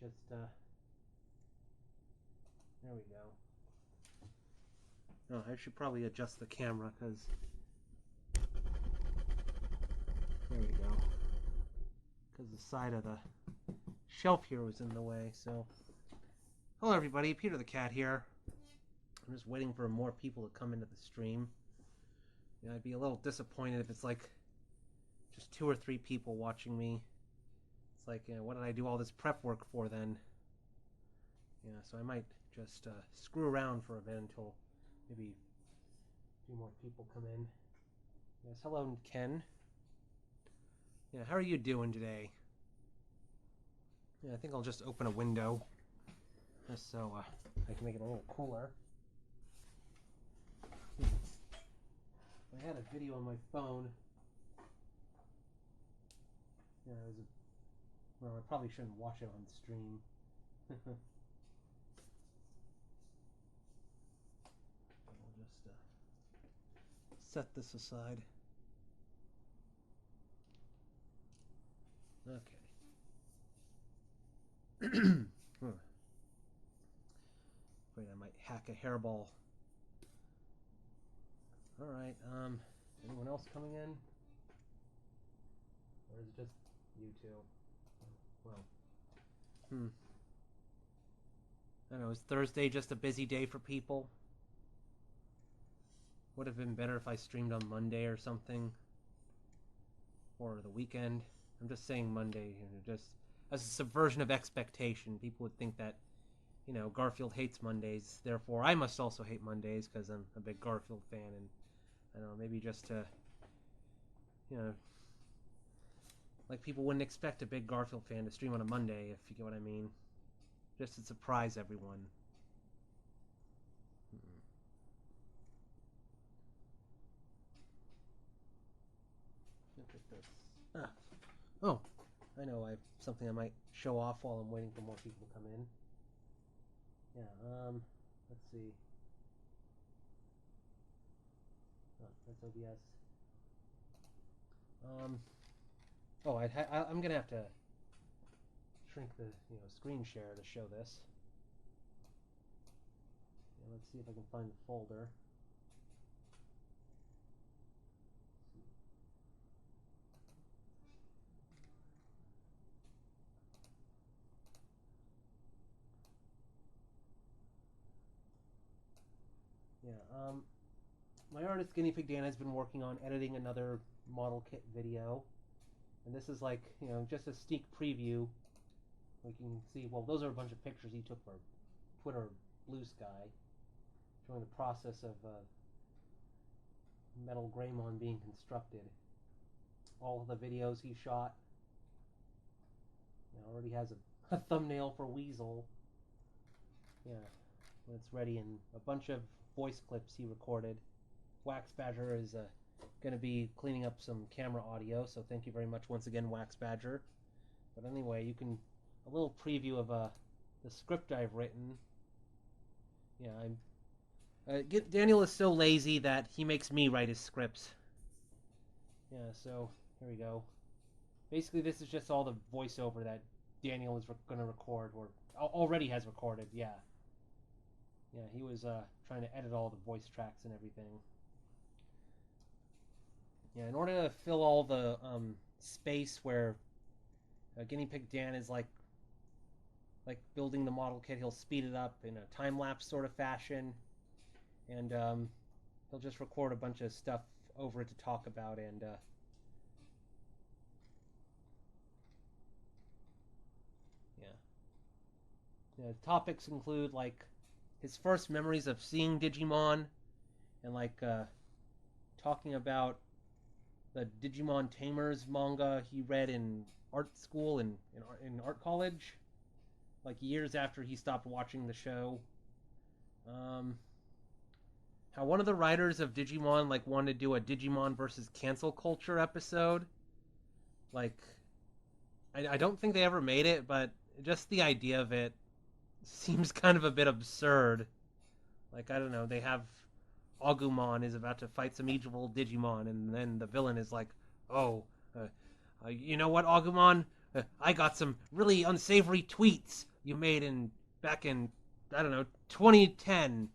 just, there we go. Oh, I should probably adjust the camera, because, there we go. Because the side of the shelf here was in the way, so. Hello everybody, Peter the Cat here. I'm just waiting for more people to come into the stream. You know, I'd be a little disappointed if it's like just 2 or 3 people watching me. It's like, you know, what did I do all this prep work for then? Yeah, so I might just screw around for a bit until maybe a few more people come in. Yes, hello Ken. Yeah, how are you doing today? Yeah, I think I'll just open a window just so I can make it a little cooler. I had a video on my phone. Yeah, it was well, I probably shouldn't watch it on stream. I'll just set this aside. Okay. Wait, I might hack a hairball. Alright, anyone else coming in? Or is it just you two? Well, I don't know, is Thursday just a busy day for people? Would have been better if I streamed on Monday or something. Or the weekend. I'm just saying Monday, you know, just as a subversion of expectation. People would think that, you know, Garfield hates Mondays, therefore I must also hate Mondays because I'm a big Garfield fan, and I don't know, maybe just to, you know, like people wouldn't expect a big Garfield fan to stream on a Monday, if you get what I mean. Just to surprise everyone. Look at this. Ah. Oh, I know, I have something I might show off while I'm waiting for more people to come in. Yeah, let's see. Oh, that's OBS. Oh, I'm gonna have to shrink the screen share to show this. Yeah, let's see if I can find the folder. Yeah, my artist GuineaPigDan has been working on editing another model kit video, and this is like, you know, just a sneak preview. We can see, well, those are a bunch of pictures he took for Twitter Blue Sky, showing the process of Metal Greymon being constructed. All of the videos he shot. It already has a thumbnail for Weasel. Yeah, when it's ready, and a bunch of voice clips he recorded. Wax Badger is going to be cleaning up some camera audio, so thank you very much once again, Wax Badger. But anyway, you can, a little preview of the script I've written. Yeah, Daniel is so lazy that he makes me write his scripts. Yeah, so here we go. Basically, this is just all the voiceover that Daniel is going to record, or already has recorded. Yeah. Yeah, he was trying to edit all the voice tracks and everything. Yeah, in order to fill all the space where GuineaPigDan is like building the model kit, he'll speed it up in a time-lapse sort of fashion, and he'll just record a bunch of stuff over it to talk about, and yeah, topics include like his first memories of seeing Digimon, and like talking about the Digimon Tamers manga he read in art school and in art college, like years after he stopped watching the show. How one of the writers of Digimon like wanted to do a Digimon versus cancel culture episode. Like, I don't think they ever made it, but just the idea of it seems kind of a bit absurd. Like, I don't know, they have Agumon is about to fight some evil Digimon, and then the villain is like, oh, you know what, Agumon? I got some really unsavory tweets you made back in, I don't know, 2010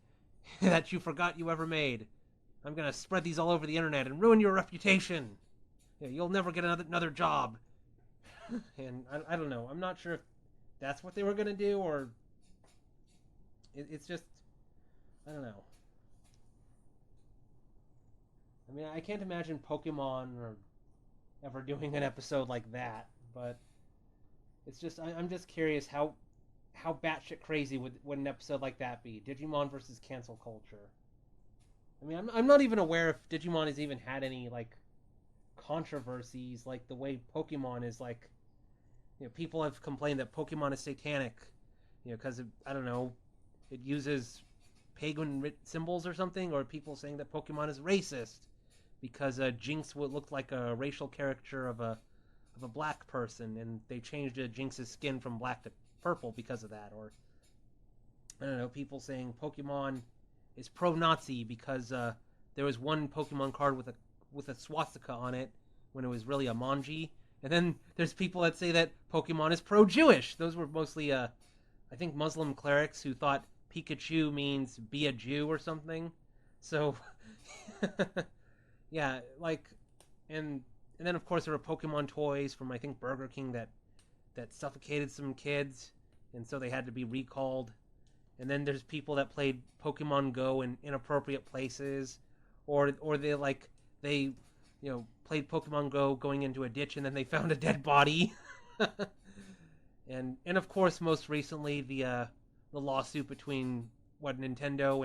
that you forgot you ever made. I'm gonna spread these all over the internet and ruin your reputation. You'll never get another job. And I don't know. I'm not sure if that's what they were gonna do, or it's just, I don't know. I mean, I can't imagine Pokemon or ever doing an episode like that, but it's just I'm just curious how batshit crazy would an episode like that be? Digimon versus cancel culture. I mean, I'm not even aware if Digimon has even had any like controversies like the way Pokemon is. Like, people have complained that Pokemon is satanic, because I don't know, it uses pagan symbols or something, or people saying that Pokemon is racist because Jinx looked like a racial caricature of a black person, and they changed Jinx's skin from black to purple because of that. Or I don't know, people saying Pokemon is pro-Nazi because there was one Pokemon card with a swastika on it when it was really a manji. And then there's people that say that Pokemon is pro-Jewish. Those were mostly, I think, Muslim clerics who thought Pikachu means be a Jew or something. So, yeah, like, and then of course there were Pokemon toys from, I think, Burger King that suffocated some kids, and so they had to be recalled. And then there's people that played Pokemon Go in inappropriate places, or they played Pokemon Go going into a ditch and then they found a dead body. and of course, most recently the lawsuit between Nintendo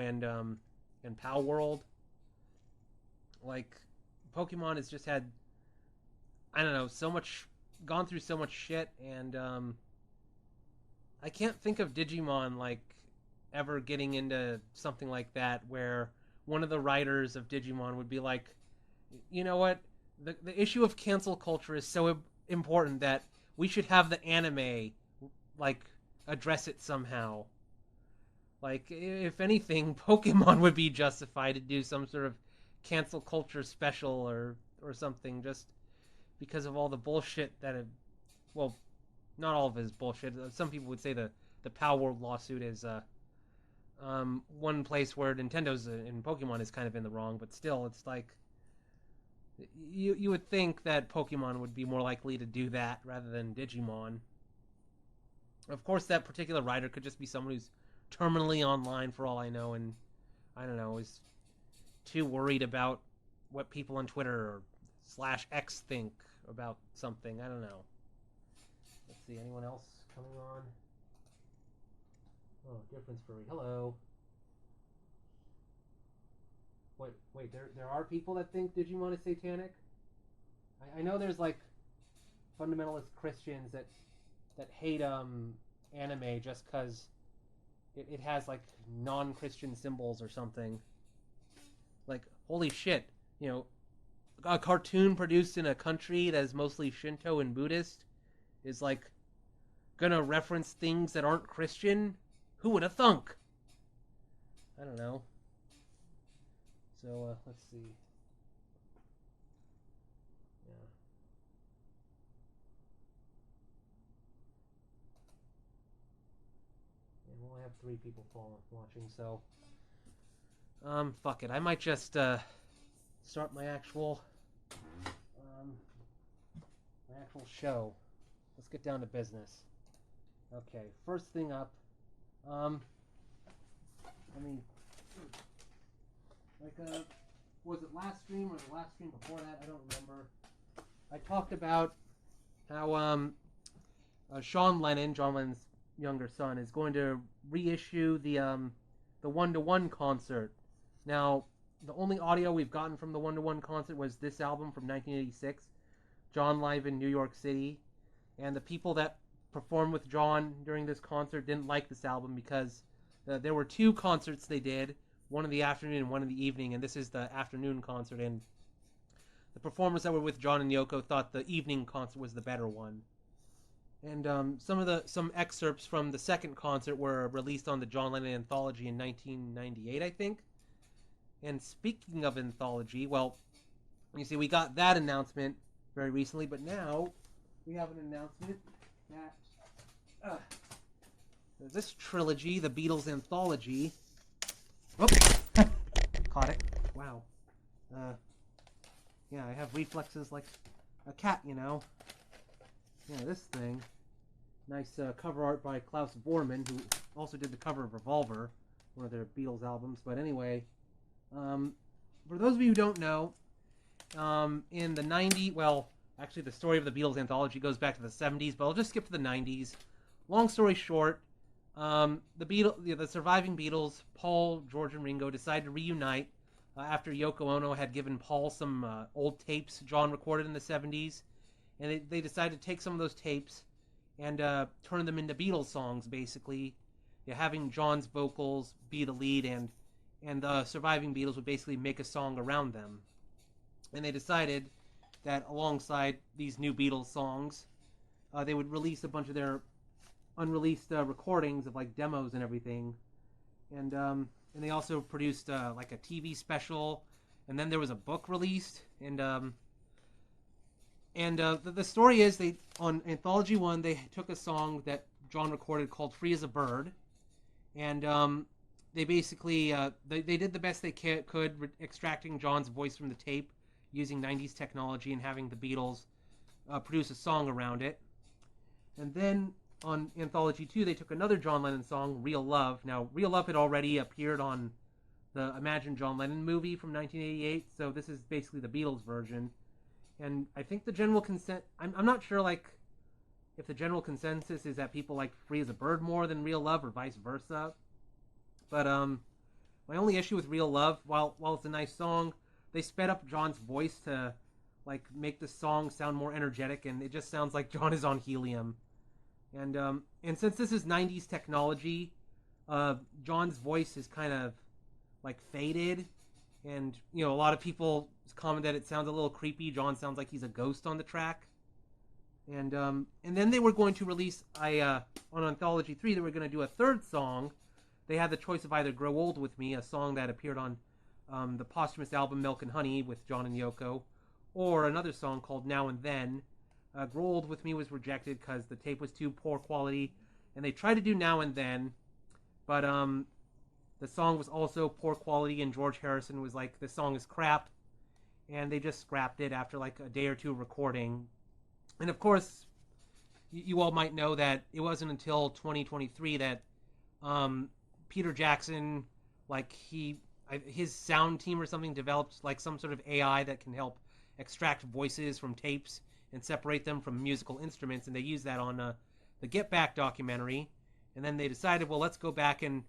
and Pal World. Like, Pokemon has just had, I don't know, gone through so much shit, and I can't think of Digimon like ever getting into something like that where one of the writers of Digimon would be like, you know what, the issue of cancel culture is so important that we should have the anime like address it somehow. Like, if anything, Pokemon would be justified to do some sort of cancel culture special or something, just because of all the bullshit well, not all of it is bullshit. Some people would say the Power World lawsuit is one place where Nintendo's in Pokemon is kind of in the wrong, but still, it's like, you would think that Pokemon would be more likely to do that rather than Digimon. Of course, that particular writer could just be someone who's terminally online, for all I know, and I don't know, is too worried about what people on Twitter or /X think about something. I don't know. Let's see, anyone else coming on? Oh, Difference Furry. Hello. Wait, there are people that think Digimon is satanic? I know there's like fundamentalist Christians that hate anime just because it has like non-Christian symbols or something. Like, holy shit, a cartoon produced in a country that is mostly Shinto and Buddhist is like gonna reference things that aren't Christian? Who would have thunk? I don't know. So, let's see. Yeah. And we'll have 3 people watching, so fuck it. I might just start my actual show. Let's get down to business. Okay, first thing up. Was it last stream or the last stream before that? I don't remember. I talked about how Sean Lennon, John Lennon's younger son, is going to reissue the one-to-one concert. Now, the only audio we've gotten from the one-to-one concert was this album from 1986, John live in New York City, and the people that performed with John during this concert didn't like this album because there were 2 concerts they did, one in the afternoon and one in the evening, and this is the afternoon concert, and the performers that were with John and Yoko thought the evening concert was the better one. And some excerpts from the second concert were released on the John Lennon Anthology in 1998, I think. And speaking of Anthology, well, you see, we got that announcement very recently, but now we have an announcement that this trilogy, the Beatles Anthology... Oh! Caught it. Wow. Yeah, I have reflexes like a cat, you know. Yeah, this thing. Nice cover art by Klaus Bormann, who also did the cover of Revolver, one of their Beatles albums. But anyway, for those of you who don't know, in the 90s, well, actually the story of the Beatles Anthology goes back to the 70s, but I'll just skip to the 90s. Long story short, the surviving Beatles, Paul, George, and Ringo, decided to reunite after Yoko Ono had given Paul some old tapes John recorded in the 70s, and they decided to take some of those tapes and turn them into Beatles songs, basically, having John's vocals be the lead, and the surviving Beatles would basically make a song around them. And they decided that alongside these new Beatles songs, they would release a bunch of their unreleased recordings of like demos and everything, and they also produced like a TV special, and then there was a book released, and the story is they on Anthology 1 they took a song that John recorded called "Free as a Bird," and they basically they did the best they could extracting John's voice from the tape using 90s technology and having the Beatles produce a song around it. And then on Anthology 2, they took another John Lennon song, Real Love. Now, Real Love had already appeared on the Imagine John Lennon movie from 1988, so this is basically the Beatles version. And I think the general I'm not sure, like, if the general consensus is that people like Free as a Bird more than Real Love or vice versa. But my only issue with Real Love, while it's a nice song, they sped up John's voice to like make the song sound more energetic, and it just sounds like John is on helium. And since this is 90s technology, John's voice is kind of like faded, and a lot of people comment that it sounds a little creepy. John sounds like he's a ghost on the track. And then they were going to release on Anthology 3, they were going to do a third song. They had the choice of either Grow Old With Me, a song that appeared on the posthumous album Milk and Honey with John and Yoko, or another song called Now and Then. Grow Old With Me was rejected because the tape was too poor quality, and they tried to do Now and Then, but the song was also poor quality, and George Harrison was like, this song is crap, and they just scrapped it after like a day or two of recording. And of course, you all might know that it wasn't until 2023 that Peter Jackson, like his sound team or something, developed like some sort of AI that can help extract voices from tapes and separate them from musical instruments, and they used that on the Get Back documentary. And then they decided, well, let's go back and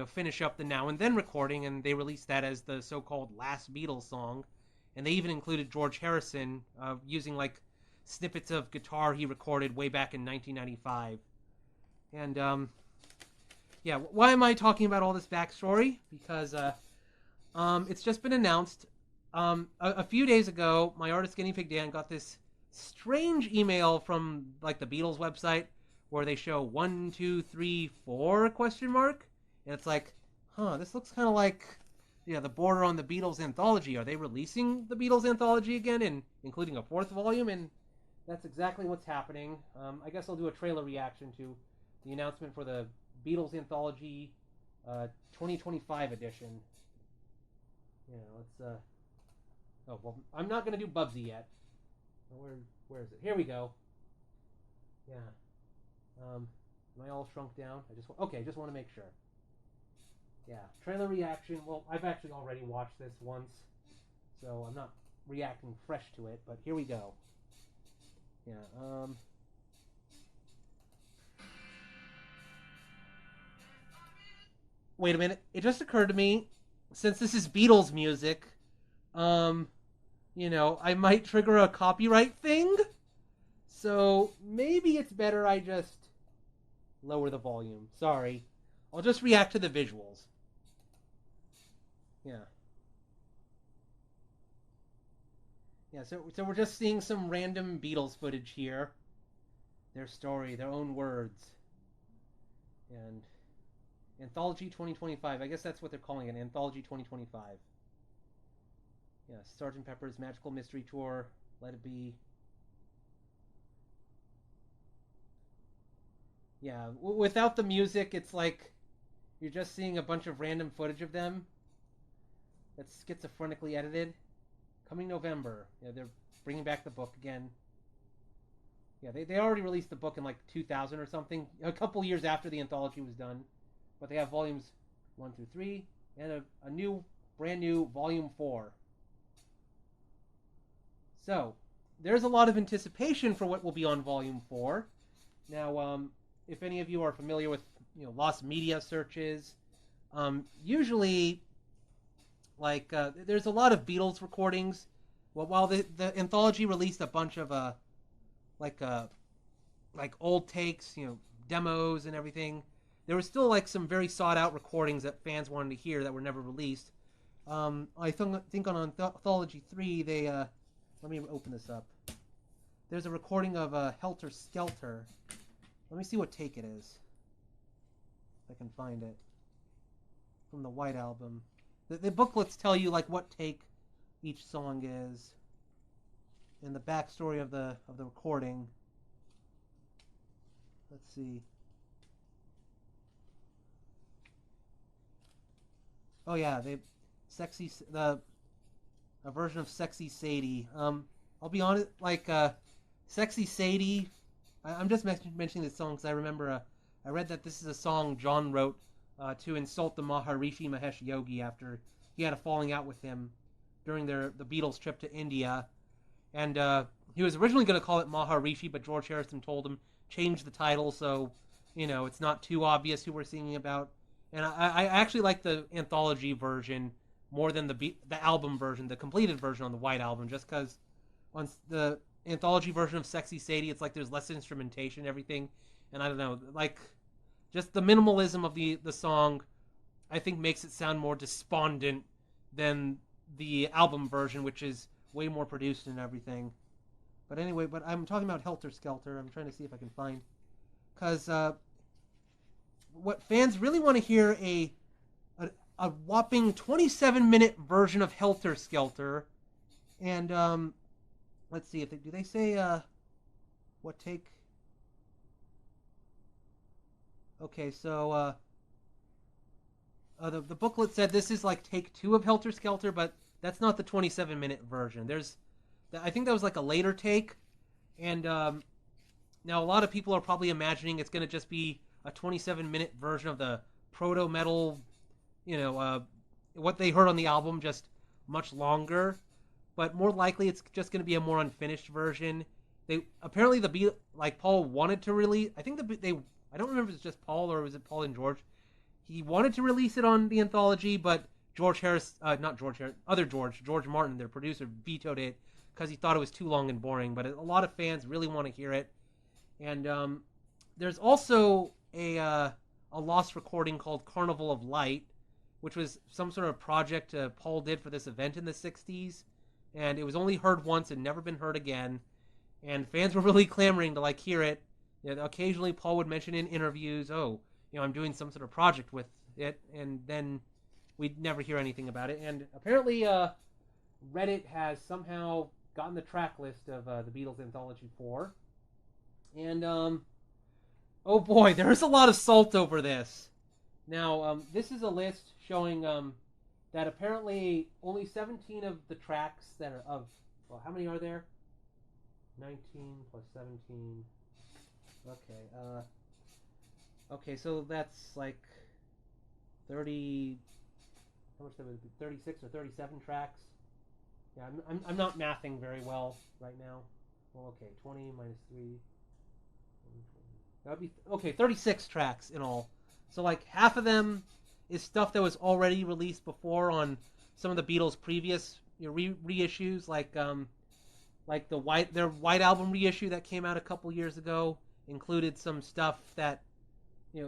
finish up the Now and Then recording, and they released that as the so-called last Beatles song. And they even included George Harrison using like snippets of guitar he recorded way back in 1995. And yeah, why am I talking about all this backstory? Because it's just been announced. A few days ago, my artist GuineaPigDan got this strange email from like the Beatles website where they show 1, 2, 3, 4 question mark, and it's like, this looks kind of like the border on the Beatles Anthology. Are they releasing the Beatles Anthology again and including a 4th volume? And that's exactly what's happening. I guess I'll do a trailer reaction to the announcement for the Beatles Anthology 2025 edition. Let's oh, well, I'm not going to do Bubsy yet. Where is it? Here we go. Yeah. Am I all shrunk down? Just want to make sure. Yeah. Trailer reaction. Well, I've actually already watched this once, so I'm not reacting fresh to it, but here we go. Yeah. Wait a minute. It just occurred to me, since this is Beatles music, I might trigger a copyright thing. So maybe it's better I just lower the volume. Sorry. I'll just react to the visuals. Yeah. Yeah, so we're just seeing some random Beatles footage here. Their story, their own words. And Anthology 2025. I guess that's what they're calling it. Anthology 2025. Yeah, Sgt. Pepper's Magical Mystery Tour. Let It Be. Yeah, without the music, it's like you're just seeing a bunch of random footage of them that's schizophrenically edited. Coming November. Yeah, they're bringing back the book again. Yeah, they already released the book in like 2000 or something, a couple years after the anthology was done. But they have volumes 1 through 3 and a new, brand new volume 4. So, there's a lot of anticipation for what will be on volume 4. Now, if any of you are familiar with lost media searches, usually there's a lot of Beatles recordings. Well, while the anthology released a bunch of like uh, like old takes, demos and everything, there was still like some very sought out recordings that fans wanted to hear that were never released. I think on Anthology 3 they let me open this up. There's a recording of Helter Skelter. Let me see what take it is. If I can find it from the White Album. The booklets tell you like what take each song is, and the backstory of the recording. Let's see. Oh yeah, a version of Sexy Sadie. I'll be honest, Sexy Sadie. I'm just mentioning this song because I remember I read that this is a song John wrote to insult the Maharishi Mahesh Yogi after he had a falling out with him during the Beatles trip to India. And he was originally going to call it Maharishi, but George Harrison told him, change the title so, it's not too obvious who we're singing about. And I actually like the anthology version more than the album version, the completed version on the White Album, just because on the anthology version of Sexy Sadie, it's like there's less instrumentation and everything. And I don't know, like, just the minimalism of the song, I think makes it sound more despondent than the album version, which is way more produced and everything. But anyway, I'm talking about Helter Skelter. I'm trying to see if I can find, because what fans really want to hear a whopping 27-minute version of Helter Skelter, and let's see if do they say what take? Okay, so the booklet said this is like take 2 of Helter Skelter, but that's not the 27-minute version. I think that was like a later take, and now a lot of people are probably imagining it's going to just be a 27-minute version of the proto-metal, what they heard on the album, just much longer. But more likely, it's just going to be a more unfinished version. They apparently Paul wanted to release. I think I don't remember if it's just Paul or was it Paul and George. He wanted to release it on the anthology, but George Martin, their producer, vetoed it because he thought it was too long and boring. But a lot of fans really want to hear it. And there's also a lost recording called Carnival of Light, which was some sort of project Paul did for this event in the 60s. And it was only heard once and never been heard again. And fans were really clamoring to hear it. Occasionally Paul would mention in interviews, I'm doing some sort of project with it, and then we'd never hear anything about it. And apparently Reddit has somehow gotten the track list of the Beatles Anthology 4. And, oh boy, there's a lot of salt over this. Now, this is a list showing that apparently only 17 of the tracks that are how many are there? 19 plus 17. Okay, so that's like 30. How much that would be? 36 or 37 tracks. Yeah, I'm not mathing very well right now. Well, okay, 20 minus 3. That would be 36 tracks in all. So half of them is stuff that was already released before on some of the Beatles' previous reissues, their White Album reissue that came out a couple years ago included some stuff that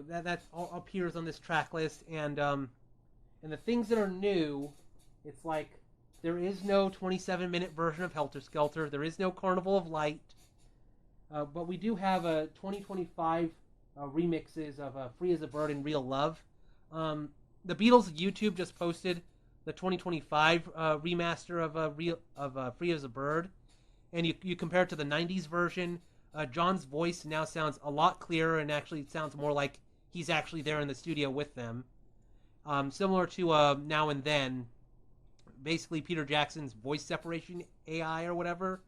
that appears on this track list, and the things that are new, it's there is no 27-minute version of Helter Skelter, there is no Carnival of Light, but we do have a 2025 remixes of Free as a Bird and Real Love. The Beatles YouTube just posted the 2025 remaster of Free as a Bird, and you compare it to the 90s version. John's voice now sounds a lot clearer and actually sounds more like he's actually there in the studio with them. Similar to Now and Then, basically Peter Jackson's voice separation AI or whatever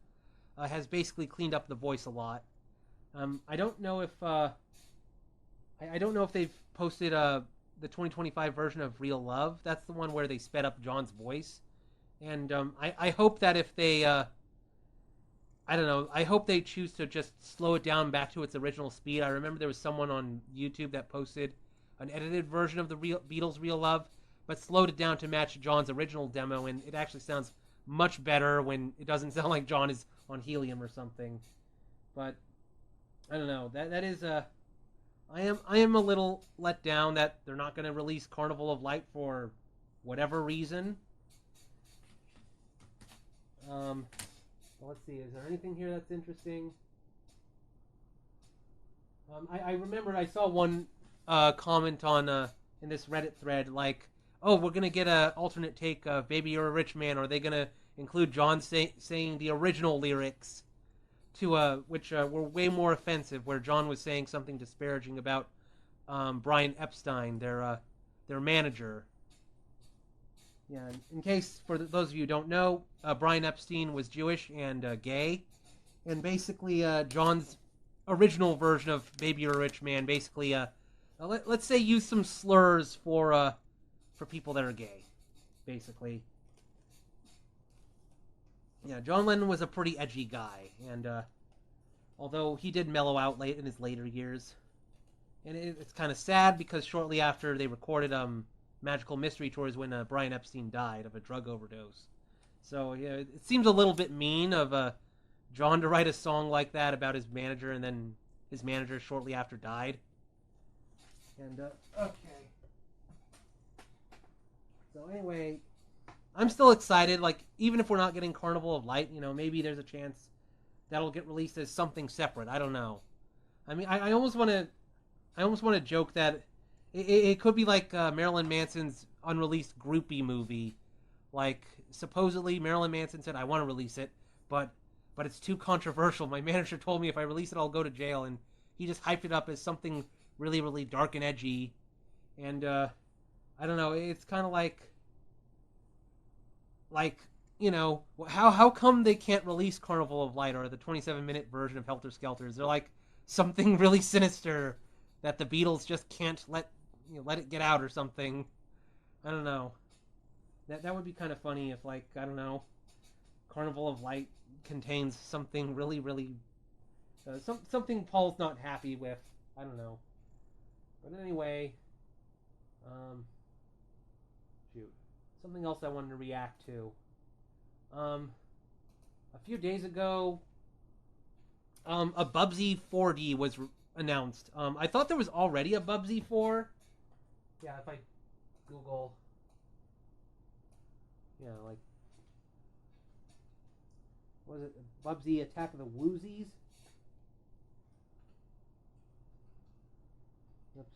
has basically cleaned up the voice a lot. I don't know if I don't know if they've posted the 2025 version of Real Love. That's the one where they sped up John's voice, and I hope that if they I don't know, I hope they choose to just slow it down back to its original speed. I remember there was someone on YouTube that posted an edited version of the Beatles Real Love, but slowed it down to match John's original demo, and it actually sounds much better when it doesn't sound like John is on helium or something. But I don't know. That is I am a little let down that they're not going to release Carnival of Light for whatever reason. Let's see. Is there anything here that's interesting? I remember I saw one comment on in this Reddit thread like, "Oh, we're gonna get a alternate take of Baby You're a Rich Man. Are they gonna include John saying the original lyrics to which were way more offensive, where John was saying something disparaging about Brian Epstein, their manager." Yeah, in case for those of you who don't know, Brian Epstein was Jewish and gay, and basically John's original version of Baby You're a Rich Man basically let's say use some slurs for people that are gay, basically. Yeah, John Lennon was a pretty edgy guy, and although he did mellow out late in his later years, and it's kind of sad because shortly after they recorded Magical Mystery Tours when Brian Epstein died of a drug overdose. So yeah, it seems a little bit mean of John to write a song like that about his manager, and then his manager shortly after died. And okay. So anyway, I'm still excited. Like, even if we're not getting Carnival of Light, maybe there's a chance that'll get released as something separate. I don't know. I mean, I almost want to joke that it could be like Marilyn Manson's unreleased groupie movie. Like, supposedly Marilyn Manson said, "I want to release it, but it's too controversial. My manager told me if I release it, I'll go to jail." And he just hyped it up as something really, really dark and edgy. And I don't know. It's kind of like how come they can't release Carnival of Light or the 27-minute version of Helter Skelter? Is there like something really sinister that the Beatles just can't let it get out or something? I don't know. That would be kind of funny if, like, I don't know, Carnival of Light contains something really, really something Paul's not happy with. I don't know. But anyway, shoot, something else I wanted to react to. A few days ago, a Bubsy 4D was announced. I thought there was already a Bubsy 4. Yeah, if I Google, like, was it Bubsy Attack of the Woozies? Oops.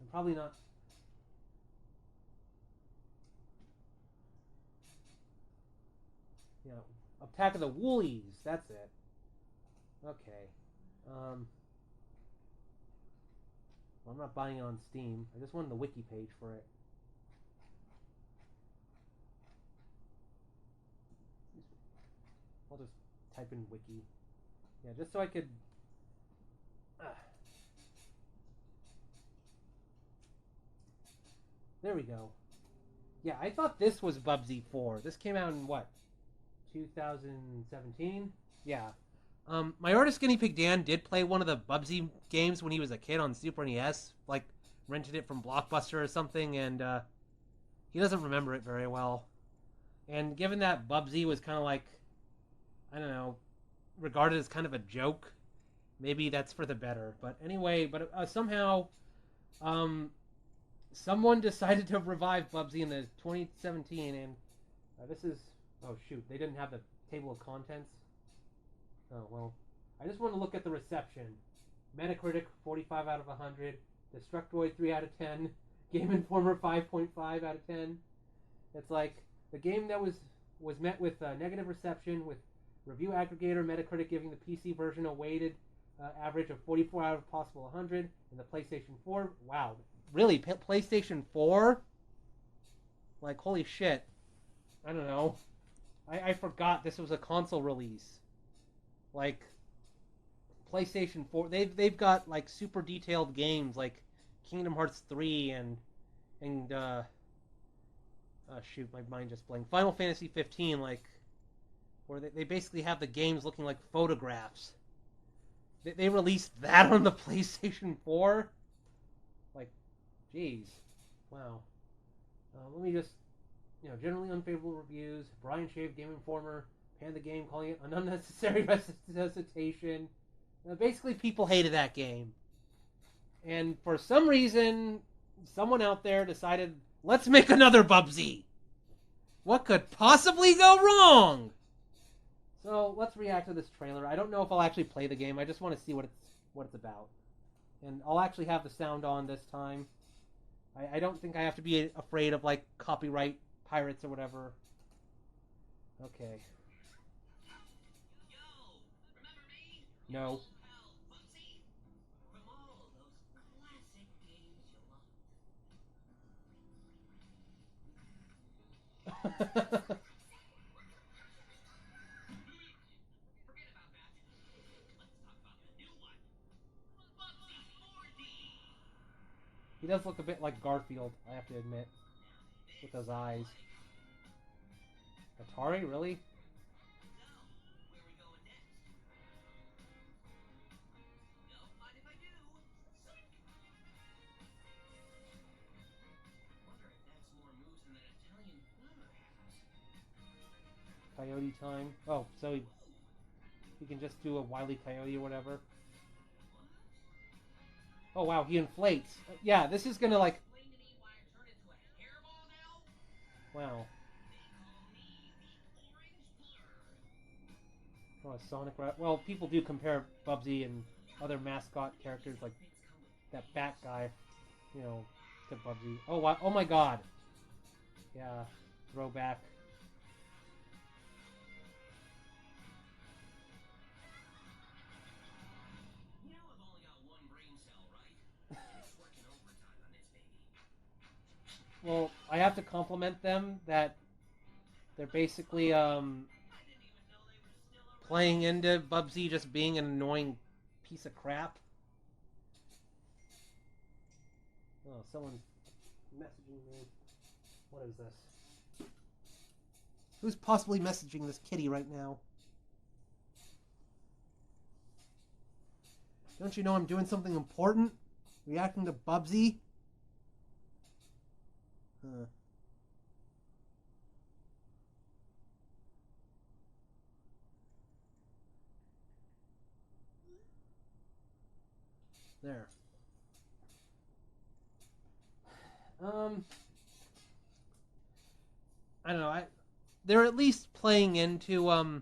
I'm probably not. Attack of the Woolies. That's it. Okay. Well, I'm not buying it on Steam. I just wanted the wiki page for it. I'll just type in wiki. Yeah, just so I could... There we go. Yeah, I thought this was Bubsy 4. This came out in what? 2017? Yeah. My artist GuineaPigDan did play one of the Bubsy games when he was a kid on Super NES. Like, rented it from Blockbuster or something, and he doesn't remember it very well. And given that Bubsy was kind of like, I don't know, regarded as kind of a joke, maybe that's for the better. But anyway, somehow, someone decided to revive Bubsy in the 2017, and this is... Oh, shoot. They didn't have the table of contents? Oh, well. I just want to look at the reception. Metacritic, 45 out of 100. Destructoid, 3 out of 10. Game Informer, 5.5 out of 10. It's like, the game that was was met with negative reception, with review aggregator Metacritic giving the PC version a weighted average of 44 out of possible 100, and the PlayStation 4, wow, Really, PlayStation 4? Like, holy shit. I don't know. I forgot this was a console release. Like, PlayStation 4, they've got like super detailed games like Kingdom Hearts 3 and shoot, my mind just blanked. Final Fantasy 15, like, where they basically have the games looking like photographs. They released that on the PlayStation 4? Like, jeez. Wow. Let me just, generally unfavorable reviews. Brian Shave, Game Informer, panned the game, calling it an unnecessary resuscitation. Basically, people hated that game. And for some reason, someone out there decided, let's make another Bubsy. What could possibly go wrong? So let's react to this trailer. I don't know if I'll actually play the game. I just want to see what it's about. And I'll actually have the sound on this time. I don't think I have to be afraid of like copyright pirates or whatever. Okay. No. He does look a bit like Garfield, I have to admit, with those eyes. Atari, really? Coyote time. Oh, so he can just do a Wile E. Coyote or whatever. Oh wow, he inflates. Yeah, this is gonna like. Wow. Oh, a Sonic. Well, people do compare Bubsy and other mascot characters like that Bat guy, to Bubsy. Oh wow! Oh my God. Yeah, throwback. Well, I have to compliment them that they're basically playing into Bubsy just being an annoying piece of crap. Oh, someone's messaging me. What is this? Who's possibly messaging this kitty right now? Don't you know I'm doing something important? Reacting to Bubsy? Huh. There. I don't know. They're at least playing into a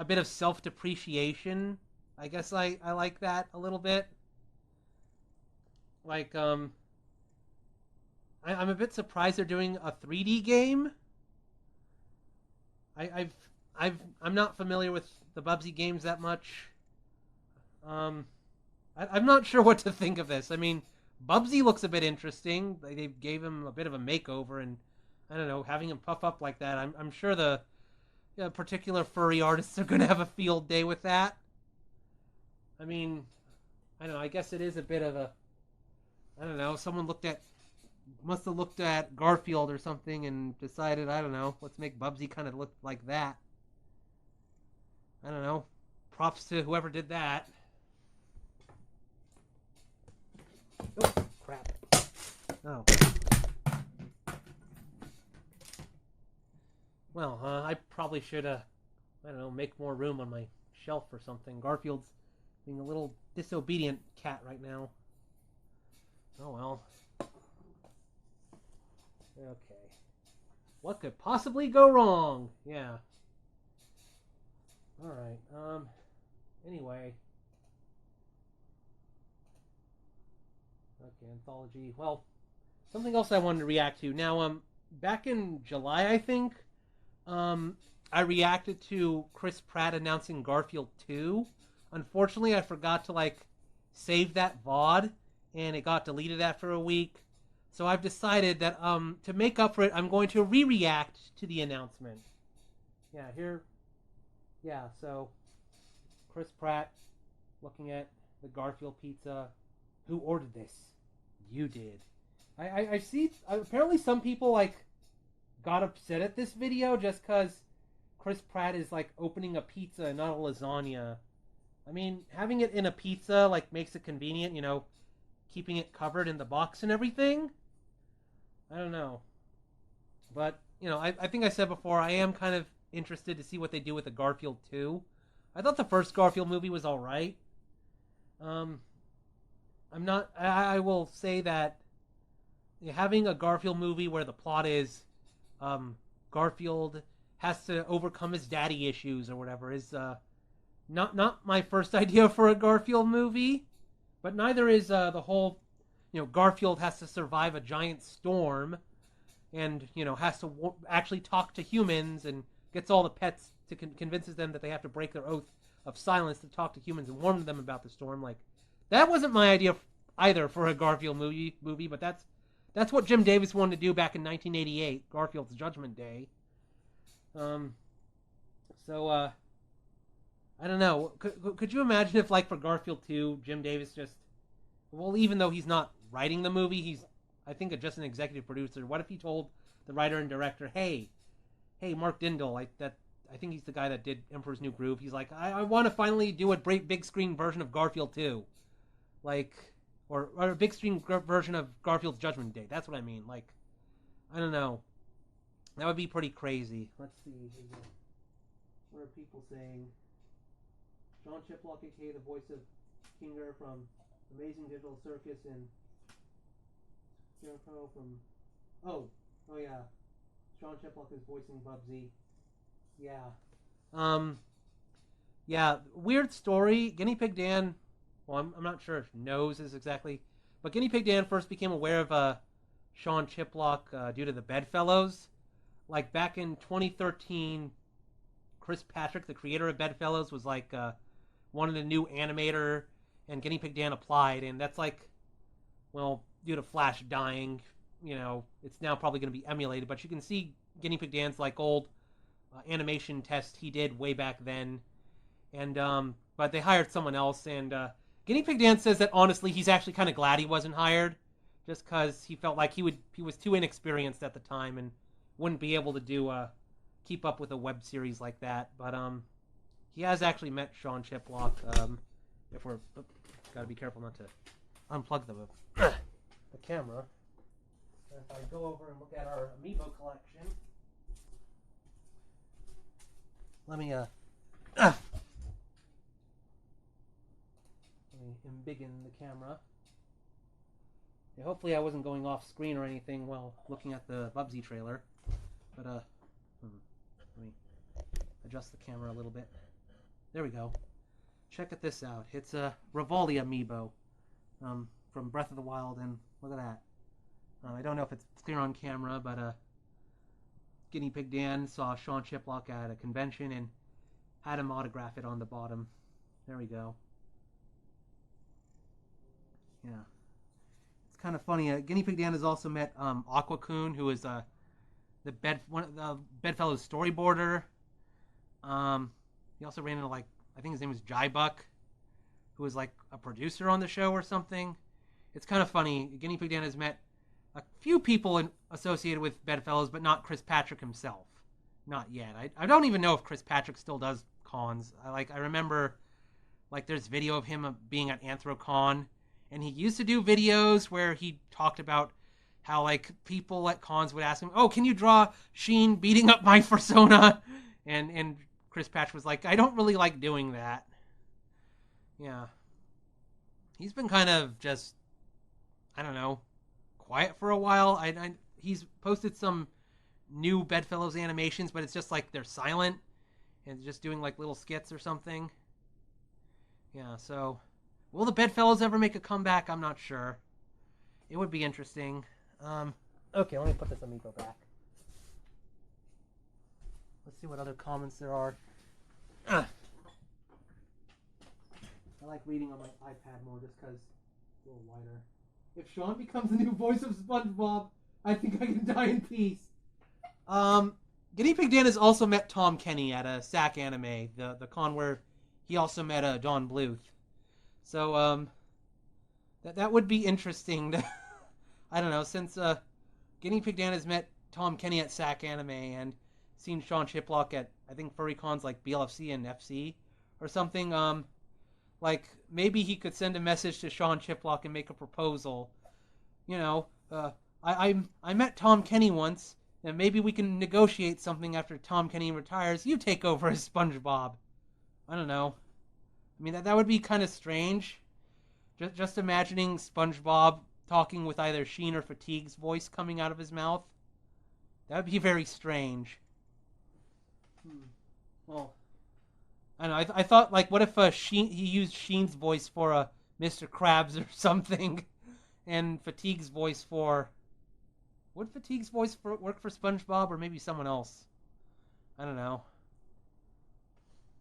bit of self-depreciation. I guess I like that a little bit. Like I'm a bit surprised they're doing a 3D game. I'm not familiar with the Bubsy games that much. I'm not sure what to think of this. I mean, Bubsy looks a bit interesting. They gave him a bit of a makeover, and I don't know, having him puff up like that. I'm sure the particular furry artists are going to have a field day with that. I mean, I don't know. I guess it is a bit of a. I don't know. Someone must have looked at Garfield or something and decided, I don't know, let's make Bubsy kind of look like that. I don't know. Props to whoever did that. Oh, crap. Oh. Well, I probably should, I don't know, make more room on my shelf or something. Garfield's being a little disobedient cat right now. Oh, well. Okay. What could possibly go wrong? Yeah. Alright, anyway. Okay, Anthology. Well, something else I wanted to react to. Now, back in July, I think, I reacted to Chris Pratt announcing Garfield 2. Unfortunately, I forgot to like save that VOD, and it got deleted after a week. So I've decided that to make up for it, I'm going to re-react to the announcement. Yeah, here. Yeah, so Chris Pratt looking at the Garfield pizza. Who ordered this? You did. I see. Apparently, some people like got upset at this video just because Chris Pratt is like opening a pizza and not a lasagna. I mean, having it in a pizza like makes it convenient, you know, keeping it covered in the box and everything. I don't know. But, you know, I think I said before, I am kind of interested to see what they do with the Garfield 2. I thought the first Garfield movie was alright. I'm not. I will say that having a Garfield movie where the plot is Garfield has to overcome his daddy issues or whatever is not my first idea for a Garfield movie, but neither is the whole, you know, Garfield has to survive a giant storm and, you know, has to actually talk to humans and gets all the pets to convinces them that they have to break their oath of silence to talk to humans and warn them about the storm. Like, that wasn't my idea either for a Garfield movie, but that's what Jim Davis wanted to do back in 1988, Garfield's Judgment Day. I don't know. Could you imagine if, like, for Garfield 2, Jim Davis just, well, even though he's not writing the movie, he's, I think, just an executive producer. What if he told the writer and director, hey, Mark Dindal, I think he's the guy that did Emperor's New Groove. He's like, I want to finally do a big screen version of Garfield 2. Like, or a big screen version of Garfield's Judgment Day. That's what I mean. Like, I don't know. That would be pretty crazy. Let's see. What are people saying? Sean Chiplock, a.k.a. the voice of Kinger from Amazing Digital Circus, and Scarecrow from... Oh yeah. Sean Chiplock is voicing Bubsy. Yeah. Yeah, weird story. GuineaPigDan, well, I'm not sure if knows is exactly, but GuineaPigDan first became aware of Sean Chiplock due to the Bedfellows. Like, back in 2013, Chris Patrick, the creator of Bedfellows, was like wanted a new animator, and GuineaPigDan applied, and that's like, well, due to Flash dying, you know, it's now probably going to be emulated, but you can see GuineaPigDan's like old animation test he did way back then, and but they hired someone else, and GuineaPigDan says that honestly he's actually kind of glad he wasn't hired, just because he felt like he was too inexperienced at the time and wouldn't be able to do keep up with a web series like that. But he has actually met Sean Chiplock. If we're gotta be careful not to unplug the camera. If I go over and look at our amiibo collection, let me embiggen the camera. Yeah, hopefully I wasn't going off screen or anything while looking at the Bubsy trailer. But let me adjust the camera a little bit. There we go. Check this out. It's a Rivoli amiibo from Breath of the Wild, and look at that. I don't know if it's clear on camera, but GuineaPigDan saw Sean Chiplock at a convention and had him autograph it on the bottom. There we go. Yeah. It's kind of funny. GuineaPigDan has also met Aqua-kun, who is one of the Bedfellows storyboarder. He also ran into, like, I think his name was Jaibuck, who was like a producer on the show or something. It's kind of funny. GuineaPigDan has met a few people associated with Bedfellows, but not Chris Patrick himself. Not yet. I don't even know if Chris Patrick still does cons. I remember, like, there's video of him being at AnthroCon, and he used to do videos where he talked about how, like, people at cons would ask him, oh, can you draw Sheen beating up my persona? And Chris Patrick was like, I don't really like doing that. Yeah. He's been kind of just, I don't know, quiet for a while. He's posted some new Bedfellows animations, but it's just like they're silent and just doing like little skits or something. Yeah, so will the Bedfellows ever make a comeback? I'm not sure. It would be interesting. Okay, let me put this amiibo back. Let's see what other comments there are. I like reading on my iPad more just because it's a little wider. If Sean becomes the new voice of SpongeBob, I think I can die in peace. GuineaPigDan has also met Tom Kenny at a SAC anime, the con where he also met Don Bluth. So, that would be interesting to, I don't know, since GuineaPigDan has met Tom Kenny at SAC anime and seen Sean Chiplock at, I think, furry cons like BLFC and FC or something, like, maybe he could send a message to Sean Chiplock and make a proposal. You know, I met Tom Kenny once, and maybe we can negotiate something after Tom Kenny retires. You take over as SpongeBob. I don't know. I mean, that would be kind of strange. Just imagining SpongeBob talking with either Sheen or Fatigue's voice coming out of his mouth. That would be very strange. Well, I don't know. I thought, like, what if he used Sheen's voice for Mr. Krabs or something, and Fatigue's voice for... Would Fatigue's voice work for SpongeBob, or maybe someone else? I don't know.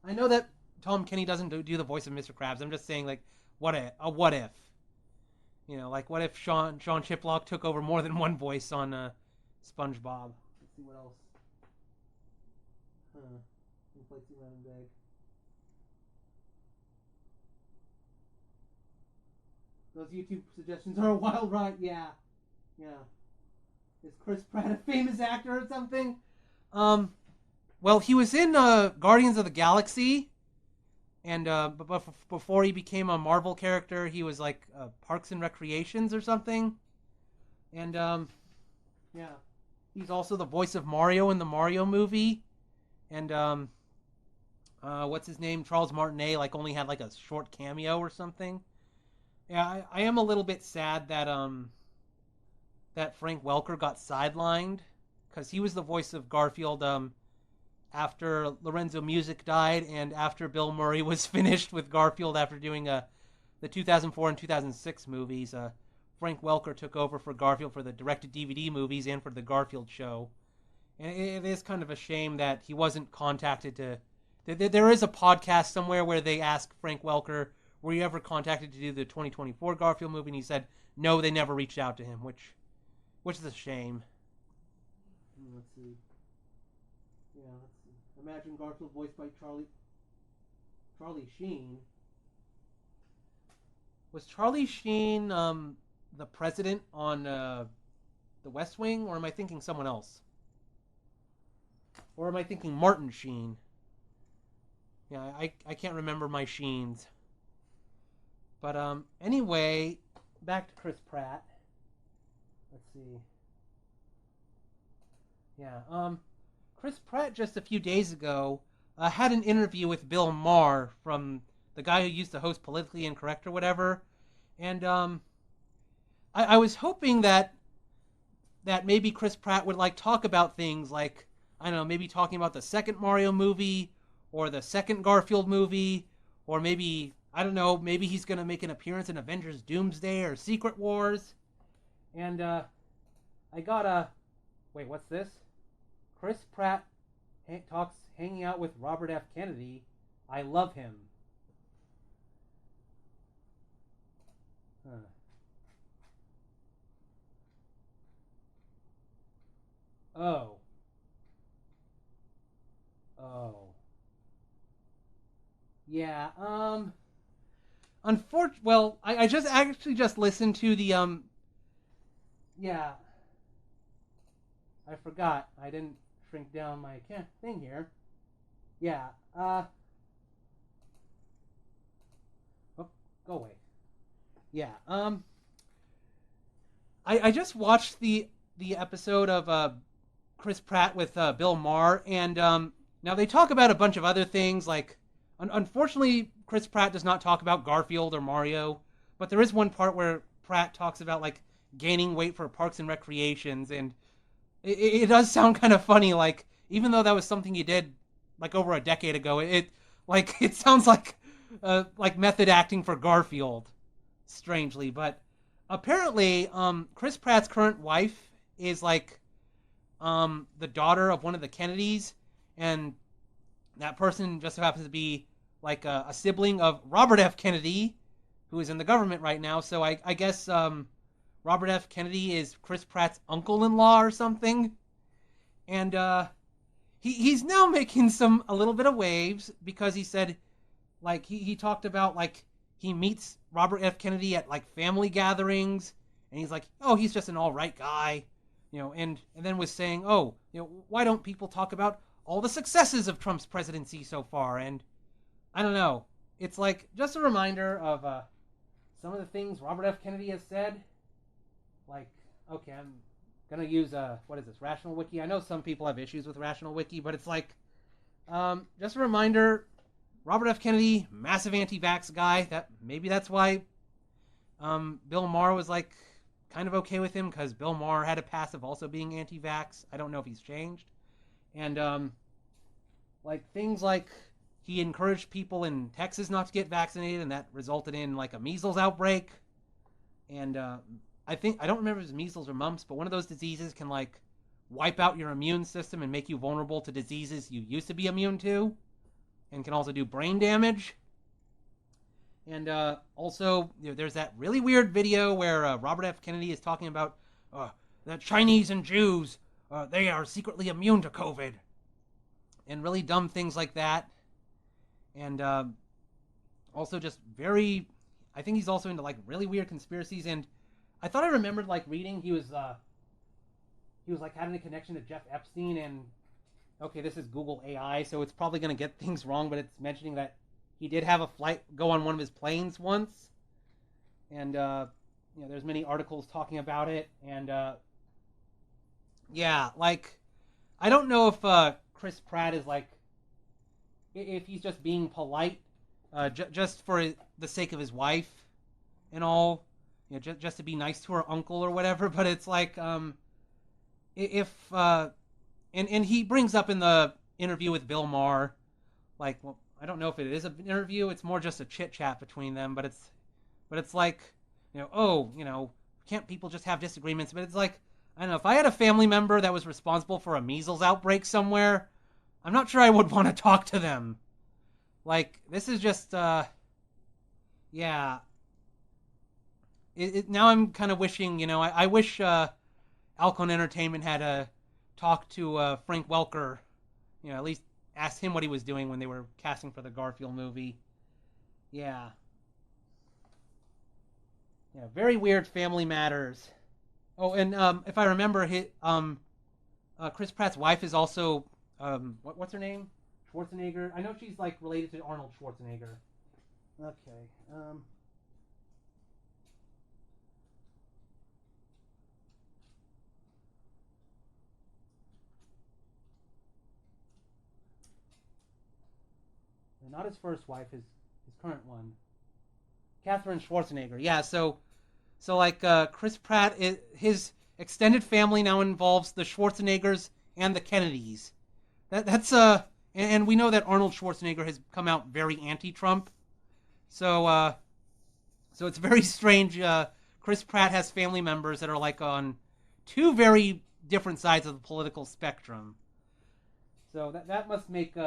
I know that Tom Kenny doesn't do the voice of Mr. Krabs. I'm just saying, like, what if? You know, like, what if Sean Chiplock took over more than one voice on SpongeBob? Let's see what else. Inflates the lemon bag. Those YouTube suggestions are a wild ride. Yeah. Is Chris Pratt a famous actor or something? Well, he was in Guardians of the Galaxy, and before he became a Marvel character, he was like Parks and Recreations or something. And Yeah. he's also the voice of Mario in the Mario movie. And what's his name? Charles Martinet only had like a short cameo or something. Yeah, I am a little bit sad that that Frank Welker got sidelined, because he was the voice of Garfield after Lorenzo Music died and after Bill Murray was finished with Garfield after doing the 2004 and 2006 movies. Frank Welker took over for Garfield for the direct-to-DVD movies and for the Garfield show. And it is kind of a shame that he wasn't contacted to... There is a podcast somewhere where they ask Frank Welker, were you ever contacted to do the 2024 Garfield movie? And he said, no, they never reached out to him, which is a shame. Let's see. Yeah, let's see. Imagine Garfield voiced by Charlie Sheen. Was Charlie Sheen the president on The West Wing, or am I thinking someone else? Or am I thinking Martin Sheen? Yeah, I can't remember my Sheens. But anyway, back to Chris Pratt. Let's see. Yeah, Chris Pratt just a few days ago had an interview with Bill Maher, from the guy who used to host Politically Incorrect or whatever. And I was hoping that maybe Chris Pratt would talk about things like, I don't know, maybe talking about the second Mario movie or the second Garfield movie, or maybe, I don't know, maybe he's going to make an appearance in Avengers Doomsday or Secret Wars. And I got wait, what's this? Chris Pratt talks hanging out with Robert F. Kennedy. I love him. Huh. Oh. Yeah, well, I just actually just listened to the, yeah. I forgot. I didn't shrink down my thing here. Yeah, oh, go away. Yeah, I just watched the episode of, Chris Pratt with, Bill Maher, and, now they talk about a bunch of other things, like, unfortunately, Chris Pratt does not talk about Garfield or Mario, but there is one part where Pratt talks about, gaining weight for Parks and Recreations, and it does sound kind of funny, even though that was something he did, over a decade ago, it sounds like method acting for Garfield, strangely, but apparently, Chris Pratt's current wife is, the daughter of one of the Kennedys, and that person just so happens to be like a sibling of Robert F. Kennedy, who is in the government right now. So I guess Robert F. Kennedy is Chris Pratt's uncle-in-law or something. And he's now making a little bit of waves because he said, like, he talked about, like, he meets Robert F. Kennedy at, like, family gatherings, and he's like, oh, he's just an all-right guy, and then was saying, oh, why don't people talk about all the successes of Trump's presidency so far? And I don't know. It's like just a reminder of some of the things Robert F. Kennedy has said. Like, okay, I'm gonna use what is this, Rational Wiki? I know some people have issues with Rational Wiki, but it's like just a reminder. Robert F. Kennedy, massive anti-vax guy. Maybe that's why Bill Maher was like kind of okay with him, because Bill Maher had a past of also being anti-vax. I don't know if he's changed. And like things like he encouraged people in Texas not to get vaccinated, and that resulted in like a measles outbreak. And I don't remember if it was measles or mumps, but one of those diseases can like wipe out your immune system and make you vulnerable to diseases you used to be immune to, and can also do brain damage. And also, there's that really weird video where Robert F. Kennedy is talking about the Chinese and Jews, they are secretly immune to COVID, and really dumb things like that. And also just I think he's also into like really weird conspiracies. And I thought I remembered like reading he was like having a connection to Jeff Epstein. And okay, this is Google AI, so it's probably going to get things wrong, but it's mentioning that he did have a flight go on one of his planes once. And there's many articles talking about it. And yeah, like I don't know if Chris Pratt is like, if he's just being polite, just for the sake of his wife and all, just to be nice to her uncle or whatever. But it's like, if and he brings up in the interview with Bill Maher, like, well, I don't know if it is an interview; it's more just a chit chat between them. But it's like, can't people just have disagreements? But it's like, I don't know, if I had a family member that was responsible for a measles outbreak somewhere, I'm not sure I would want to talk to them. Like, this is just, yeah. Now I'm kind of wishing, I wish Alcon Entertainment had talked to Frank Welker, at least asked him what he was doing when they were casting for the Garfield movie. Yeah. Yeah, very weird family matters. Oh, and if I remember, Chris Pratt's wife is also what's her name? Schwarzenegger. I know she's like related to Arnold Schwarzenegger. Okay. Not his first wife, his current one, Catherine Schwarzenegger. Yeah. So like Chris Pratt, his extended family now involves the Schwarzeneggers and the Kennedys. That's and we know that Arnold Schwarzenegger has come out very anti-Trump. So it's very strange. Chris Pratt has family members that are like on two very different sides of the political spectrum. So that must make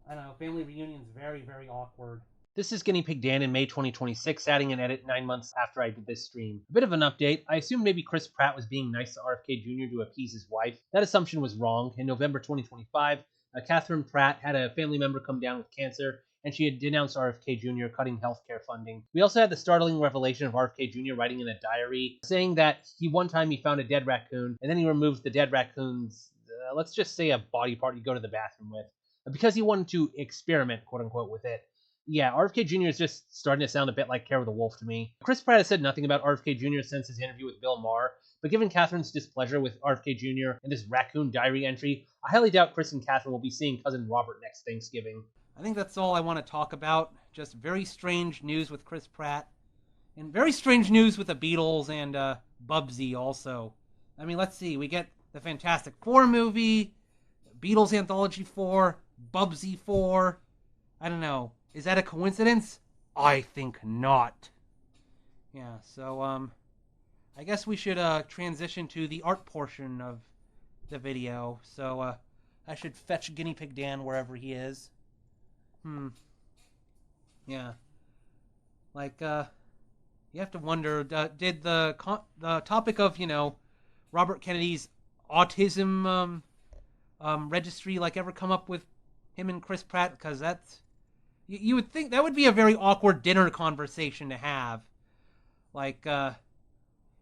I don't know, family reunions very, very awkward. This is GuineaPigDan in May 2026, adding an edit 9 months after I did this stream. A bit of an update. I assumed maybe Chris Pratt was being nice to RFK Jr. to appease his wife. That assumption was wrong. In November 2025, Catherine Pratt had a family member come down with cancer, and she had denounced RFK Jr. cutting healthcare funding. We also had the startling revelation of RFK Jr. writing in a diary, saying that one time he found a dead raccoon, and then he removed the dead raccoon's, let's just say a body part he'd go to the bathroom with, because he wanted to experiment, quote unquote, with it. Yeah, RFK Jr. is just starting to sound a bit like Care of the Wolf to me. Chris Pratt has said nothing about RFK Jr. since his interview with Bill Maher, but given Catherine's displeasure with RFK Jr. and this raccoon diary entry, I highly doubt Chris and Catherine will be seeing cousin Robert next Thanksgiving. I think that's all I want to talk about. Just very strange news with Chris Pratt, and very strange news with the Beatles and Bubsy also. I mean, let's see. We get the Fantastic Four movie, Beatles Anthology 4, Bubsy 4. I don't know. Is that a coincidence? I think not. Yeah, so I guess we should transition to the art portion of the video. So I should fetch Guinea Pig Dan wherever he is. Yeah. Like, you have to wonder, did the topic of, Robert Kennedy's autism registry, like, ever come up with him and Chris Pratt? Because that's... You would think that would be a very awkward dinner conversation to have. Like,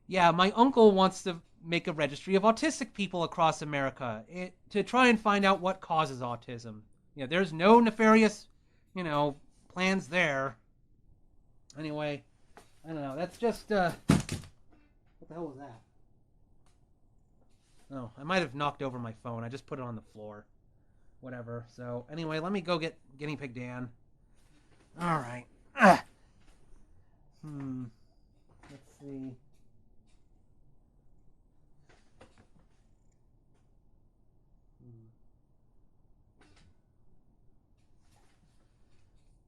yeah, my uncle wants to make a registry of autistic people across America to try and find out what causes autism. There's no nefarious, plans there. Anyway, I don't know. That's just, what the hell was that? Oh, I might have knocked over my phone. I just put it on the floor. Whatever. So, anyway, let me go get Guinea Pig Dan. All right. Let's see.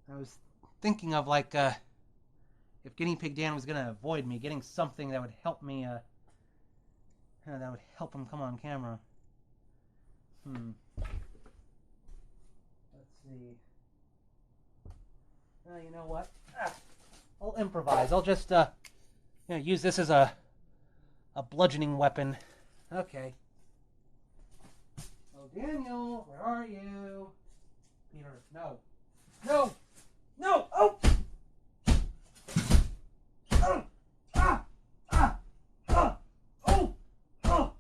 I was thinking of, like, if Guinea Pig Dan was going to avoid me, getting something that would help me, that would help him come on camera. Let's see. You know what? I'll improvise. I'll just, use this as a bludgeoning weapon. Okay. Oh, Daniel, where are you? Peter, no. No! No! Oh! Oh! Ah! Ah! Ah! Oh! Oh!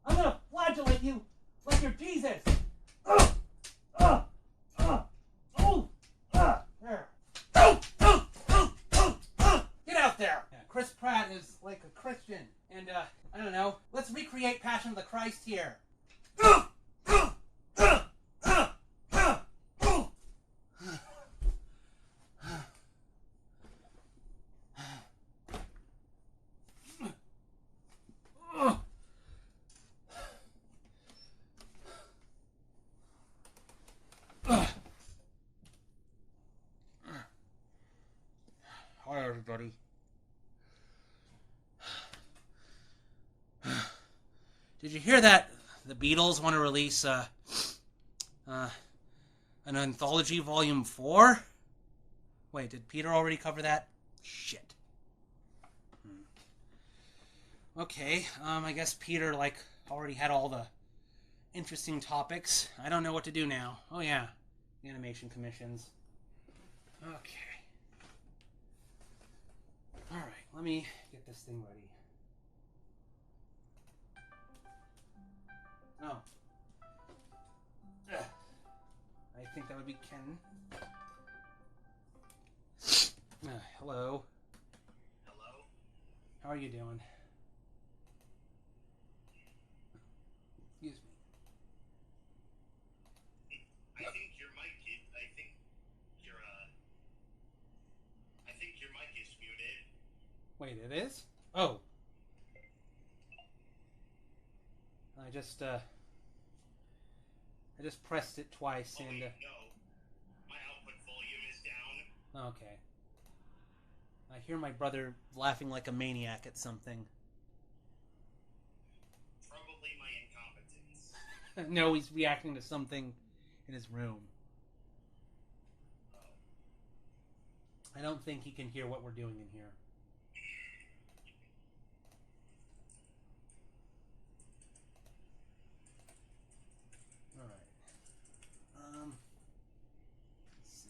I'm gonna flagellate you like you're Jesus! Oh! Oh! Oh! Oh! Ah! There. Oh! Oh! Oh! Oh! Oh! Get out there! Yeah, Chris Pratt is like a Christian, and I don't know. Let's recreate Passion of the Christ here. Oh! Oh! Oh! Oh! Oh! Oh! Hi, everybody. Did you hear that? The Beatles want to release an anthology volume 4? Wait, did Peter already cover that? Shit. Okay, I guess Peter, already had all the interesting topics. I don't know what to do now. Oh, yeah. Animation commissions. Okay. Alright, let me get this thing ready. Oh. Ugh. I think that would be Ken. Hello. Hello? How are you doing? Excuse me. I think your mic is, I think your mic is muted. Wait, it is? Oh. I just pressed it twice Oh, and... wait, no. My output volume is down. Okay. I hear my brother laughing like a maniac at something. Probably my incompetence. No, he's reacting to something in his room. Oh. I don't think he can hear what we're doing in here. Alright. Let's see.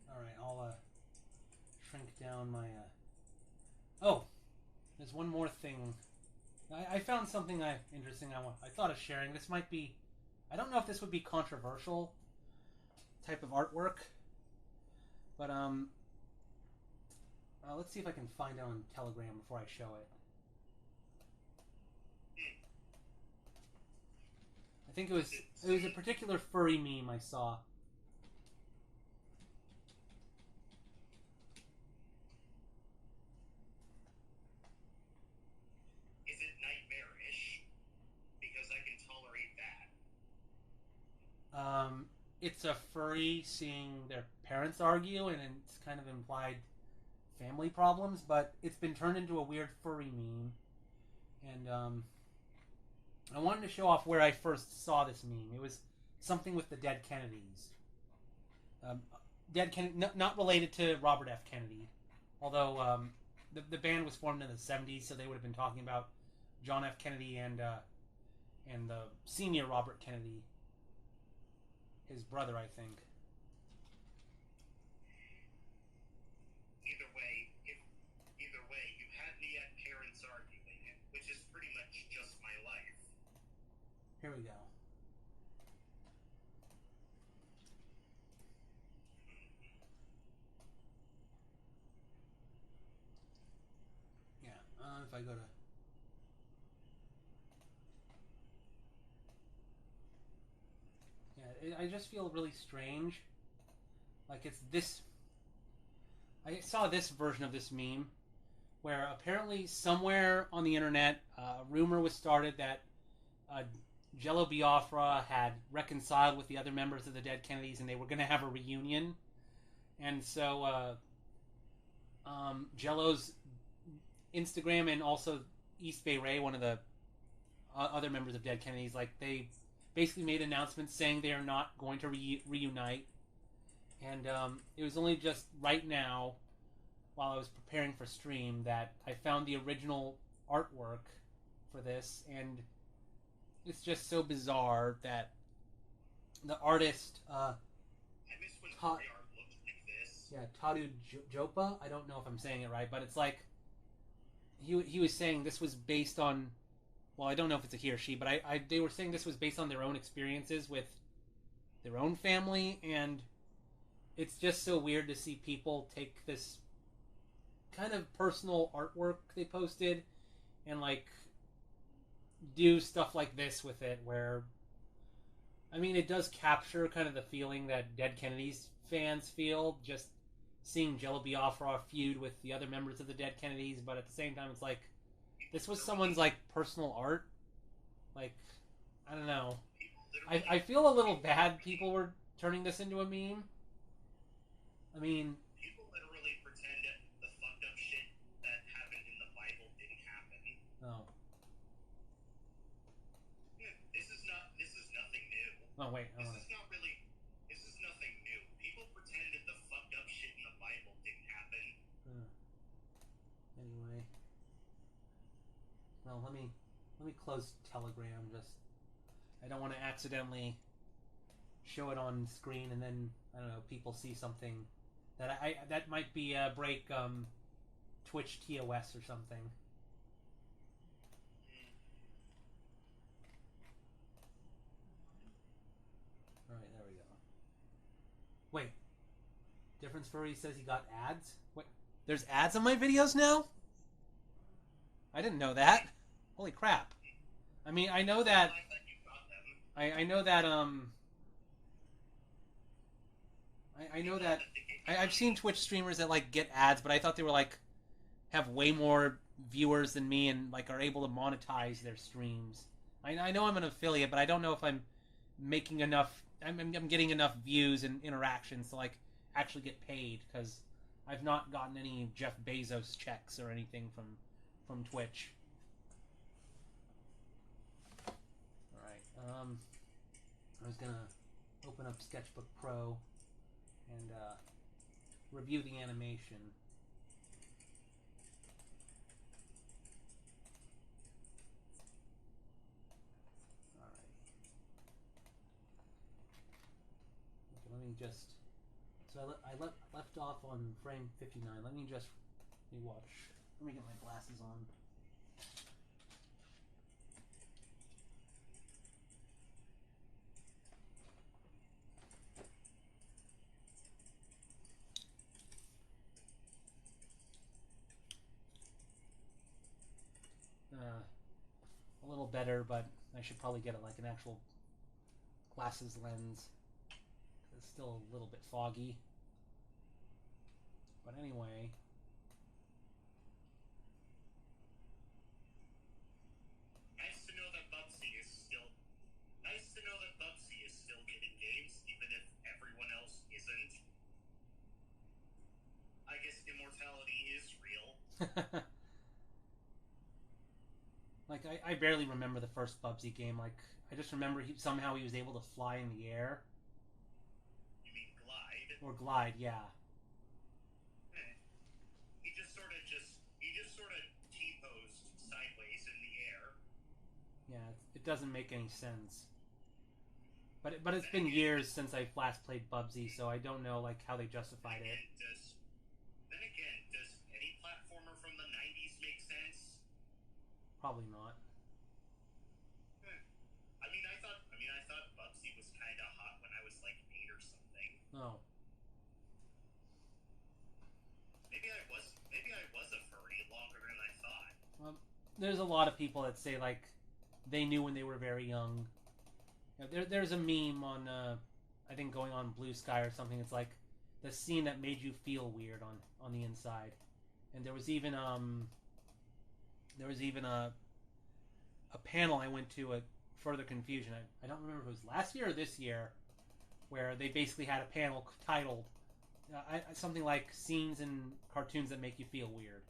Alright, I'll shrink down my Oh! There's one more thing. I found something interesting I thought of sharing. This might be... I don't know if this would be controversial type of artwork. But, let's see if I can find it on Telegram before I show it. I think it was a particular furry meme I saw. Is it nightmarish? Because I can tolerate that. it's a furry seeing their parents argue, and it's kind of implied family problems, but it's been turned into a weird furry meme. And I wanted to show off where I first saw this meme. It was something with the dead Kennedys. Dead Kennedy, not related to Robert F. Kennedy, although the band was formed in the 70s, so they would have been talking about John F. Kennedy and the senior Robert Kennedy, his brother, I think. Either way, you had me at parents arguing, which is pretty much just my life. Here we go. Yeah, if I go to... Yeah, I just feel really strange. Like it's this... I saw this version of this meme where apparently somewhere on the internet, a rumor was started that Jello Biafra had reconciled with the other members of the dead Kennedys and they were going to have a reunion. And so Jello's Instagram and also East Bay Ray, one of the other members of dead Kennedys, like they basically made announcements saying they are not going to reunite. And it was only just right now, while I was preparing for stream, that I found the original artwork for this, and it's just so bizarre that the artist, I miss when furry art looked like this. yeah, Tadu Jopa, I don't know if I'm saying it right, but it's like, he was saying this was based on, well, I don't know if it's a he or she, but they were saying this was based on their own experiences with their own family, and it's just so weird to see people take this kind of personal artwork they posted and like do stuff like this with it, where I mean it does capture kind of the feeling that Dead Kennedys fans feel just seeing Jello Biafra feud with the other members of the Dead Kennedys, but at the same time it's like this was someone's like personal art. Like, I don't know, I feel a little bad people were turning this into a meme. I mean, people literally pretend that the fucked up shit that happened in the Bible didn't happen. oh. This is nothing new. Oh, wait. This is nothing new. People pretend that the fucked up shit in the Bible didn't happen. Anyway. Well, let me close Telegram. Just, I don't want to accidentally show it on screen and then, I don't know, people see something that might be break Twitch TOS or something. Alright, there we go. Wait. Difference Furry says he got ads? Wait, there's ads on my videos now? I didn't know that. Holy crap. I mean, I know that... I know that, I know that... I've seen Twitch streamers that, like, get ads, but I thought they were, like, have way more viewers than me and, like, are able to monetize their streams. I know I'm an affiliate, but I don't know if I'm making enough... I'm getting enough views and interactions to, like, actually get paid, because I've not gotten any Jeff Bezos checks or anything from Twitch. Alright, I was gonna open up Sketchbook Pro and, review the animation. Alright. Okay, let me just... So I left off on frame 59. Let me just rewatch. Let me get my glasses on. A little better, but I should probably get like an actual glasses lens. It's still a little bit foggy. But anyway. Nice to know that Bubsy is still getting games, even if immortality is real. Like, I barely remember the first Bubsy game. Like, I just remember somehow he was able to fly in the air. You mean glide? Or glide, yeah. He just sort of T-posed sideways in the air. Yeah, it doesn't make any sense. But it's been years since I last played Bubsy, so I don't know like how they justified it. Then again, does any platformer from the 90s make sense? Probably not. I thought Bubsy was kind of hot when I was like 8 or something. Oh. Maybe I was a furry longer than I thought. Well, there's a lot of people that say like they knew when they were very young. You know, there's a meme on I think going on Blue Sky or something. It's like the scene that made you feel weird on the inside, and there was even a panel I went to at Further Confusion. I don't remember if it was last year or this year, where they basically had a panel titled something like "Scenes in Cartoons That Make You Feel Weird."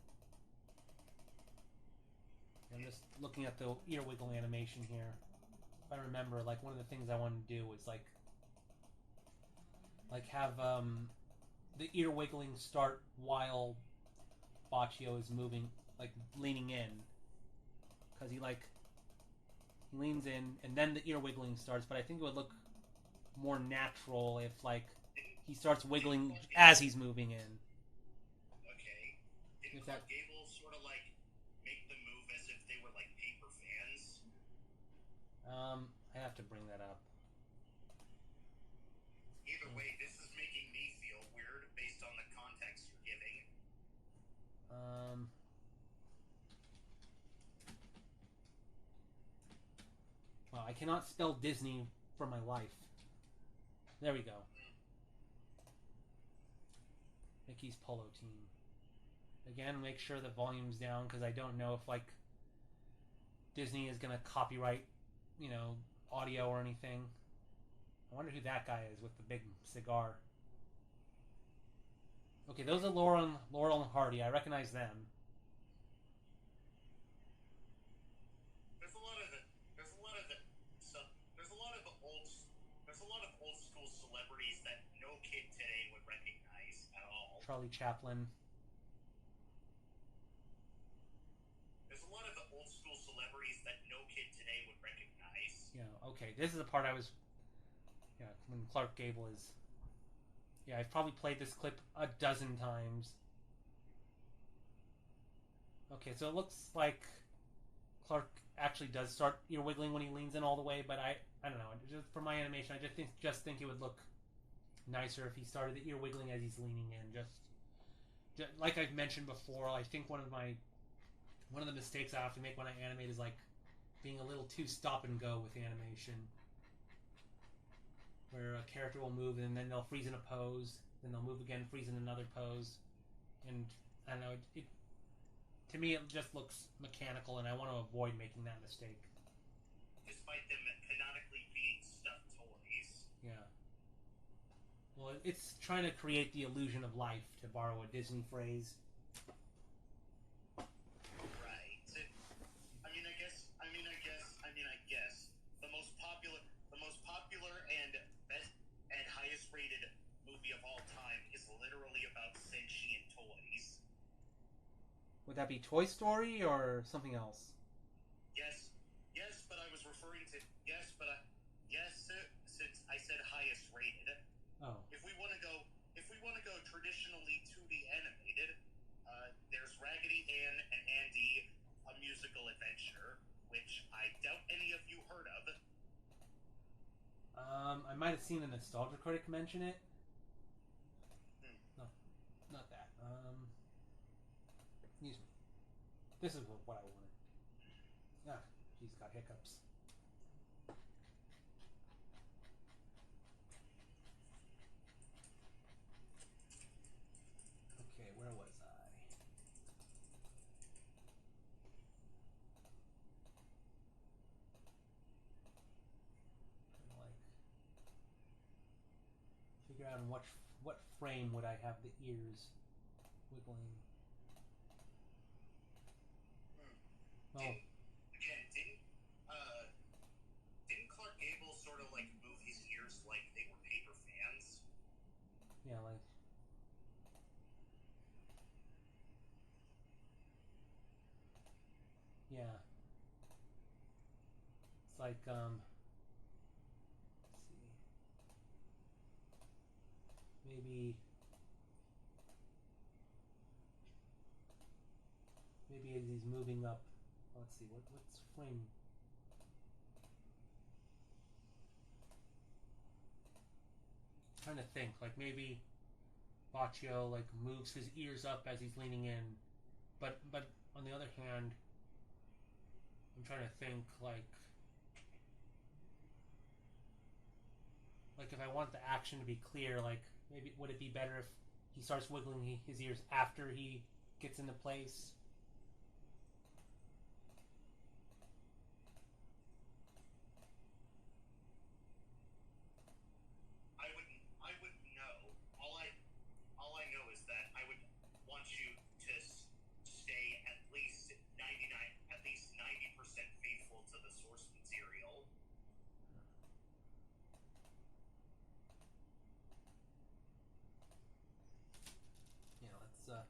I'm just looking at the ear wiggle animation here. If I remember, like one of the things I wanted to do was like have the ear wiggling start while Baccio is moving, like leaning in, because he leans in and then the ear wiggling starts. But I think it would look more natural if like he starts wiggling as he's moving in. Okay. Didn't If that Gable sort of like make the move as if they were like paper fans? I have to bring that up. Either way, this is making me feel weird based on the context you're giving. Wow, I cannot spell Disney for my life. There we go. Mickey's Polo Team. Again, make sure the volume's down because I don't know if like Disney is gonna copyright, you know, audio or anything. I wonder who that guy is with the big cigar. Okay, those are Laurel and Hardy. I recognize them. There's a lot of old school celebrities that no kid today would recognize at all. Charlie Chaplin. There's a lot of the old school celebrities that no kid today would recognize. Yeah, okay. This is the part I was... Yeah, when Clark Gable is... Yeah, I've probably played this clip a dozen times. Okay, so it looks like Clark actually does start ear wiggling when he leans in all the way, but I don't know. Just for my animation, I just think it would look nicer if he started the ear wiggling as he's leaning in. Just like I've mentioned before, I think one of the mistakes I often make when I animate is like being a little too stop and go with animation, where a character will move and then they'll freeze in a pose, then they'll move again, freeze in another pose, and I don't know. To me, it just looks mechanical, and I want to avoid making that mistake. Despite them canonically being stuffed toys. Yeah. Well, it's trying to create the illusion of life, to borrow a Disney phrase. Right. I guess the most popular and best and highest rated movie of all time is literally about sentient toys. Would that be Toy Story or something else? Yes, but I was referring to since I said highest rated. Oh. If we want to go traditionally 2D animated, there's Raggedy Ann and Andy, A Musical Adventure, which I doubt any of you heard of. I might have seen the Nostalgia Critic mention it. No, not that. Excuse me. This is what I wanted. Ah, she's got hiccups. Okay, where was I? Figure out in what frame would I have the ears. wiggling. Well, didn't Clark Gable sort of like move his ears like they were paper fans? Yeah, like. Yeah. It's like, let's see. Maybe as he's moving up. Let's see, what's frame? I'm trying to think, like maybe Baccio like moves his ears up as he's leaning in, but on the other hand, I'm trying to think like if I want the action to be clear, like maybe would it be better if he starts wiggling his ears after he gets into place? I wouldn't know. All I know is that I would want you to stay at least 90% faithful to the source material. Yeah, let's draw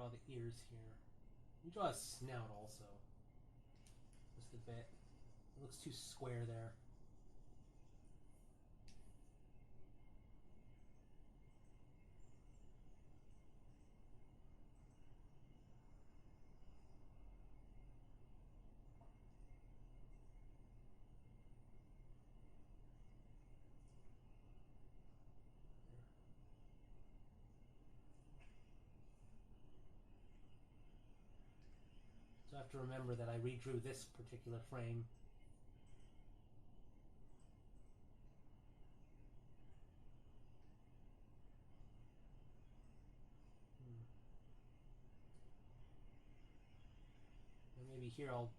the ears here. We draw a snout also. Just a bit. It looks too square there. So I have to remember that I redrew this particular frame. And maybe here I'll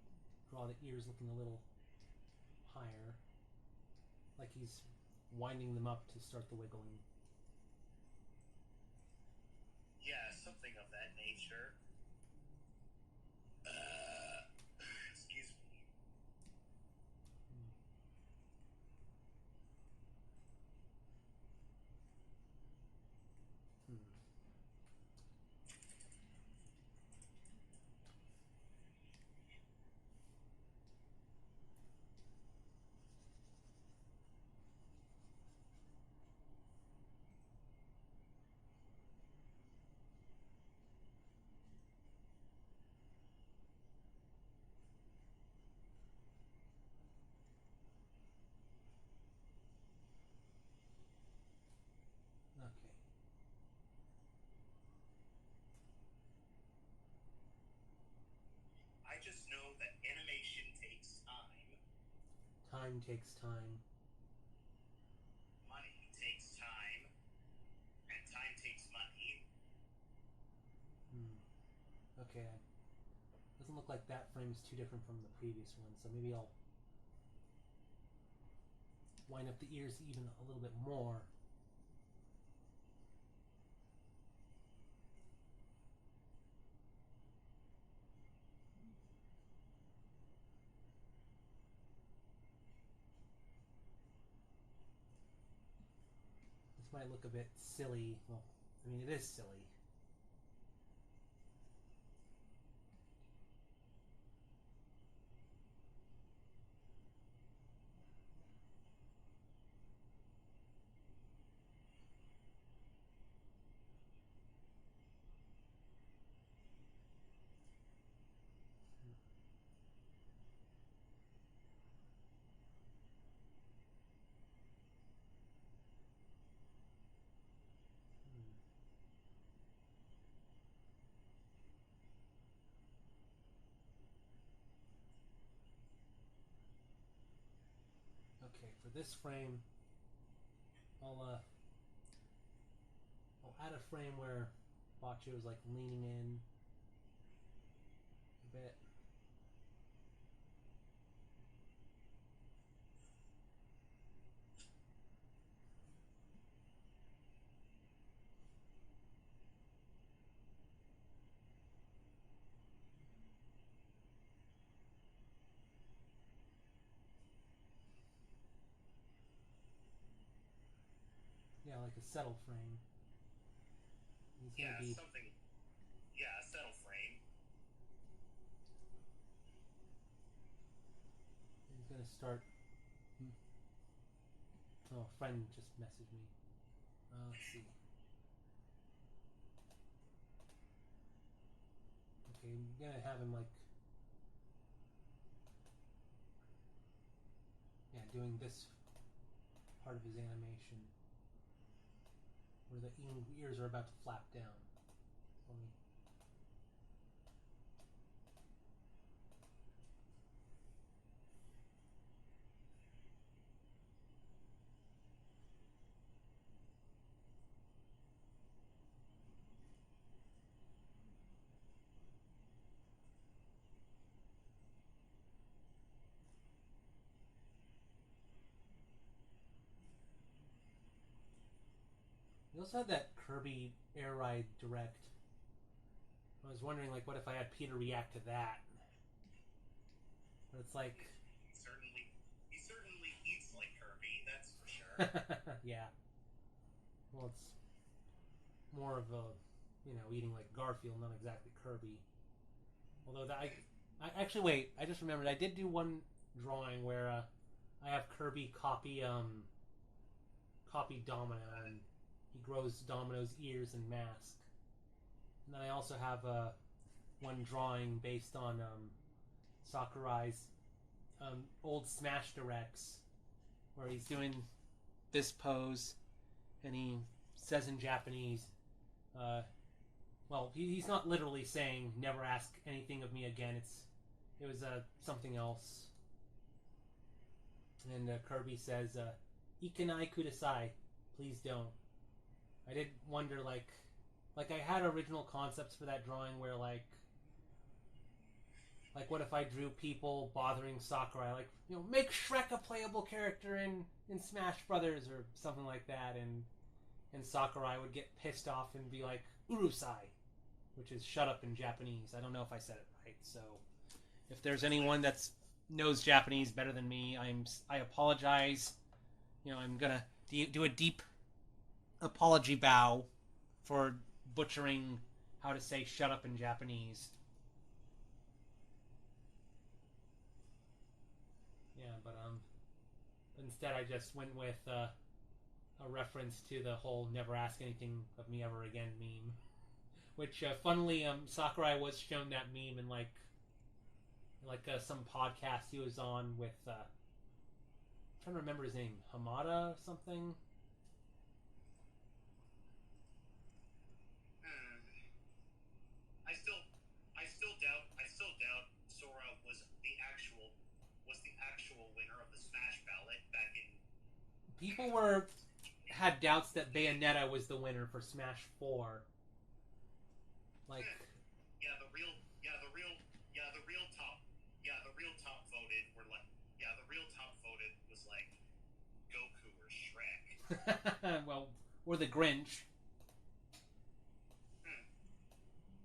draw the ears looking a little higher. Like he's winding them up to start the wiggling. Yeah, something of that nature. Excuse me. Okay. I just know that animation takes time. Time takes time. Money takes time. And time takes money. Okay. Doesn't look like that frame is too different from the previous one, so maybe I'll wind up the ears even a little bit more. This might look a bit silly. Well, I mean, it is silly. Okay, for this frame, I'll add a frame where Baccio is like leaning in a bit. like a settle frame. He's gonna be... something. Yeah, a settle frame. He's gonna start... Oh, a friend just messaged me. Let's see. Okay, I'm gonna have him, like... Yeah, doing this part of his animation. Where the ears are about to flap down. Let me... We also had that Kirby Air Ride Direct. I was wondering, like, what if I had Peter react to that? But it's like... He certainly eats like Kirby, that's for sure. Yeah. Well, it's more of a, you know, eating like Garfield, not exactly Kirby. Although that I actually, wait, I just remembered, I did do one drawing where I have Kirby copy Domino, and he grows Domino's ears and mask. And then I also have one drawing based on Sakurai's old Smash Directs, where he's doing this pose, and he says in Japanese, well, he's not literally saying "never ask anything of me again." It was something else. And Kirby says, "Ikenai kudasai, please don't." I did wonder, like I had original concepts for that drawing where like what if I drew people bothering Sakurai, like, you know, make Shrek a playable character in Smash Brothers or something like that, and Sakurai would get pissed off and be like "urusai," which is shut up in Japanese. I don't know if I said it right, so if there's anyone that knows Japanese better than me, I apologize. You know, I'm gonna do a deep apology bow for butchering how to say "shut up" in Japanese. Yeah, but instead I just went with a reference to the whole "never ask anything of me ever again" meme, which funnily Sakurai was shown that meme in like some podcast he was on with I'm trying to remember his name, Hamada or something. I still doubt Sora was the actual winner of the Smash ballot back in. People had doubts that Bayonetta was the winner for Smash 4. Like, the real top voted was like Goku or Shrek. well, or the Grinch.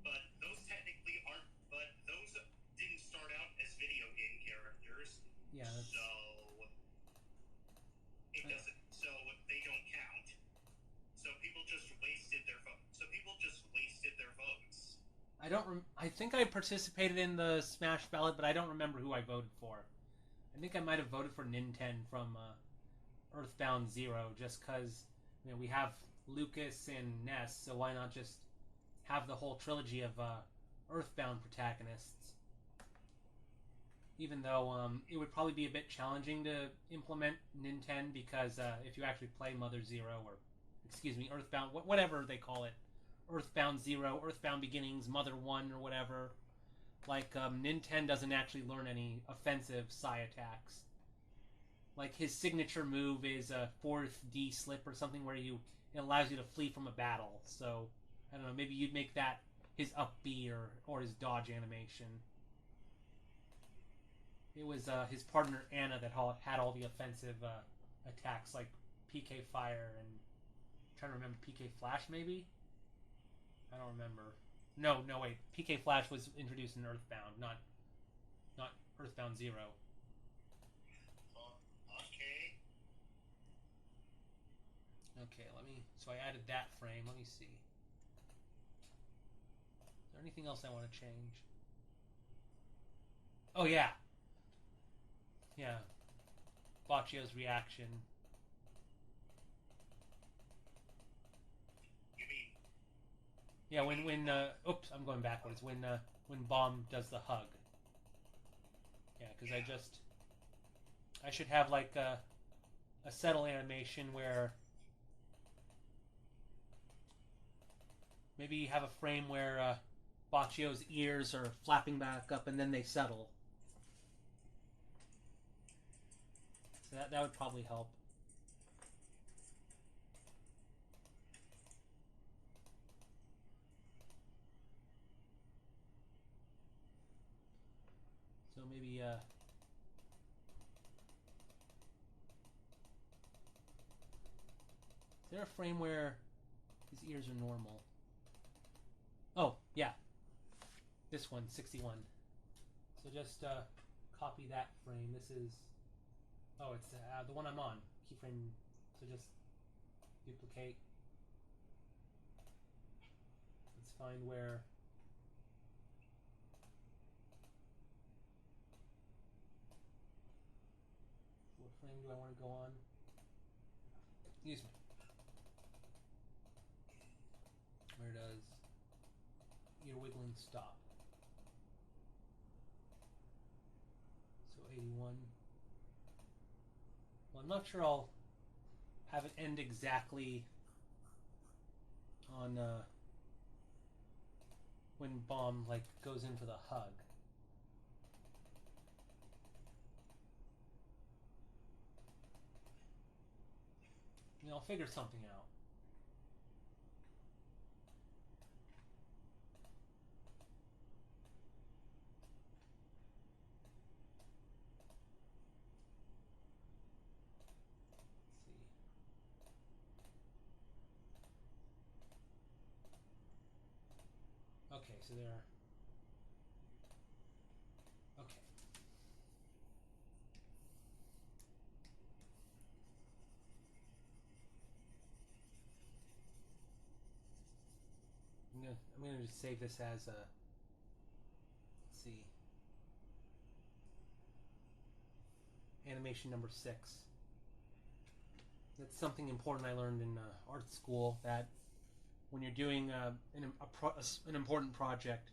But those technically aren't. But those didn't start out as video game characters. Yeah. So it doesn't. So they don't count. So people just wasted their vote. I think I participated in the Smash ballot, but I don't remember who I voted for. I think I might have voted for Nintendo from Earthbound Zero, just because, you know, we have Lucas and Ness, so why not just have the whole trilogy of Earthbound protagonists? Even though it would probably be a bit challenging to implement Nintendo, because if you actually play Mother Zero, or excuse me, Earthbound, whatever they call it, Earthbound Zero, Earthbound Beginnings, Mother 1, or whatever, like, Nintendo doesn't actually learn any offensive psi attacks. Like, his signature move is a 4th D slip or something where it allows you to flee from a battle. So, I don't know, maybe you'd make that his up B or his dodge animation. It was his partner Anna that had all the offensive attacks, like PK Fire and... I'm trying to remember, PK Flash, maybe? I don't remember. No, wait. PK Flash was introduced in Earthbound, not Earthbound Zero. Okay. Okay, so I added that frame. Let me see. Is there anything else I want to change? Oh, yeah. Yeah. Bacchio's reaction. You mean? Yeah, when oops, I'm going backwards. When Bomb does the hug. Yeah, because I should have like a settle animation where maybe you have a frame where Bacchio's ears are flapping back up and then they settle. So that would probably help. So maybe is there a frame where his ears are normal? Oh, yeah. This one, 61. So just copy that frame. This is... Oh, it's the one I'm on. Keyframe. So just duplicate. Let's find where... What frame do I want to go on? Excuse me. Where does ear wiggling stop? So 81. Well, I'm not sure I'll have it end exactly on when Bomb like goes in for the hug. You know, I'll figure something out. Okay, so there. Okay. I'm gonna just save this as a. Let's see. Animation number 6. That's something important I learned in art school, that when you're doing an important project,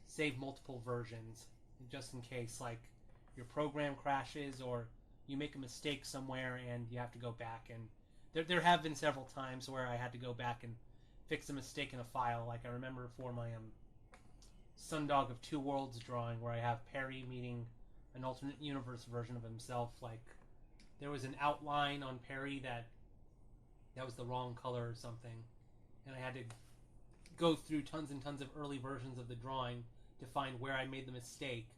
save multiple versions, just in case like your program crashes or you make a mistake somewhere and you have to go back. And there have been several times where I had to go back and fix a mistake in a file. Like I remember for my Sundog of Two Worlds drawing, where I have Perry meeting an alternate universe version of himself. Like there was an outline on Perry that was the wrong color or something, and I had to go through tons and tons of early versions of the drawing to find where I made the mistake,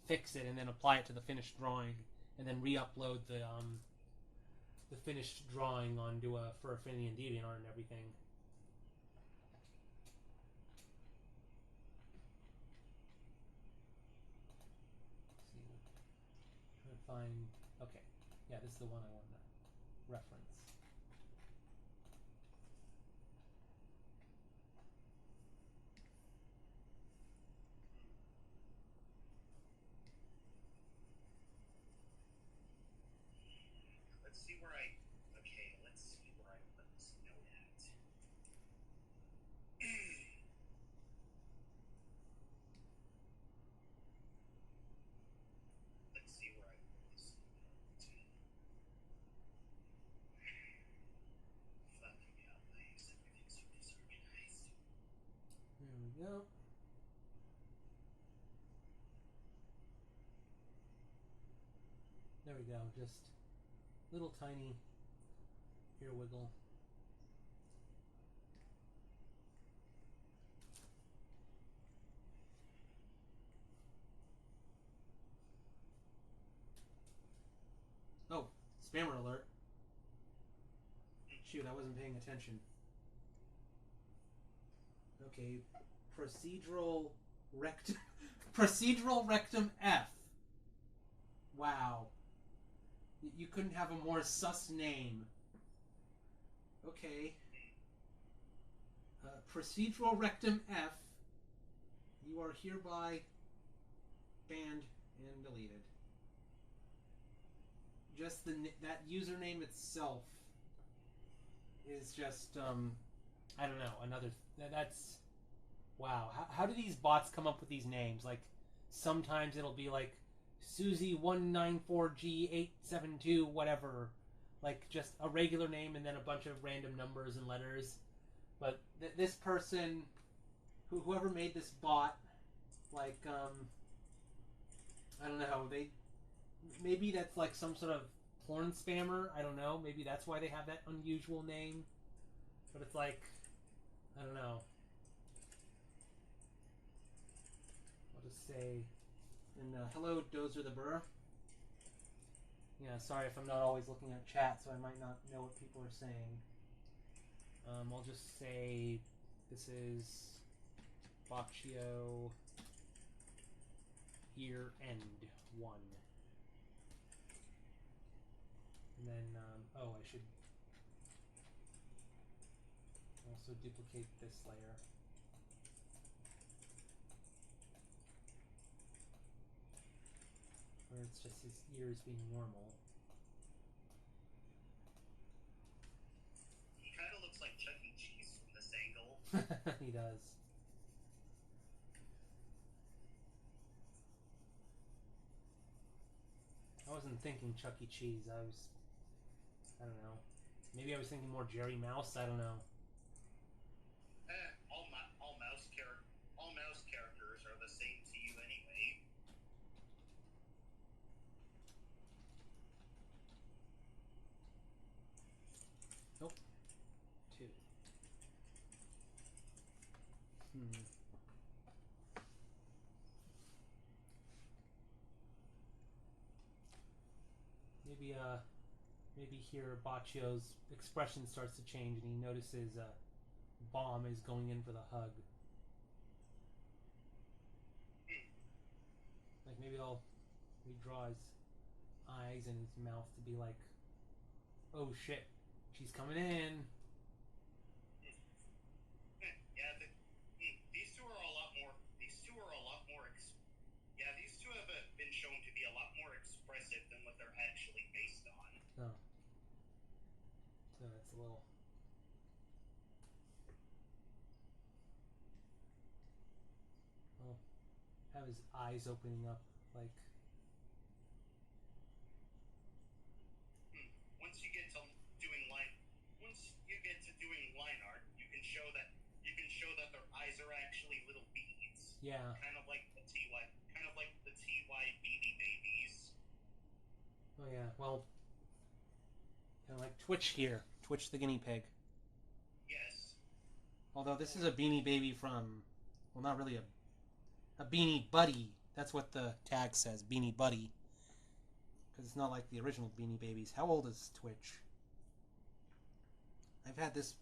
fix it, and then apply it to the finished drawing, and then re-upload the finished drawing onto for Affinity and DeviantArt and everything. Let's see, try to find. Okay, yeah, this is the one I want to reference. Let's see where I put this note at. Let's see where I put this note. Fucking hell, everything's so disorganized. There we go. There we go, just little tiny ear wiggle. Oh, spammer alert. Shoot, I wasn't paying attention. Okay, procedural rectum F. Wow. You couldn't have a more sus name. Okay. Procedural rectum F. You are hereby banned and deleted. Just that username itself is just I don't know, that's wow. How do these bots come up with these names? Like sometimes it'll be like Susie194G872 whatever, like just a regular name and then a bunch of random numbers and letters. But this person, whoever made this bot, like I don't know, maybe that's like some sort of porn spammer. I don't know. Maybe that's why they have that unusual name. But it's like, I don't know. I'll just say, and hello, Dozer the Burr. Yeah, sorry if I'm not always looking at chat, so I might not know what people are saying. I'll just say this is Boccio Year End 1. And then, oh, I should also duplicate this layer. Where it's just his ears being normal. He kind of looks like Chuck E. Cheese from this angle. He does. I wasn't thinking Chuck E. Cheese. I don't know. Maybe I was thinking more Jerry Mouse. I don't know. All mouse characters are the same to you anyway. Nope. 2. Maybe here Baccio's expression starts to change and he notices Bomb is going in for the hug. Like maybe I'll redraw his eyes and his mouth to be like, oh shit, she's coming in. Yeah, these two are a lot more. These two have been shown to be a lot more expressive than what they're actually based on. Oh, so it's a little. Well, have his eyes opening up like. Once you get to doing line art, you can show that their eyes are actually little beads. Yeah. Kind of like the TY Beanie Babies. Oh yeah. Well, kind of like Twitch here. Twitch the guinea pig. Yes. Although this is a Beanie Baby from, well, not really a Beanie Buddy. That's what the tag says, Beanie Buddy. Because it's not like the original Beanie Babies. How old is Twitch? I've had this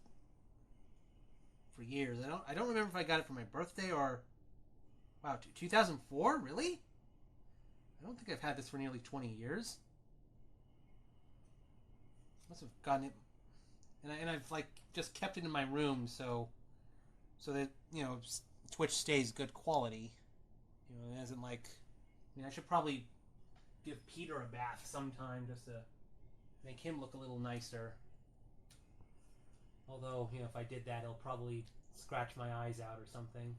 for years. I don't remember if I got it for my birthday or... Wow, 2004? Really? I don't think I've had this for nearly 20 years. Must have gotten it... And I've, like, just kept it in my room so that, you know, Twitch stays good quality. You know, it isn't like... I mean, I should probably give Peter a bath sometime just to make him look a little nicer. Although, you know, if I did that, he'll probably scratch my eyes out or something.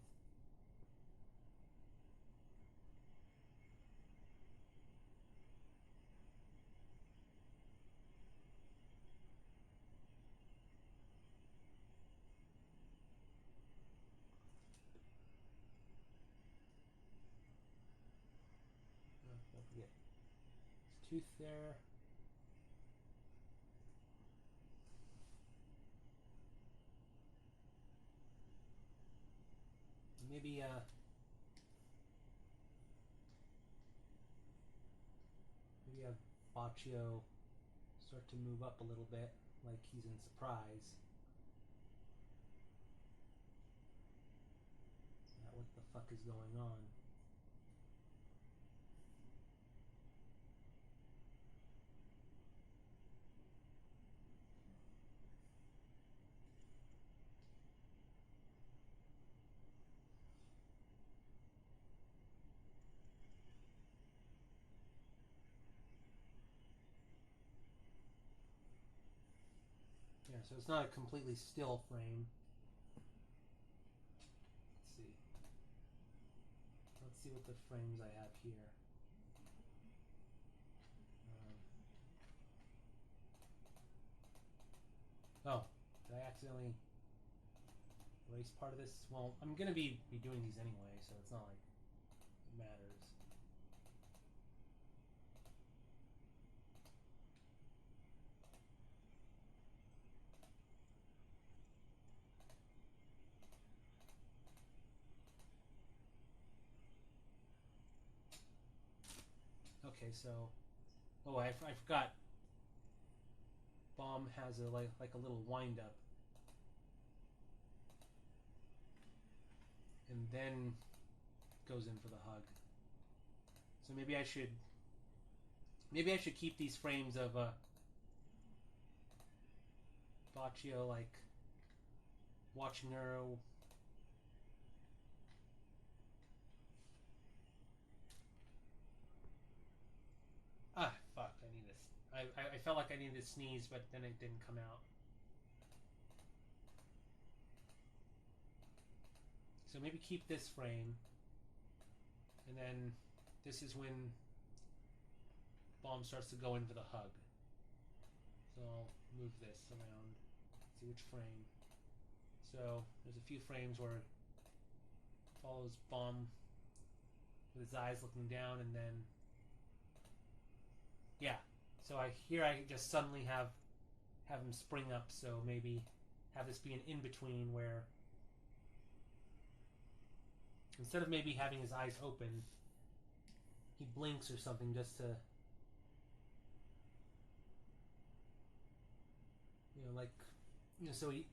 Don't forget his tooth there. Maybe have Baccio start to move up a little bit, like he's in surprise. What the fuck is going on? so it's not a completely still frame. Let's see what the frames I have here. Oh, did I accidentally erase part of this? Well, I'm going to be doing these anyway, so it's not like it matters. Okay, so I forgot. Bomb has a like a little wind up, and then goes in for the hug. So maybe I should keep these frames of Baccio like watching her. Ah, fuck! I need this. I felt like I needed to sneeze, but then it didn't come out. So maybe keep this frame, and then this is when Bomb starts to go in for the hug. So I'll move this around, see which frame. So there's a few frames where it follows Bomb with his eyes looking down, and then yeah. So I just suddenly have him spring up. So maybe have this be an in between where instead of maybe having his eyes open, he blinks or something just to, so he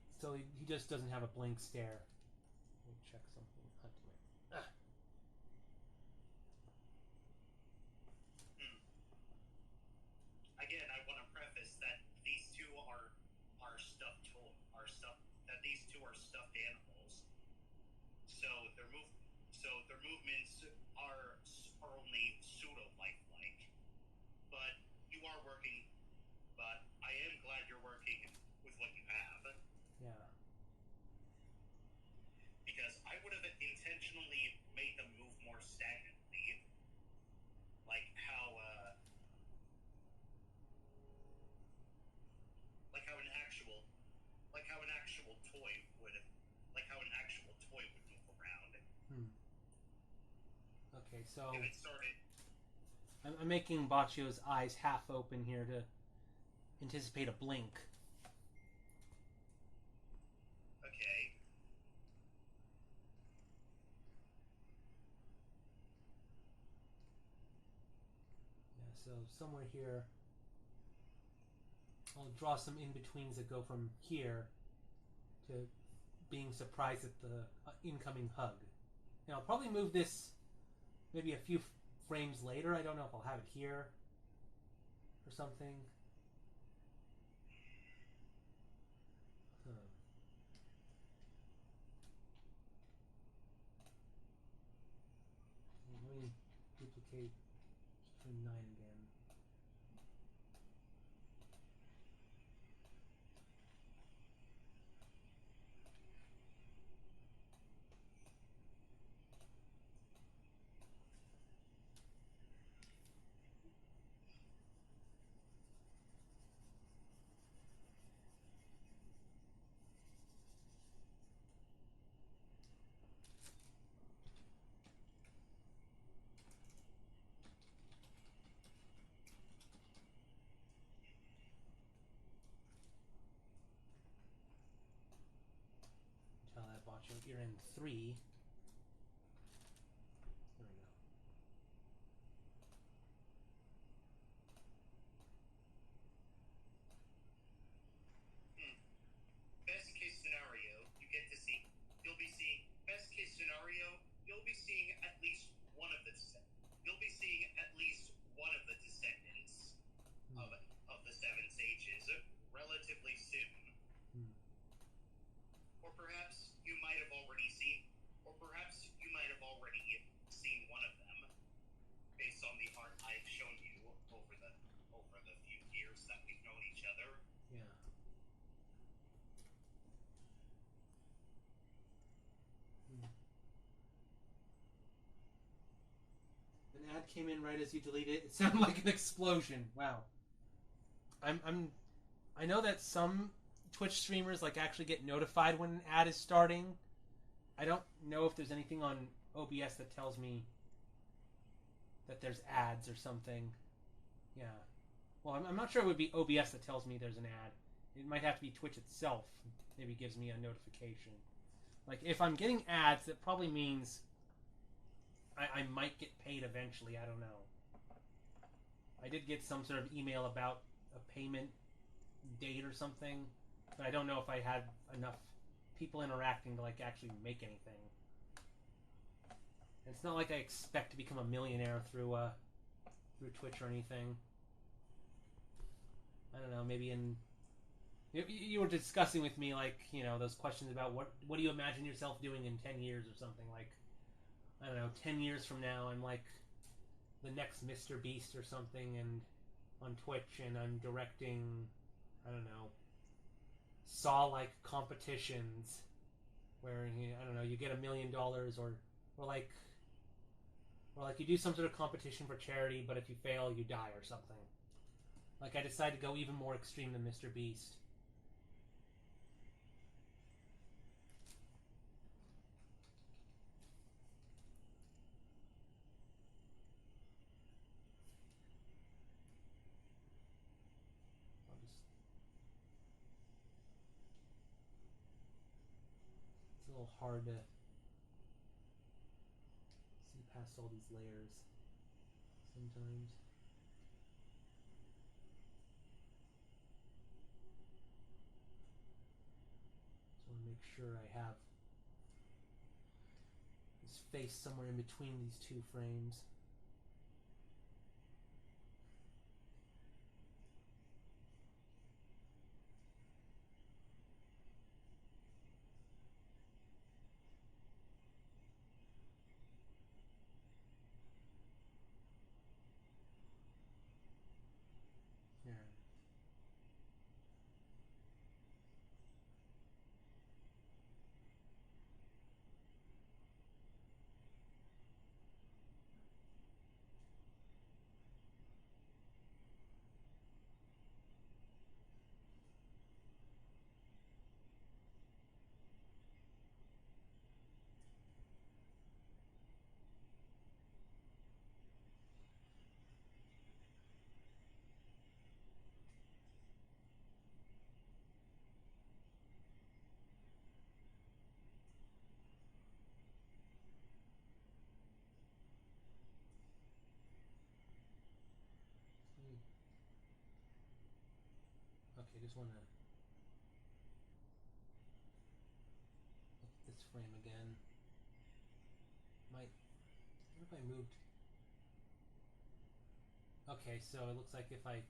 just doesn't have a blank stare. Let me check something. Again, I want to preface that these two are stuffed animals. So their movements are only pseudo lifelike. But you are working. But I am glad you're working with what you have. Yeah. Because I would have intentionally made them move more stagnantly, like how an actual toy would move around. Okay, so if it started. I'm making Baccio's eyes half open here to anticipate a blink. Okay. Yeah, so somewhere here, I'll draw some in-betweens that go from here to being surprised at the incoming hug. And I'll probably move this maybe a few frames later. I don't know if I'll have it here or something. Let me duplicate frame 9 again. Tell that Baccio you're in 3. There we go. Best case scenario, you'll be seeing at least one of the descendants of the Seven Sages relatively soon. Or perhaps you might have already seen one of them based on the art I've shown you over the few years that we've known each other. Yeah. ad came in right as you deleted it. It sounded like an explosion. Wow. I know that some Twitch streamers like actually get notified when an ad is starting. I don't know if there's anything on OBS that tells me that there's ads or something. Yeah. Well, I'm not sure it would be OBS that tells me there's an ad. It might have to be Twitch itself. Maybe gives me a notification. Like, if I'm getting ads, that probably means I might get paid eventually. I don't know. I did get some sort of email about a payment date or something, but I don't know if I had enough people interacting to like actually make anything. It's not like I expect to become a millionaire through Twitch or anything. I don't know. Maybe in you were discussing with me like those questions about what do you imagine yourself doing in 10 years or something, like I don't know, 10 years from now I'm like the next Mr. Beast or something and on Twitch and I'm directing, I don't know, Saw-like competitions where I don't know, you get $1 million or like you do some sort of competition for charity, but if you fail you die or something. Like I decided to go even more extreme than Mr. Beast. It's a little hard to see past all these layers sometimes. Just want to make sure I have his face somewhere in between these two frames. Okay, just want to look at this frame again. What if I moved? Okay, so it looks like if I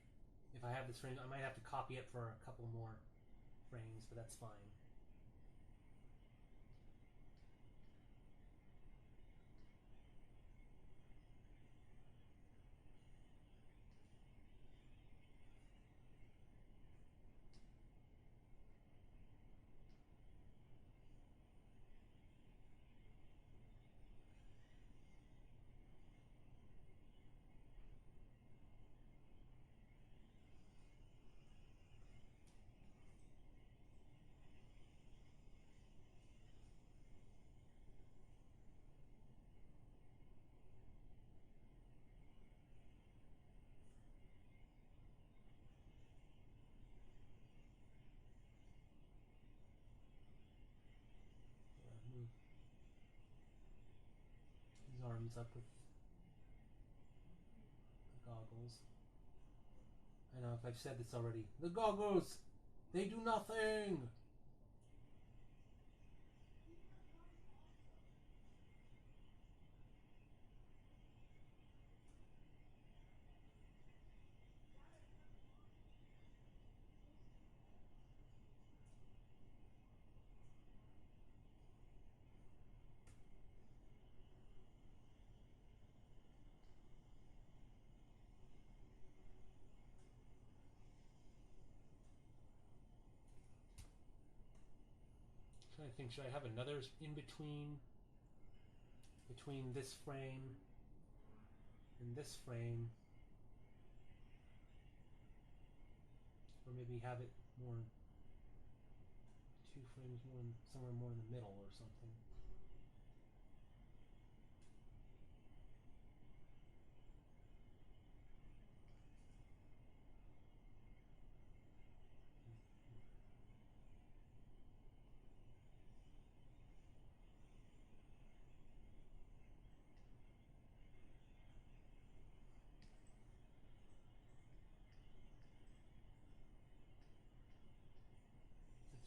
have this frame, I might have to copy it for a couple more frames, but that's fine. Move his arms up with the goggles. I know if I've said this already. The goggles! They do nothing! I think, should I have another in between this frame in this frame, or maybe have it more 2 frames more somewhere more in the middle or something.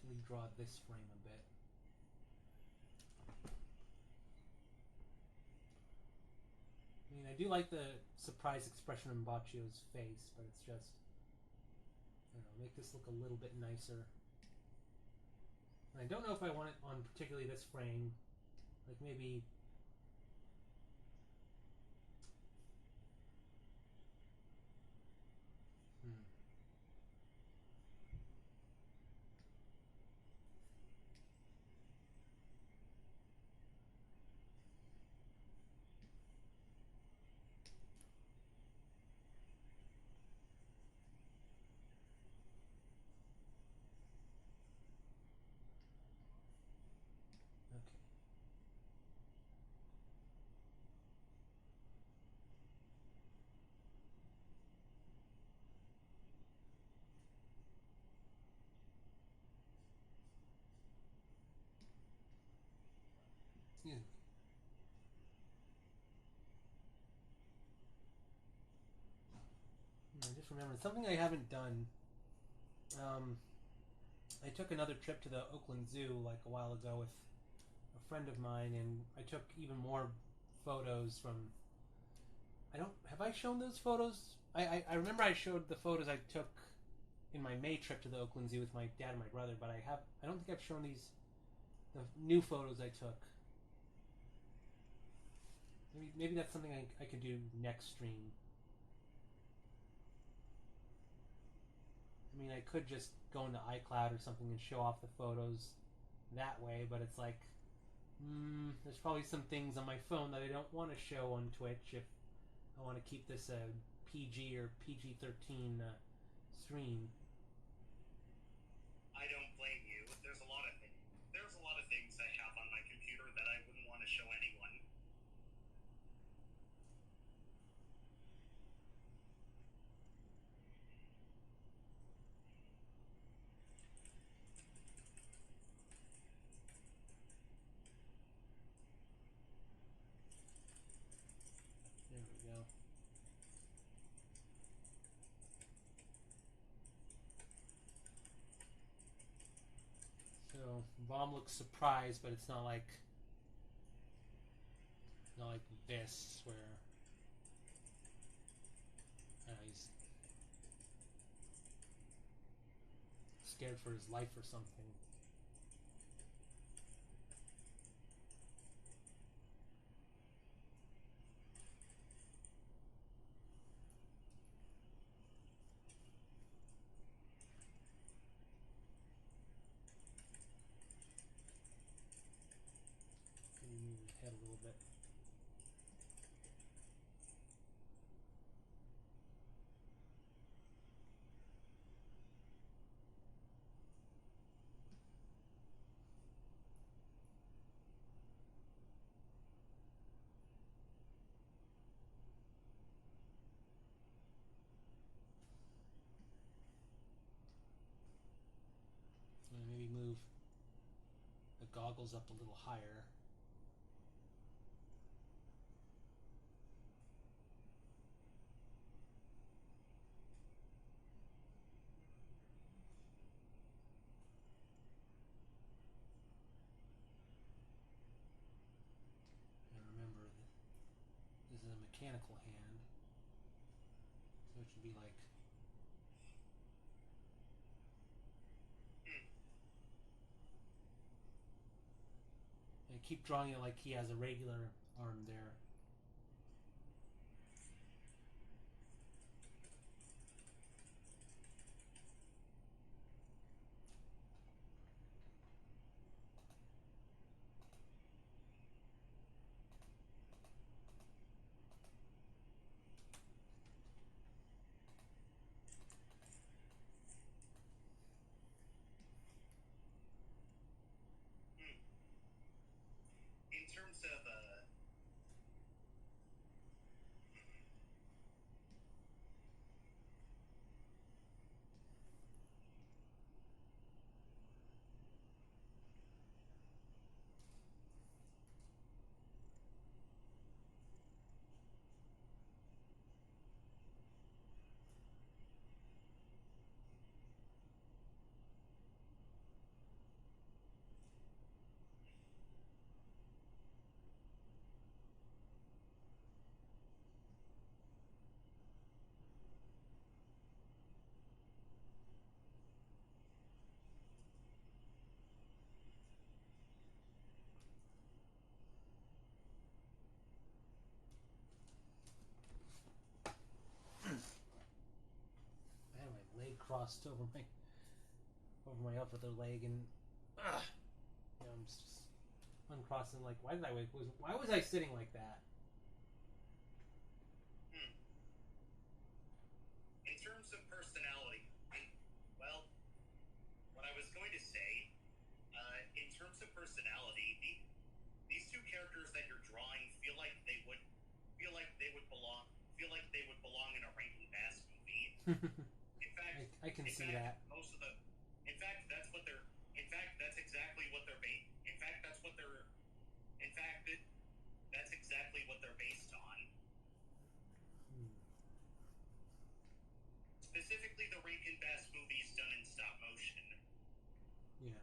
Redraw this frame a bit. I mean, I do like the surprised expression on Bacchio's face, but it's just, I don't know, make this look a little bit nicer. And I don't know if I want it on particularly this frame, like maybe excuse me. I just remembered something I haven't done. I took another trip to the Oakland Zoo like a while ago with a friend of mine, and I took even more photos from. Have I shown those photos? I remember I showed the photos I took in my May trip to the Oakland Zoo with my dad and my brother, but I don't think I've shown the new photos I took. Maybe that's something I could do next stream. I mean, I could just go into iCloud or something and show off the photos that way, but it's like, there's probably some things on my phone that I don't want to show on Twitch if I want to keep this a PG or PG-13 stream. I don't blame you. There's a lot of things I have on my computer that I wouldn't want to show anyone. There we go. So Bomb looks surprised, but it's not like this where he's scared for his life or something. Move his head a little bit. And maybe move the goggles up a little higher. This is a mechanical hand, so it should be like and keep drawing it like he has a regular arm there. crossed over my upper leg, and I'm just uncrossing. Like, why was I sitting like that? In terms of personality, well, what I was going to say, in terms of personality, these two characters that you're drawing feel like they would belong in a Rankin Bass movie. In fact, I can see that. Most of the, in fact, that's what they're. In fact, that's exactly what they're based. In fact, that's what they're. In fact, that's exactly what they're based on. Specifically, the Rankin Bass movies done in stop motion. Yeah.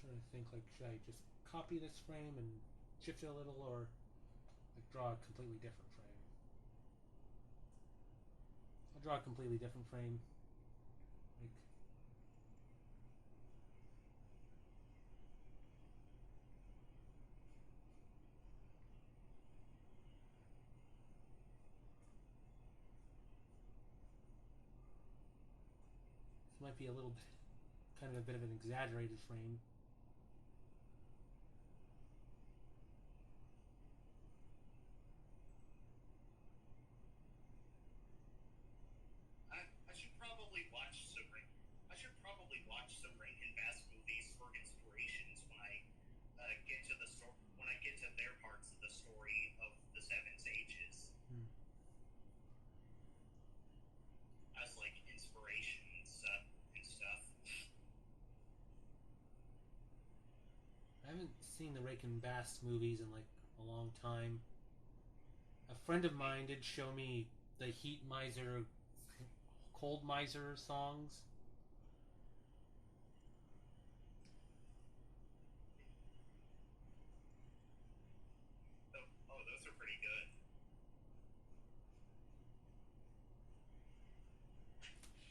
Trying to think, like, should I just copy this frame and shift it a little, or like draw a completely different frame? I'll draw a completely different frame. Like, this might be a little bit, kind of a bit of an exaggerated frame. Watch some Rankin Bass movies for inspirations when I get to their parts of the story of the Seven Sages. As like inspirations and stuff. I haven't seen the Rankin Bass movies in like a long time. A friend of mine did show me the Heat Miser, Cold Miser songs. Oh, those are pretty good.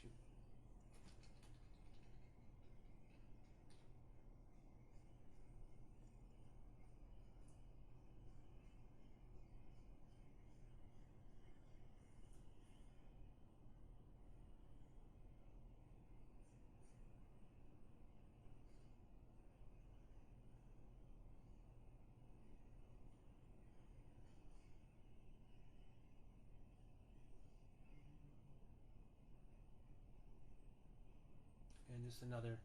Shoot. And just another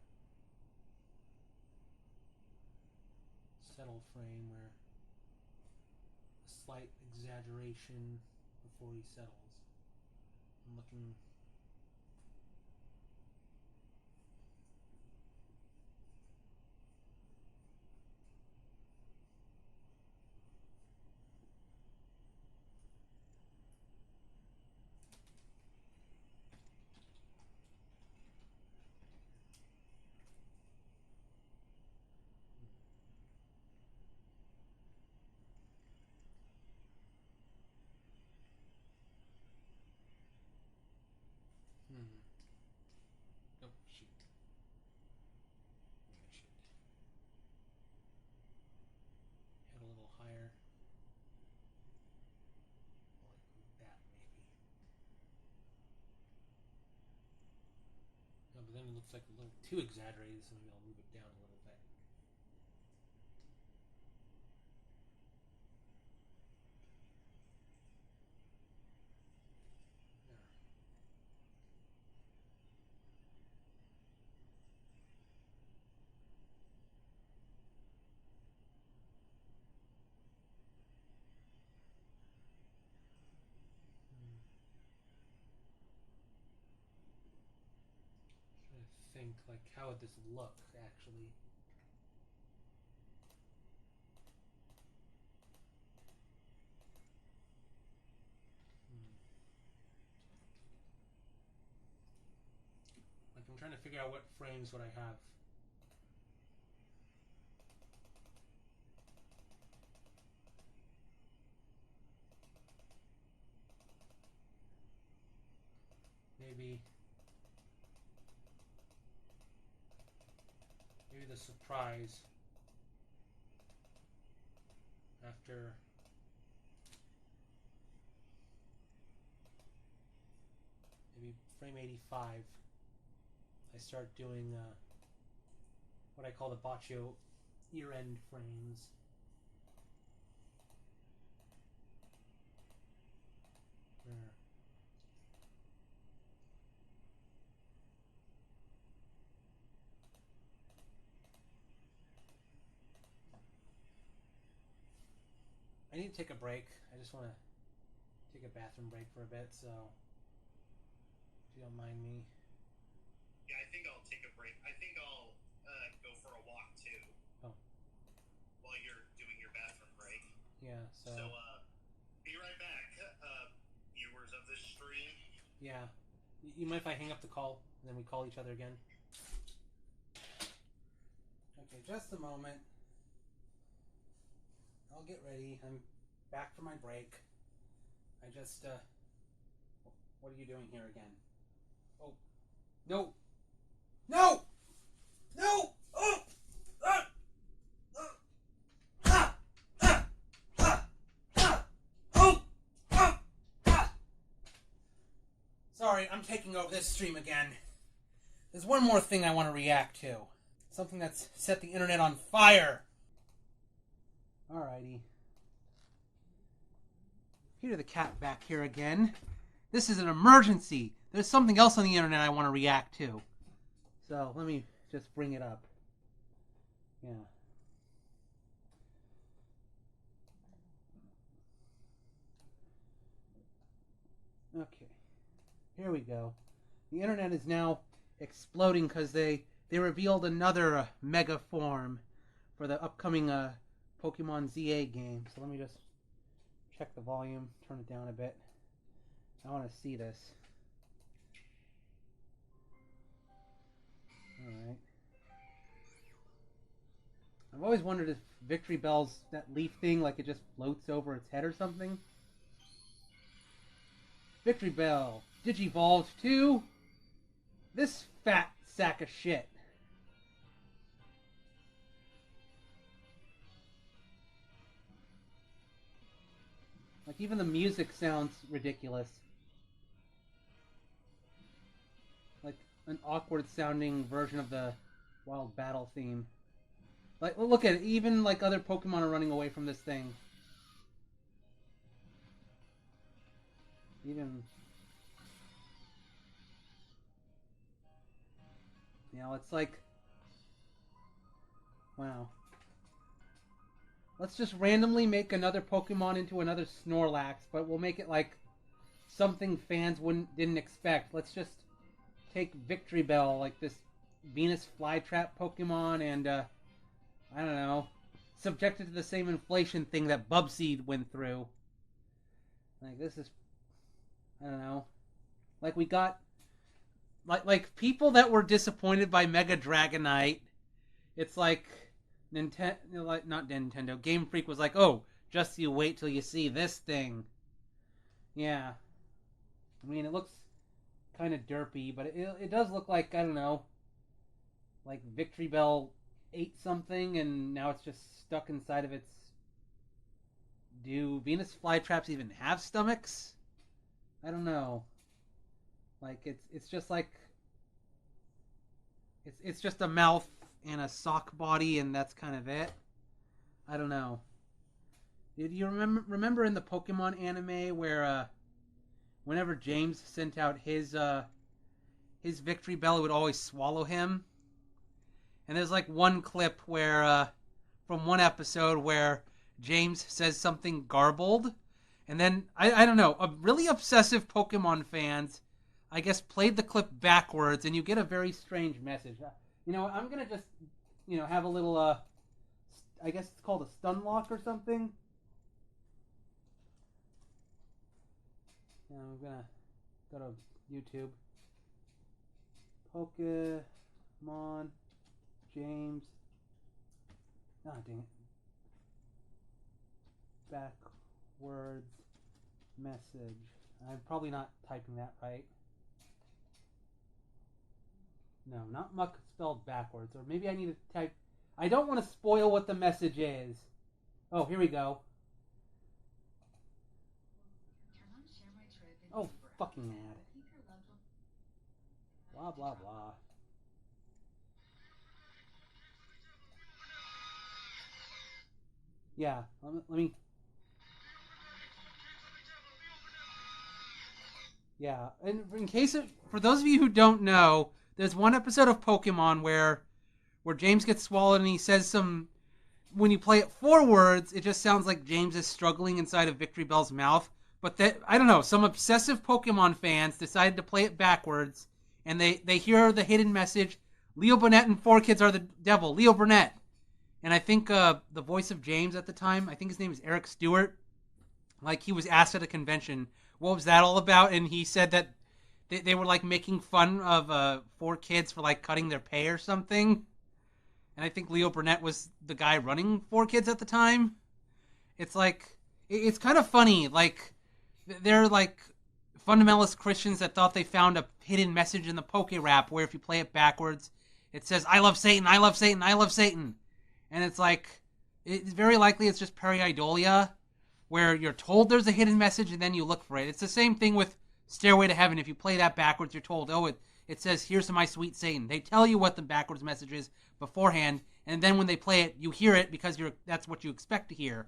settle frame where a slight exaggeration before he settles. I'm looking. Oh, shoot. Maybe I should head a little higher. Like that, maybe. No, but then it looks like a little too exaggerated, so maybe I'll move it down a little bit. Trying to think, like, how would this look, actually? Like, I'm I'm trying to figure out what frames would I have. Maybe the surprise after maybe frame 85 I start doing what I call the boccio ear end frames. Where I need to take a break. I just want to take a bathroom break for a bit, so if you don't mind me. Yeah, I think I'll take a break. I think I'll go for a walk too. Oh. While you're doing your bathroom break. Yeah, so be right back, viewers of this stream. Yeah. You mind if I hang up the call and then we call each other again? Okay, just a moment. I'll get ready. I'm back from my break. I just, what are you doing here again? Oh, no! No! No! Oh! Ah! Ah! Ah! Ah! Ah! Oh! Ah! Ah! Sorry, I'm taking over this stream again. There's one more thing I want to react to. Something that's set the internet on fire. Alrighty. Peter the Cat back here again. This is an emergency. There's something else on the internet I want to react to. So let me just bring it up. Yeah. Okay. Here we go. The internet is now exploding because they revealed another mega form for the upcoming Pokemon ZA game. So let me just check the volume, turn it down a bit. I want to see this. Alright. I've always wondered if Victreelbel's that leaf thing, like it just floats over its head or something. Victreelbel, Digivolved to this fat sack of shit. Like, even the music sounds ridiculous. Like, an awkward sounding version of the Wild Battle theme. Like, look at it. Even, like, other Pokemon are running away from this thing. Even... You know, it's like... Wow. Let's just randomly make another Pokemon into another Snorlax, but we'll make it like something fans didn't expect. Let's just take Victreelbel, like this Venus flytrap Pokemon, and I don't know, subject it to the same inflation thing that Bubsy went through. Like, this is, I don't know, like we got like people that were disappointed by Mega Dragonite. It's like Nintendo, like not Nintendo. Game Freak was like, "Oh, just you wait till you see this thing." Yeah, I mean, it looks kind of derpy, but it does look like, I don't know, like Victreelbel ate something and now it's just stuck inside of its. Do Venus flytraps even have stomachs? I don't know. Like, it's just like it's just a mouth and a sock body, and that's kind of it. I don't know. Did you remember in the Pokemon anime where whenever James sent out his Victreelbel, it would always swallow him? And there's like one clip where from one episode where James says something garbled, and then I don't know, a really obsessive Pokemon fans, I guess, played the clip backwards, and you get a very strange message. You know, I'm gonna just, you know, have a little, I guess it's called a stun lock or something. Yeah, I'm gonna go to YouTube. Pokemon James. Ah, dang it. Backwards message. I'm probably not typing that right. No, not muck spelled backwards. Or maybe I need to type... I don't want to spoil what the message is. Oh, here we go. Oh, fucking ad. Blah, blah, blah. Yeah, let me... Yeah, and for those of you who don't know, there's one episode of Pokemon where James gets swallowed and he says some... When you play it forwards, it just sounds like James is struggling inside of Victreelbel's mouth. But I don't know, some obsessive Pokemon fans decided to play it backwards, and they hear the hidden message, Leo Burnett and 4 kids are the devil, Leo Burnett. And I think the voice of James at the time, I think his name is Eric Stewart, like he was asked at a convention, what was that all about? And he said that they were like making fun of 4 kids for like cutting their pay or something. And I think Leo Burnett was the guy running 4 kids at the time. It's like, it's kind of funny, like, they're like fundamentalist Christians that thought they found a hidden message in the Poke Rap where if you play it backwards, it says, I love Satan, I love Satan, I love Satan. And it's like, it's very likely it's just pareidolia, where you're told there's a hidden message and then you look for it. It's the same thing with Stairway to Heaven. If you play that backwards, you're told, oh, it says, here's to my sweet Satan. They tell you what the backwards message is beforehand, and then when they play it, you hear it because that's what you expect to hear.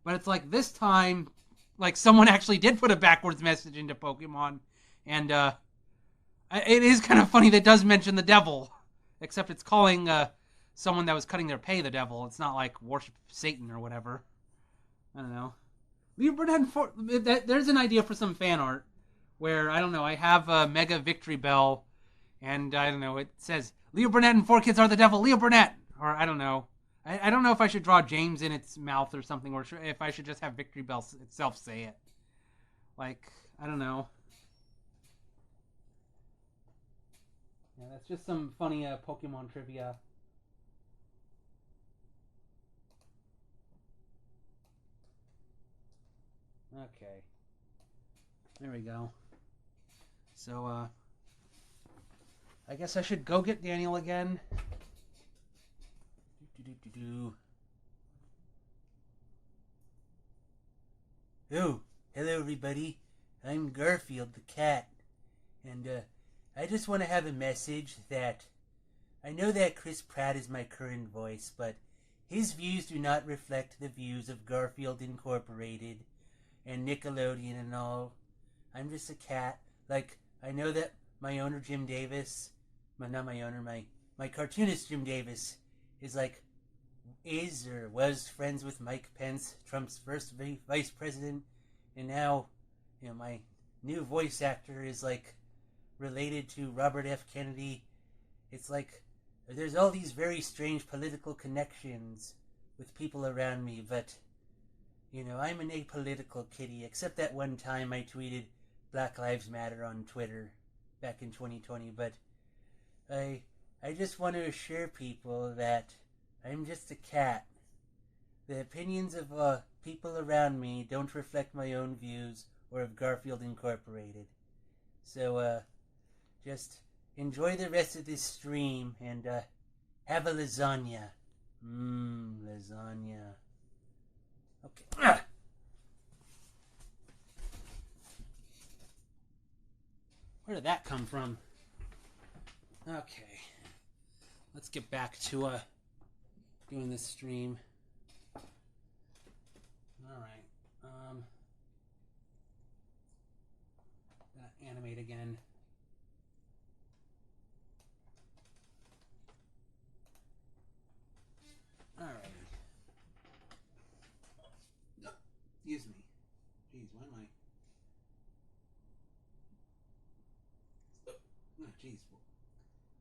But it's like this time, like someone actually did put a backwards message into Pokemon, and it is kind of funny that it does mention the devil, except it's calling someone that was cutting their pay the devil. It's not like worship Satan or whatever. I don't know. Leo Burnett, there's an idea for some fan art where, I don't know, I have Mega Victreelbel, and I don't know, it says, Leo Burnett and 4 kids are the devil, Leo Burnett! Or I don't know. I don't know if I should draw James in its mouth or something, or if I should just have Victreelbel itself say it. Like, I don't know. Yeah, that's just some funny Pokemon trivia. Okay. There we go. So, I guess I should go get Daniel again. Oh, hello everybody. I'm Garfield the cat. And, I just want to have a message that I know that Chris Pratt is my current voice, but his views do not reflect the views of Garfield Incorporated and Nickelodeon and all. I'm just a cat. Like, I know that my owner, Jim Davis, not my owner, my cartoonist, Jim Davis, is like, is or was friends with Mike Pence, Trump's first vice president, and now, you know, my new voice actor is like related to Robert F. Kennedy. It's like, there's all these very strange political connections with people around me, but, you know, I'm an apolitical kitty, except that one time I tweeted Black Lives Matter on Twitter back in 2020, but I just want to assure people that I'm just a cat. The opinions of people around me don't reflect my own views or of Garfield Incorporated. So, just enjoy the rest of this stream and have a lasagna. Lasagna. Okay. Where did that come from? Okay. Let's get back to doing this stream. Alright. Animate again. Alright. Excuse me. Jeez, why am I... Oh, jeez.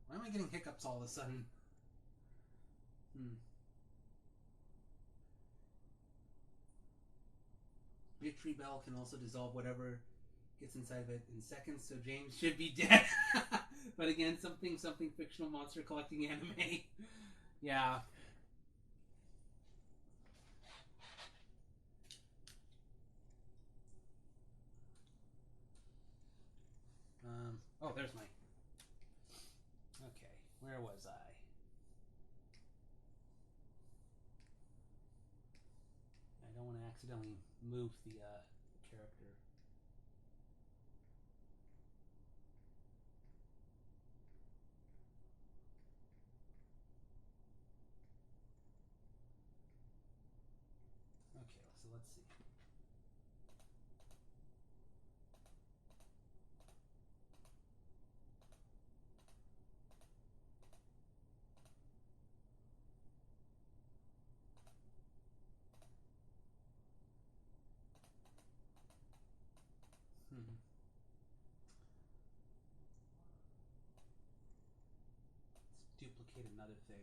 Why am I getting hiccups all of a sudden? Victreelbel can also dissolve whatever gets inside of it in seconds, so James should be dead. But again, something fictional monster collecting anime. Yeah. Oh, there's my... Okay, where was I? I don't want to accidentally move the character. Okay, so let's see. Let's duplicate another thing.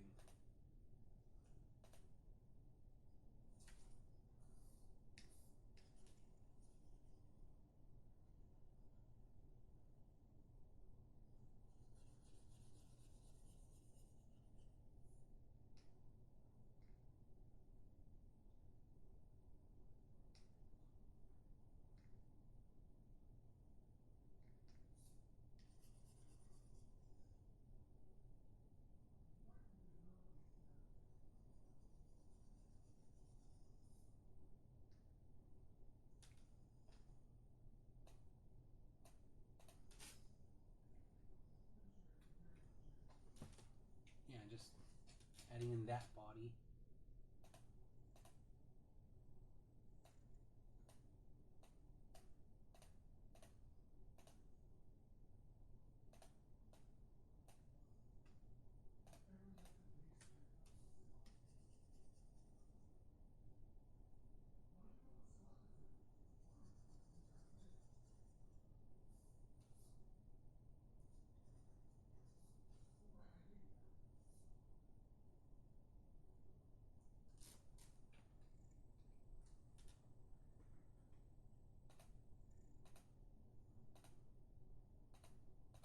Yeah, just adding in that body.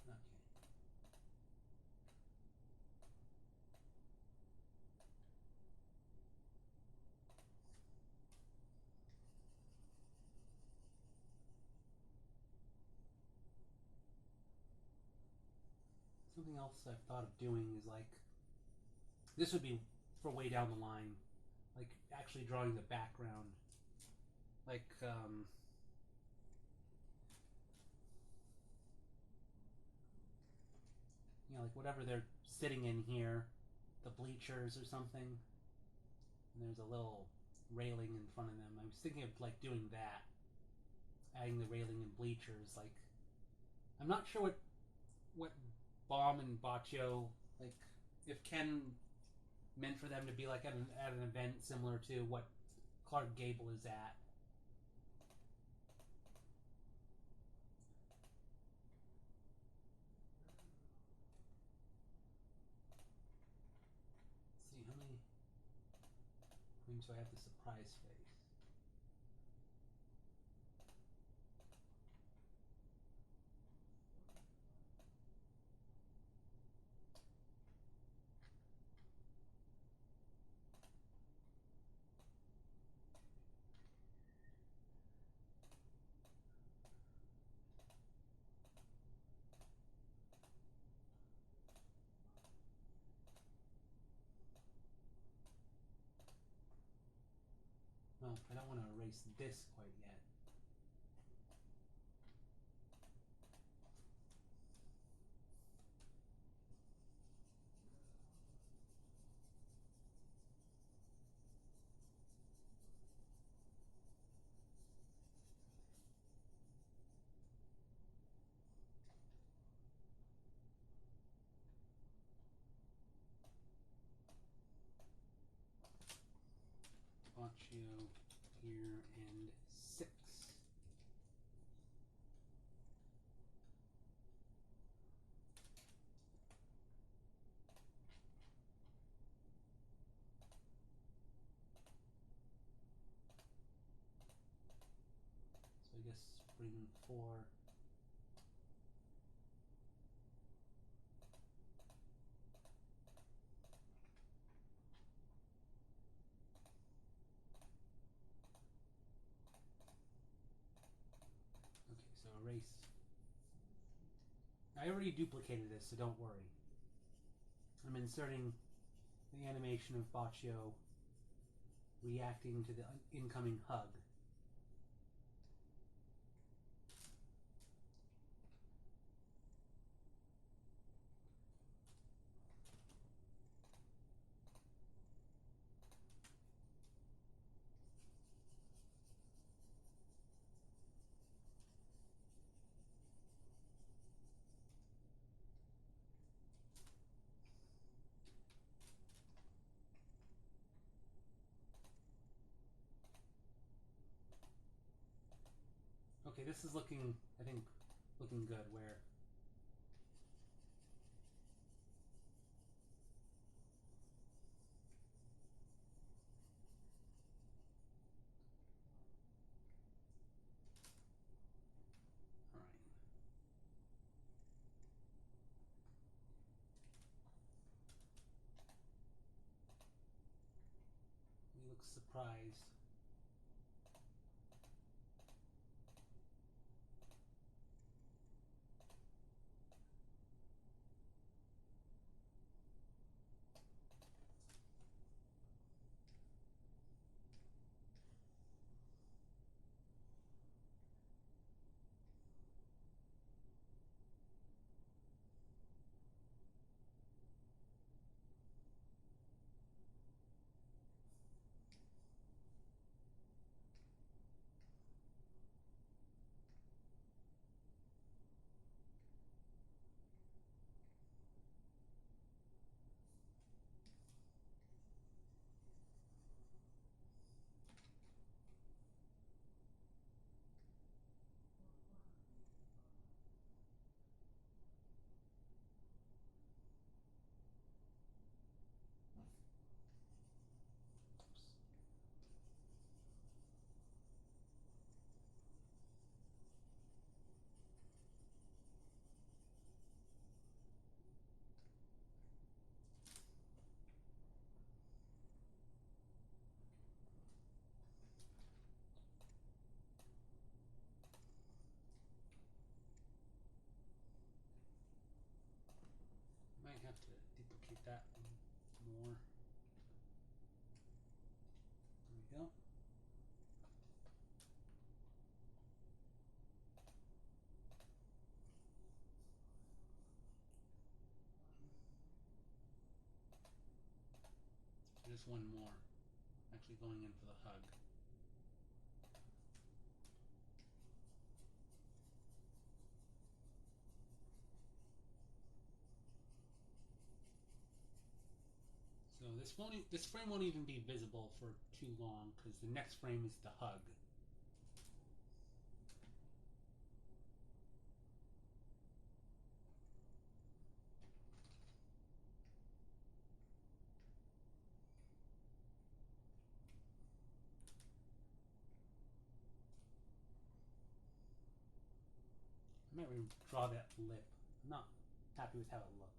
Okay. Something else I've thought of doing is like, this would be for way down the line, like actually drawing the background, like you know, like whatever they're sitting in here, the bleachers or something, and there's a little railing in front of them. I was thinking of like doing that, adding the railing and bleachers. Like, I'm not sure what Bomb and Baccio, like, if Ken meant for them to be like at an event similar to what Clark Gable is at. Let's see, how many frames do I have the surprise face? Well, I don't want to erase this quite yet. Baccio here and 6. So I guess bring 4 erase. I already duplicated this, so don't worry. I'm inserting the animation of Baccio reacting to the incoming hug. Okay, this is looking, I think, looking good, where alright. He looks surprised. Might have to duplicate that more. There we go. Just one more. Actually going in for the hug. So this frame won't even be visible for too long because the next frame is the hug. I might redraw that lip. I'm not happy with how it looks.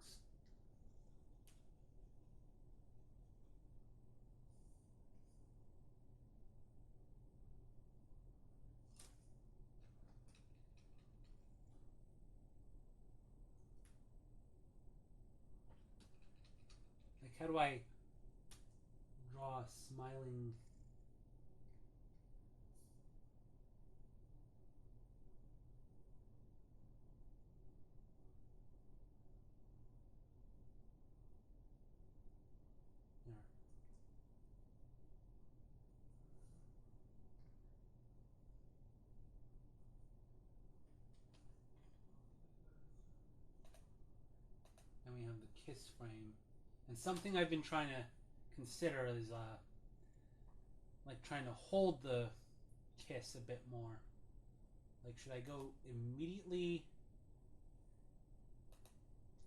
Like, how do I draw a smiling... There. Then we have the kiss frame. And something I've been trying to consider is like trying to hold the kiss a bit more. Like, should I go immediately...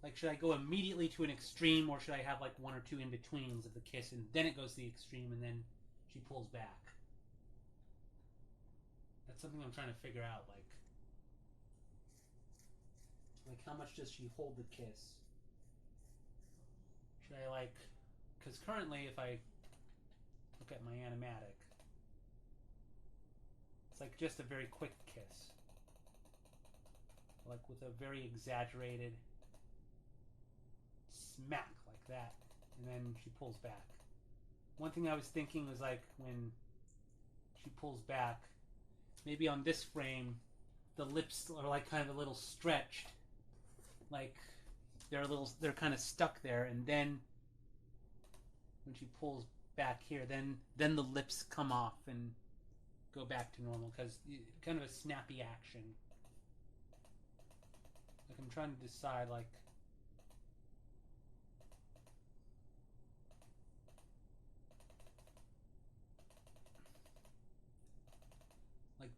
Like, should I go immediately to an extreme, or should I have like one or two in-betweens of the kiss, and then it goes to the extreme, and then she pulls back? That's something I'm trying to figure out, like how much does she hold the kiss? Should I, like... Because currently, if I look at my animatic, it's like just a very quick kiss. like with a very exaggerated smack like that, and then she pulls back. One thing I was thinking was like when she pulls back, maybe on this frame the lips are like kind of a little stretched, like they're kind of stuck there, and then when she pulls back here, then the lips come off and go back to normal, because kind of a snappy action. Like I'm trying to decide, like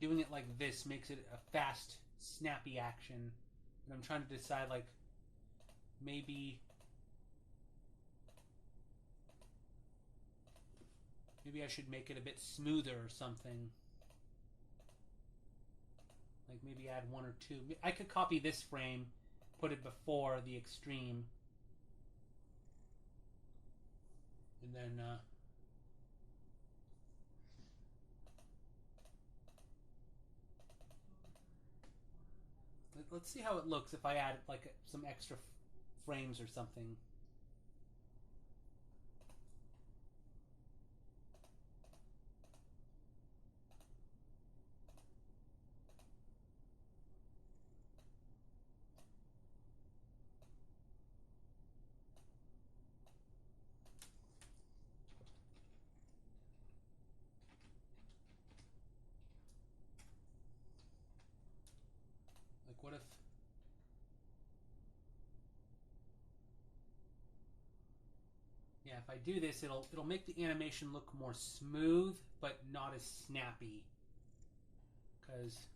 doing it like this makes it a fast, snappy action. And I'm trying to decide, like, maybe I should make it a bit smoother or something. Like maybe add one or two. I could copy this frame, put it before the extreme, and then let's see how it looks if I add like some extra frames or something. Like what if... Yeah, if I do this, it'll make the animation look more smooth, but not as snappy. Because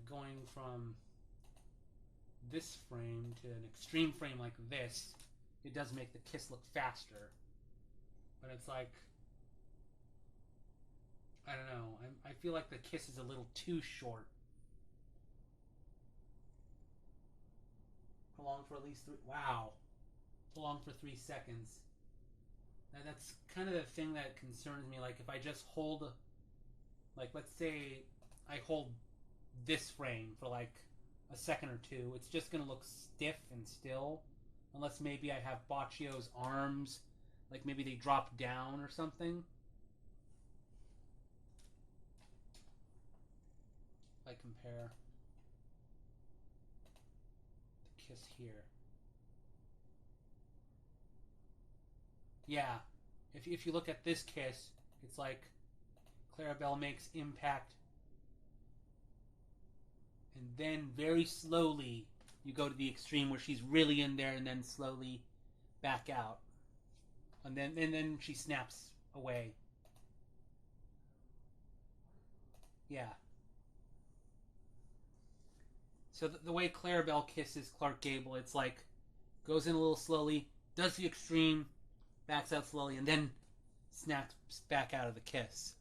going from this frame to an extreme frame like this, it does make the kiss look faster. But it's like, I don't know, I feel like the kiss is a little too short. Prolonged for at least 3... Wow. Prolonged for 3 seconds. That's kind of the thing that concerns me. Like if I just hold, like let's say I hold this frame for like a second or two, it's just going to look stiff and still. Unless maybe I have Bacchio's arms, like maybe they drop down or something. If I compare the kiss here. Yeah, if you look at this kiss, it's like Clarabelle makes impact, and then very slowly you go to the extreme where she's really in there, and then slowly back out, and then she snaps away. Yeah. So the way Clarabelle kisses Clark Gable, it's like goes in a little slowly, does the extreme, backs out slowly, and then snaps back out of the kiss.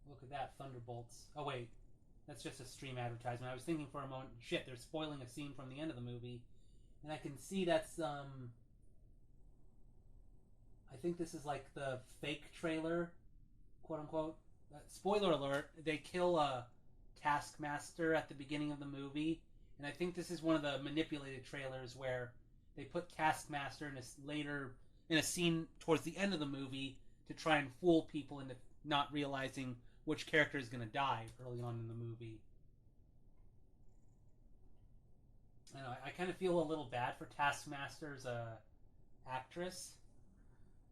Look at that, Thunderbolts. Oh wait, that's just a stream advertisement. I was thinking for a moment, shit, they're spoiling a scene from the end of the movie. And I can see that's, I think this is like the fake trailer, quote unquote. Spoiler alert, they kill a Taskmaster at the beginning of the movie. And I think this is one of the manipulated trailers where they put Taskmaster in a scene towards the end of the movie to try and fool people into not realizing which character is going to die early on in the movie. I know, I kind of feel a little bad for Taskmaster's actress,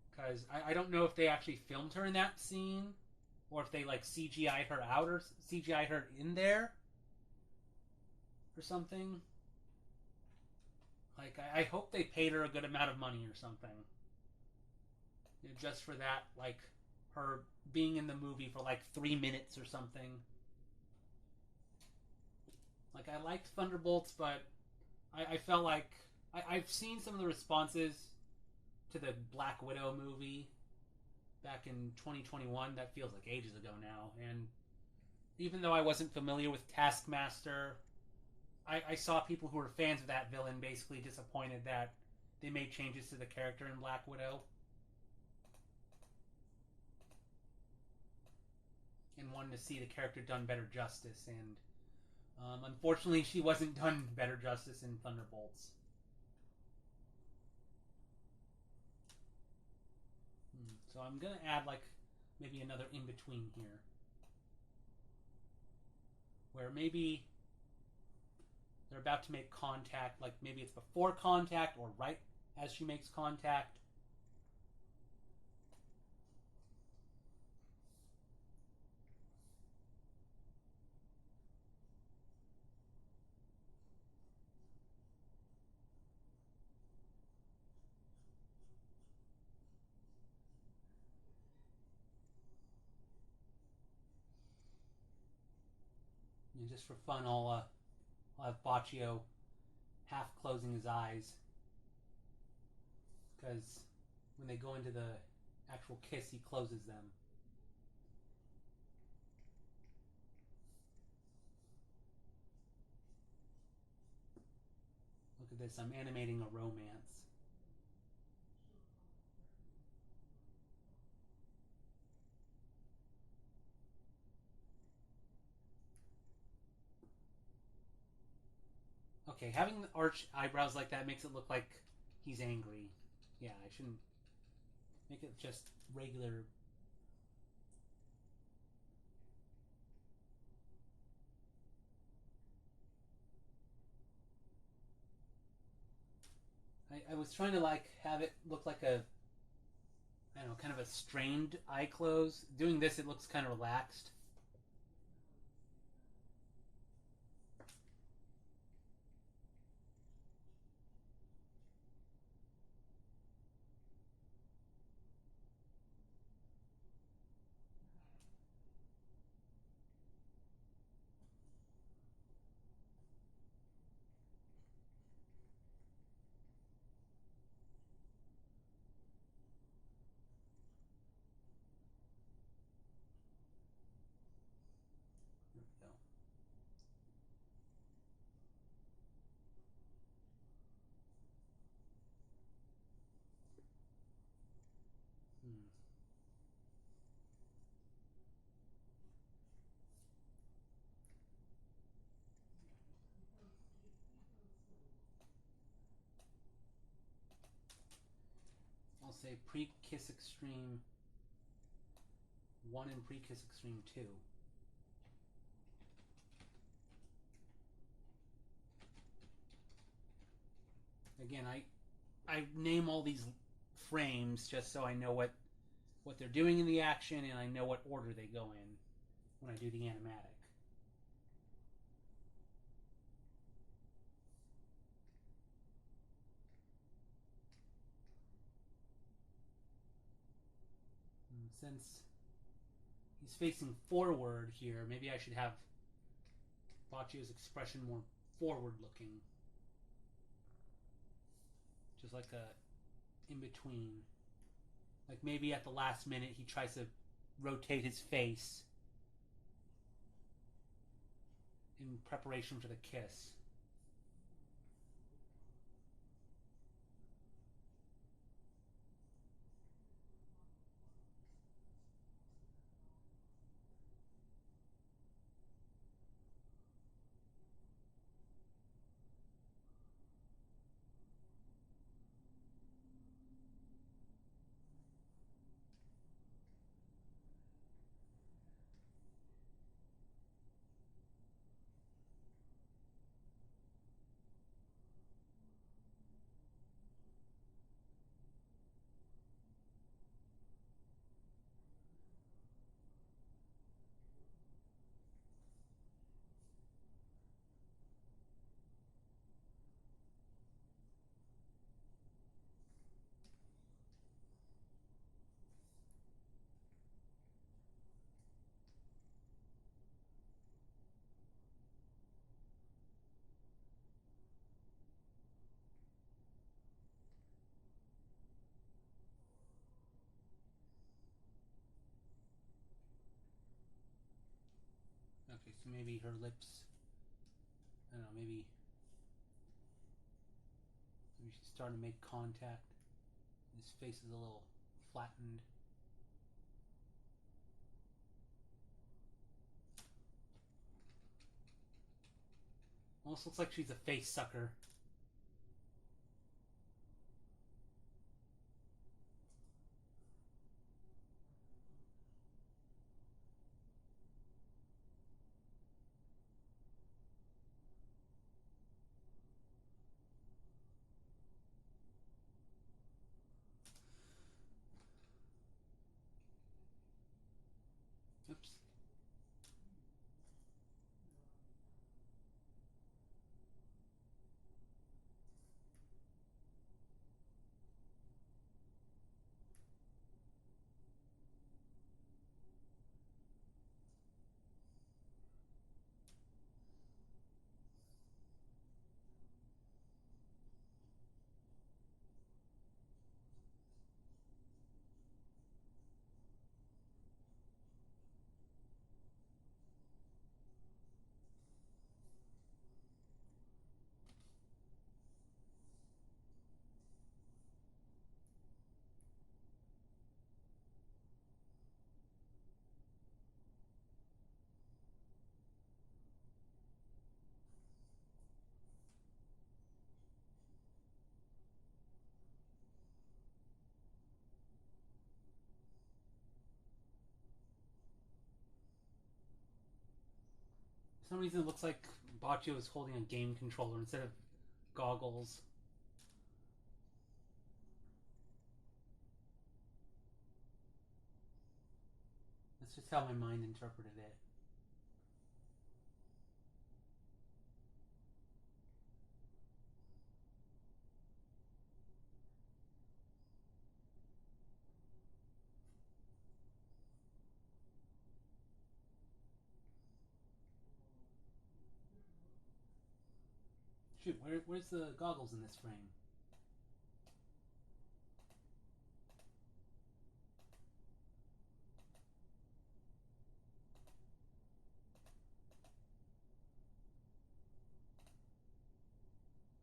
because I don't know if they actually filmed her in that scene, or if they like CGI'd her out or CGI'd her in there or something. Like, I hope they paid her a good amount of money or something. You know, just for that, like, her being in the movie for like 3 minutes or something. Like, I liked Thunderbolts, but I felt like... I've seen some of the responses to the Black Widow movie back in 2021. That feels like ages ago now. And even though I wasn't familiar with Taskmaster, I saw people who were fans of that villain basically disappointed that they made changes to the character in Black Widow. wanted to see the character done better justice, and unfortunately, she wasn't done better justice in Thunderbolts. So I'm gonna add like maybe another in between here, where maybe they're about to make contact, like maybe it's before contact or right as she makes contact. And just for fun, I'll have Baccio half closing his eyes, because when they go into the actual kiss, he closes them. Look at this, I'm animating a romance. Okay, having the arch eyebrows like that makes it look like he's angry. Yeah, I shouldn't make it just regular. I was trying to like have it look like a, I don't know, kind of a strained eye close. Doing this, it looks kind of relaxed. There we go. I'll say pre-kiss extreme 1 and pre-kiss extreme 2. Again, I name all these frames just so I know what they're doing in the action, and I know what order they go in when I do the animatic. And since he's facing forward here, maybe I should have Baccio's expression more forward looking. Just like a in between. Like maybe at the last minute he tries to rotate his face in preparation for the kiss. Okay, so maybe her lips, I don't know, maybe she's starting to make contact. His face is a little flattened. Almost looks like she's a face sucker. Oops. For some reason, it looks like Baccio is holding a game controller instead of goggles. That's just how my mind interpreted it. Shoot, where's the goggles in this frame?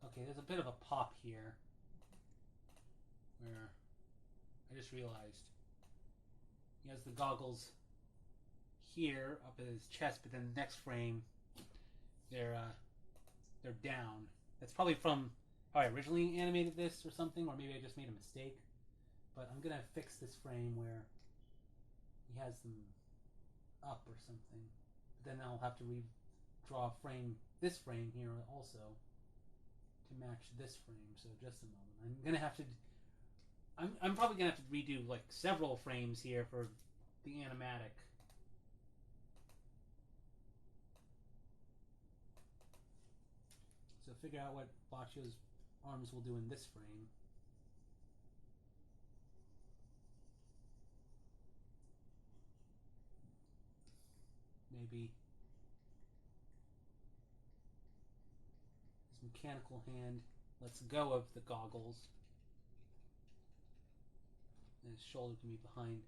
Okay, there's a bit of a pop here. Where I just realized he has the goggles here up at his chest, but then the next frame they're down. That's probably from how I originally animated this or something, or maybe I just made a mistake. But I'm gonna fix this frame where he has them up or something. But then I'll have to redraw this frame here also to match this frame. So just a moment. I'm gonna have to. I'm probably gonna have to redo like several frames here for the animatic. So figure out what Baccio's arms will do in this frame. Maybe his mechanical hand lets go of the goggles. And his shoulder can be behind.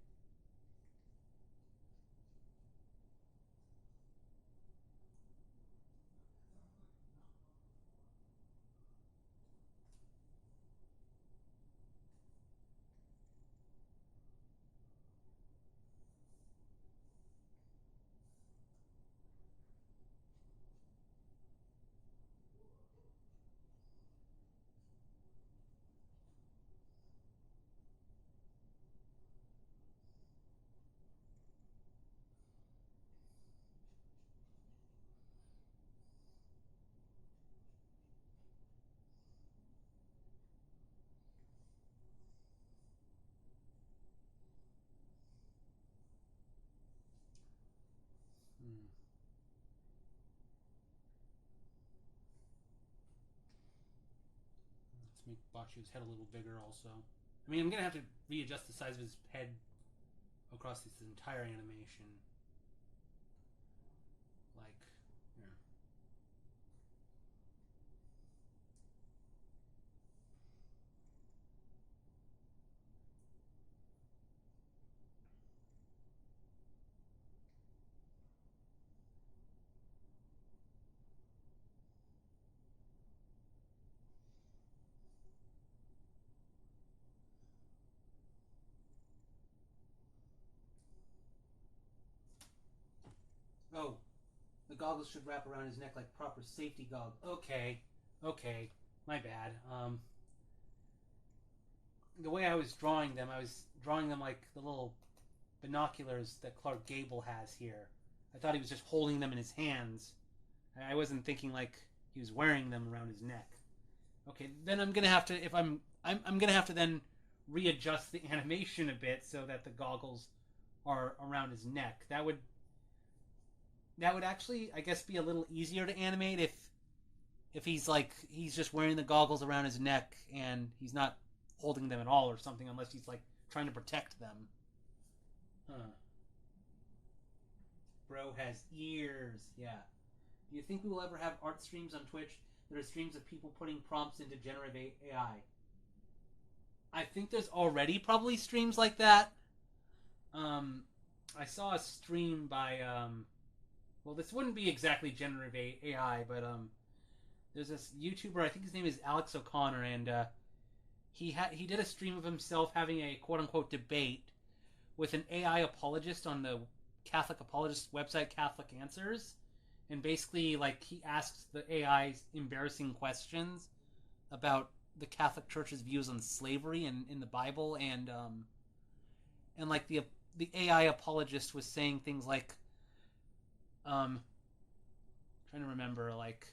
Let's make Baccio's head a little bigger also. I mean, I'm going to have to readjust the size of his head across this entire animation. Like, here. goggles should wrap around his neck like proper safety goggles. Okay, my bad. The way I was drawing them like the little binoculars that Clark Gable has here. I thought he was just holding them in his hands. I wasn't thinking like he was wearing them around his neck. Okay, then I'm gonna have to, if I'm gonna have to then readjust the animation a bit so that the goggles are around his neck. That would actually, I guess, be a little easier to animate if he's just wearing the goggles around his neck and he's not holding them at all or something, unless he's like trying to protect them. Bro has ears. Yeah. Do you think we will ever have art streams on Twitch that are streams of people putting prompts into generative AI? I think there's already probably streams like that. I saw a stream by well, this wouldn't be exactly generative AI, but there's this YouTuber, I think his name is Alex O'Connor, and he did a stream of himself having a quote-unquote debate with an AI apologist on the Catholic apologist website Catholic Answers, and basically like he asks the AI embarrassing questions about the Catholic Church's views on slavery in the Bible, and like the AI apologist was saying things like trying to remember, like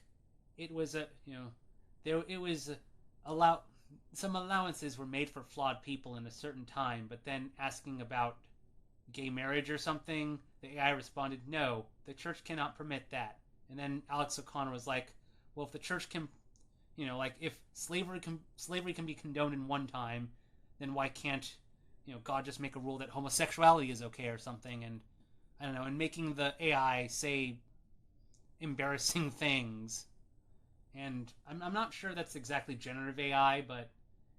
it was some allowances were made for flawed people in a certain time, but then asking about gay marriage or something, the AI responded, no, the church cannot permit that. And then Alex O'Connor was like, well, if the church can, like if slavery can be condoned in one time, then why can't, God just make a rule that homosexuality is okay or something? And I don't know, and making the AI say embarrassing things. And I'm not sure that's exactly generative AI, but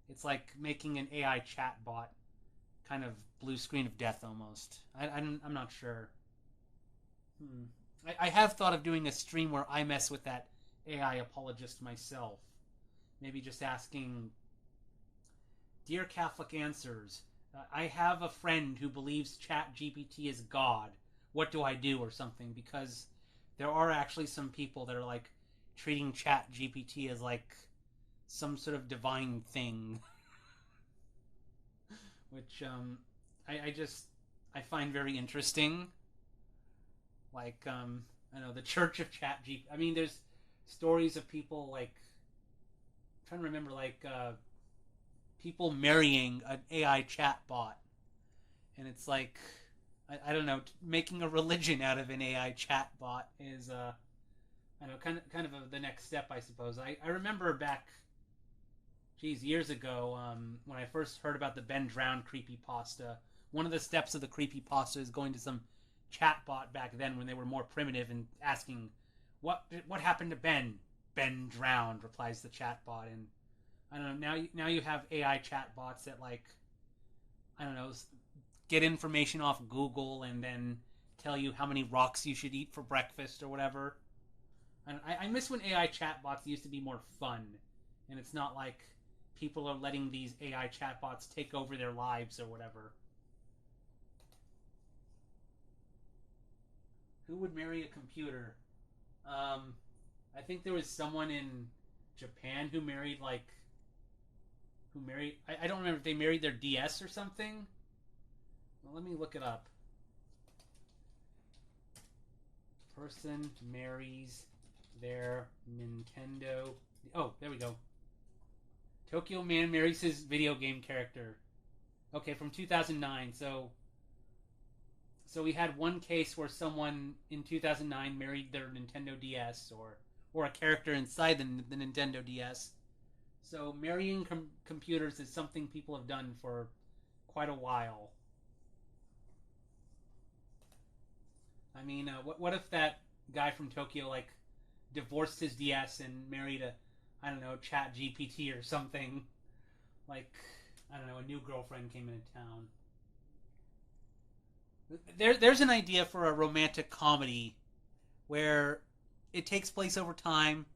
it's like making an AI chatbot kind of blue screen of death almost. I'm not sure. I have thought of doing a stream where I mess with that AI apologist myself. Maybe just asking, Dear Catholic Answers, I have a friend who believes ChatGPT is God. What do I do, or something? Because there are actually some people that are like treating ChatGPT as like some sort of divine thing, which I find very interesting. Like I know the Church of ChatGPT. I mean, there's stories of people like I'm trying to remember, like people marrying an AI chatbot, and it's like I don't know, making a religion out of an AI chatbot is I know kind of the next step, I suppose. I remember back, years ago, when I first heard about the Ben Drowned creepypasta. One of the steps of the creepypasta is going to some chatbot back then when they were more primitive and asking, what happened to Ben? Ben drowned, replies the chatbot. And I don't know, now you have AI chatbots that, like, I don't know, get information off Google and then tell you how many rocks you should eat for breakfast or whatever. And I miss when AI chatbots used to be more fun, and it's not like people are letting these AI chatbots take over their lives or whatever. Who would marry a computer? I think there was someone in Japan who married, I don't remember if they married their DS or something. Well, let me look it up. Person marries their Nintendo. Oh, there we go. Tokyo man marries his video game character. Okay, from 2009. So we had one case where someone in 2009 married their Nintendo DS or a character inside the Nintendo DS. So marrying computers is something people have done for quite a while. I mean, what if that guy from Tokyo divorced his DS and married a Chat GPT or something? Like, I don't know, a new girlfriend came into town. There's an idea for a romantic comedy where it takes place over time.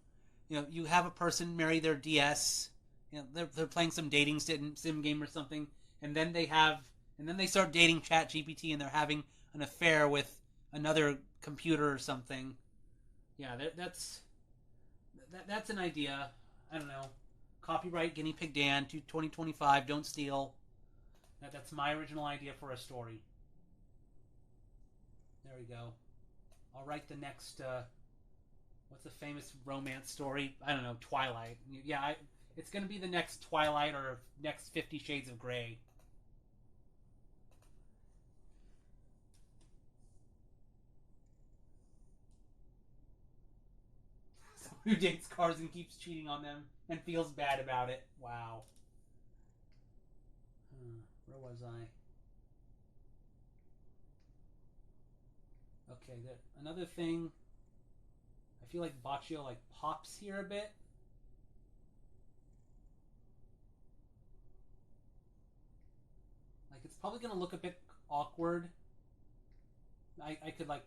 You have a person marry their DS. They're playing some dating sim game or something, and then they start dating Chat GPT, and they're having an affair with another computer or something. yeah, that's an idea. I don't know. Copyright GuineaPigDan 2025. Don't steal. That's my original idea for a story. There we go. I'll write the next. What's a famous romance story? I don't know. Twilight. Yeah, it's going to be the next Twilight or next 50 Shades of Grey. Who dates cars and keeps cheating on them and feels bad about it. Wow. Where was I? Okay, another thing. I feel like Baccio like pops here a bit. Like it's probably gonna look a bit awkward. I could like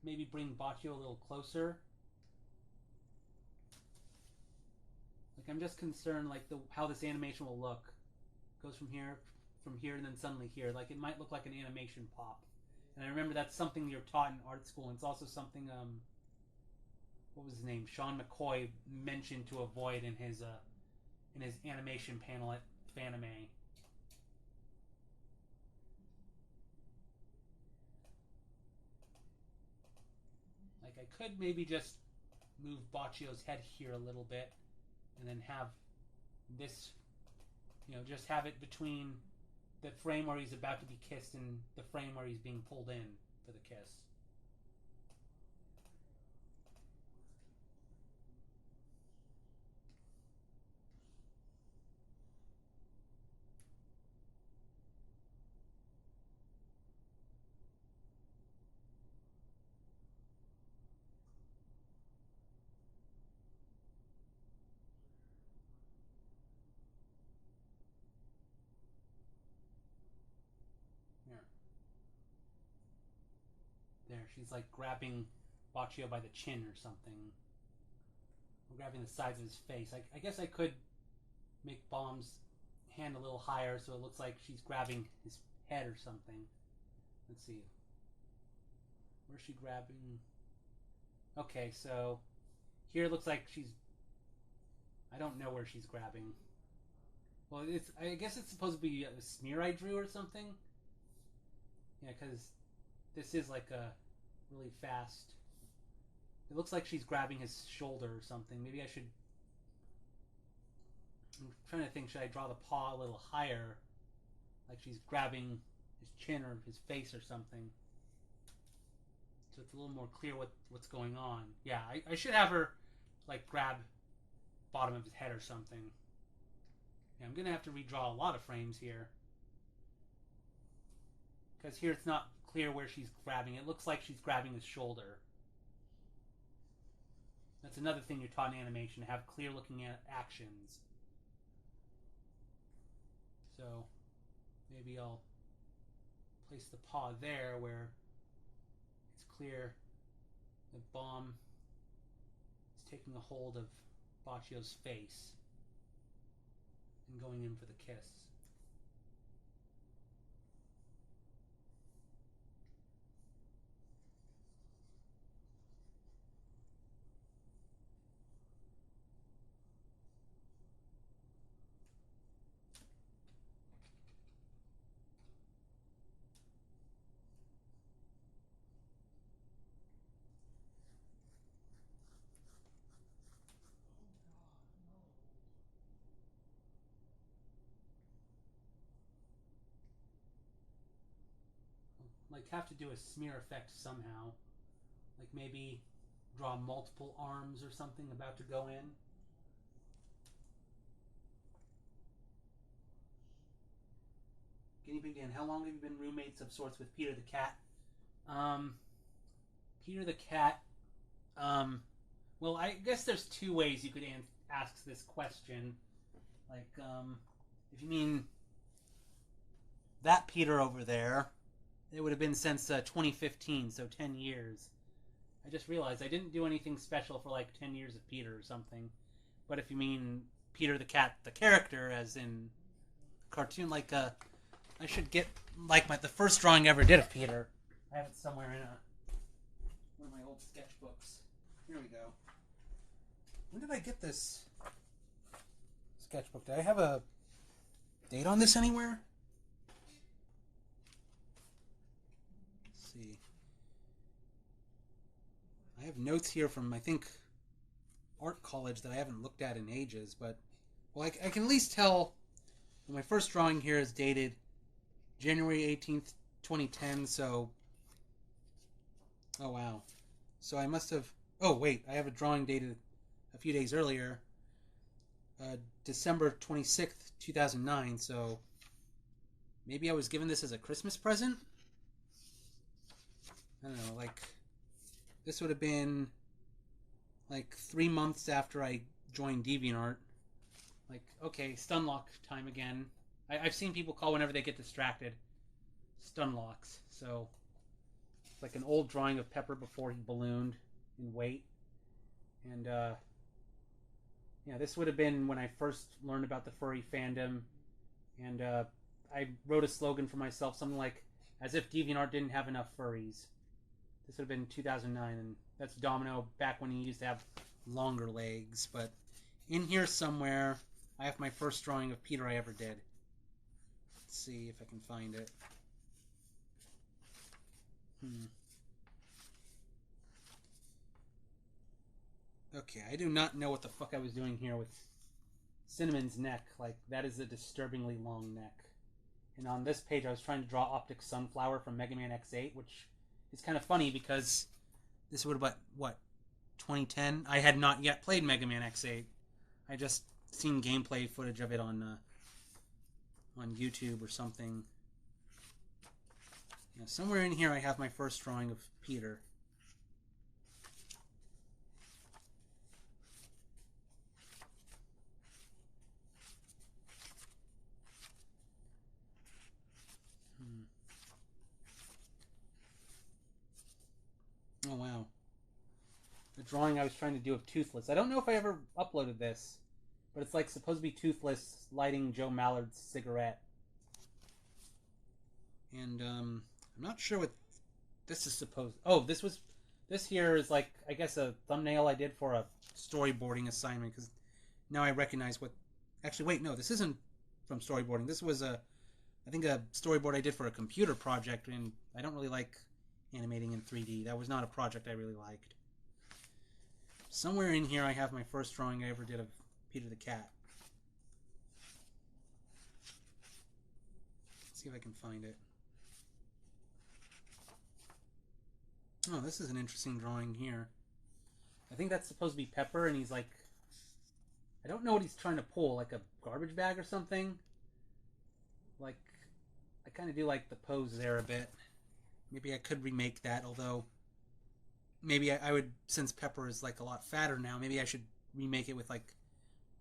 maybe bring Baccio a little closer. Like I'm just concerned like how this animation will look. Goes from here, and then suddenly here. Like it might look like an animation pop. And I remember that's something you're taught in art school, and it's also something what was his name? Sean McCoy mentioned to avoid in his animation panel at Fanime. Like I could maybe just move Baccio's head here a little bit, and then have this, just have it between the frame where he's about to be kissed and the frame where he's being pulled in for the kiss. There, she's like grabbing Baccio by the chin or something. Or grabbing the sides of his face. I guess I could make Bomb's hand a little higher so it looks like she's grabbing his head or something. Let's see. Where's she grabbing? Okay, so here it looks like she's... I don't know where she's grabbing. Well, I guess it's supposed to be a smear I drew or something. Yeah, because this is like a really fast... It looks like she's grabbing his shoulder or something. Maybe I should... I'm trying to think, should I draw the paw a little higher? Like she's grabbing his chin or his face or something. So it's a little more clear what's going on. Yeah, I should have her like grab bottom of his head or something. Yeah, I'm going to have to redraw a lot of frames here. Because here it's not clear where she's grabbing. It looks like she's grabbing his shoulder. That's another thing you're taught in animation, to have clear looking at actions. So maybe I'll place the paw there where it's clear the Bomb is taking a hold of Baccio's face and going in for the kiss. Like have to do a smear effect somehow. Like maybe draw multiple arms or something about to go in. GuineaPigDan, how long have you been roommates of sorts with Peter the Cat? Peter the Cat, well, I guess there's two ways you could ask this question. Like, if you mean that Peter over there, it would have been since 2015, so 10 years. I just realized I didn't do anything special for like 10 years of Peter or something. But if you mean Peter the Cat, the character, as in cartoon, like, I should get, like, the first drawing I ever did of Peter. I have it somewhere in one of my old sketchbooks. Here we go. When did I get this sketchbook? Did I have a date on this anywhere? Let's see. I have notes here from, I think, art college that I haven't looked at in ages, but, well, I can at least tell that my first drawing here is dated January 18th, 2010, so, oh wow. So I must have, oh wait, I have a drawing dated a few days earlier, December 26th, 2009, so maybe I was given this as a Christmas present? I don't know, like, this would have been like 3 months after I joined DeviantArt. Like, okay, stun lock time again. I've seen people call whenever they get distracted stun locks. So, it's like an old drawing of Pepper before he ballooned in weight. And, yeah, this would have been when I first learned about the furry fandom. And I wrote a slogan for myself, something like, as if DeviantArt didn't have enough furries. This would have been 2009, and that's Domino back when he used to have longer legs. But in here somewhere, I have my first drawing of Peter I ever did. Let's see if I can find it. Okay, I do not know what the fuck I was doing here with Cinnamon's neck. Like, that is a disturbingly long neck. And on this page, I was trying to draw Optic Sunflower from Mega Man X8, which is kind of funny because this would have been, what, 2010? I had not yet played Mega Man X8. I just seen gameplay footage of it on YouTube or something. Yeah, somewhere in here I have my first drawing of Peter. Oh wow. The drawing I was trying to do of Toothless. I don't know if I ever uploaded this, but it's like supposed to be Toothless lighting Joe Mallard's cigarette. And I'm not sure what this is supposed. Oh, this here is like, I guess, a thumbnail I did for a storyboarding assignment, because now I recognize what. Actually, wait, no, this isn't from storyboarding. This was I think a storyboard I did for a computer project, and I don't really like animating in 3D. That was not a project I really liked. Somewhere in here I have my first drawing I ever did of Peter the Cat. Let's see if I can find it. Oh, this is an interesting drawing here. I think that's supposed to be Pepper, and he's like, I don't know what he's trying to pull, like a garbage bag or something. Like, I kind of do like the pose there a bit. Maybe I could remake that, although maybe I would, since Pepper is like a lot fatter now, maybe I should remake it with like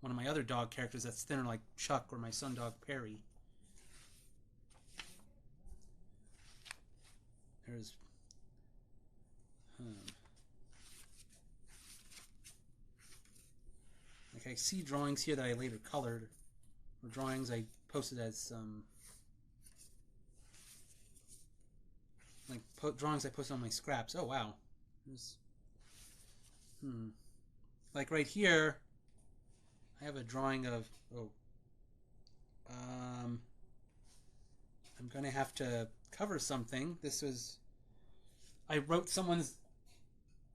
one of my other dog characters that's thinner, like Chuck or my son dog Perry. There's like, I see drawings here that I later colored, or drawings I posted as like drawings I posted on my scraps. Oh wow. There's, like right here I have a drawing of, I'm gonna have to cover something. This was, I wrote someone's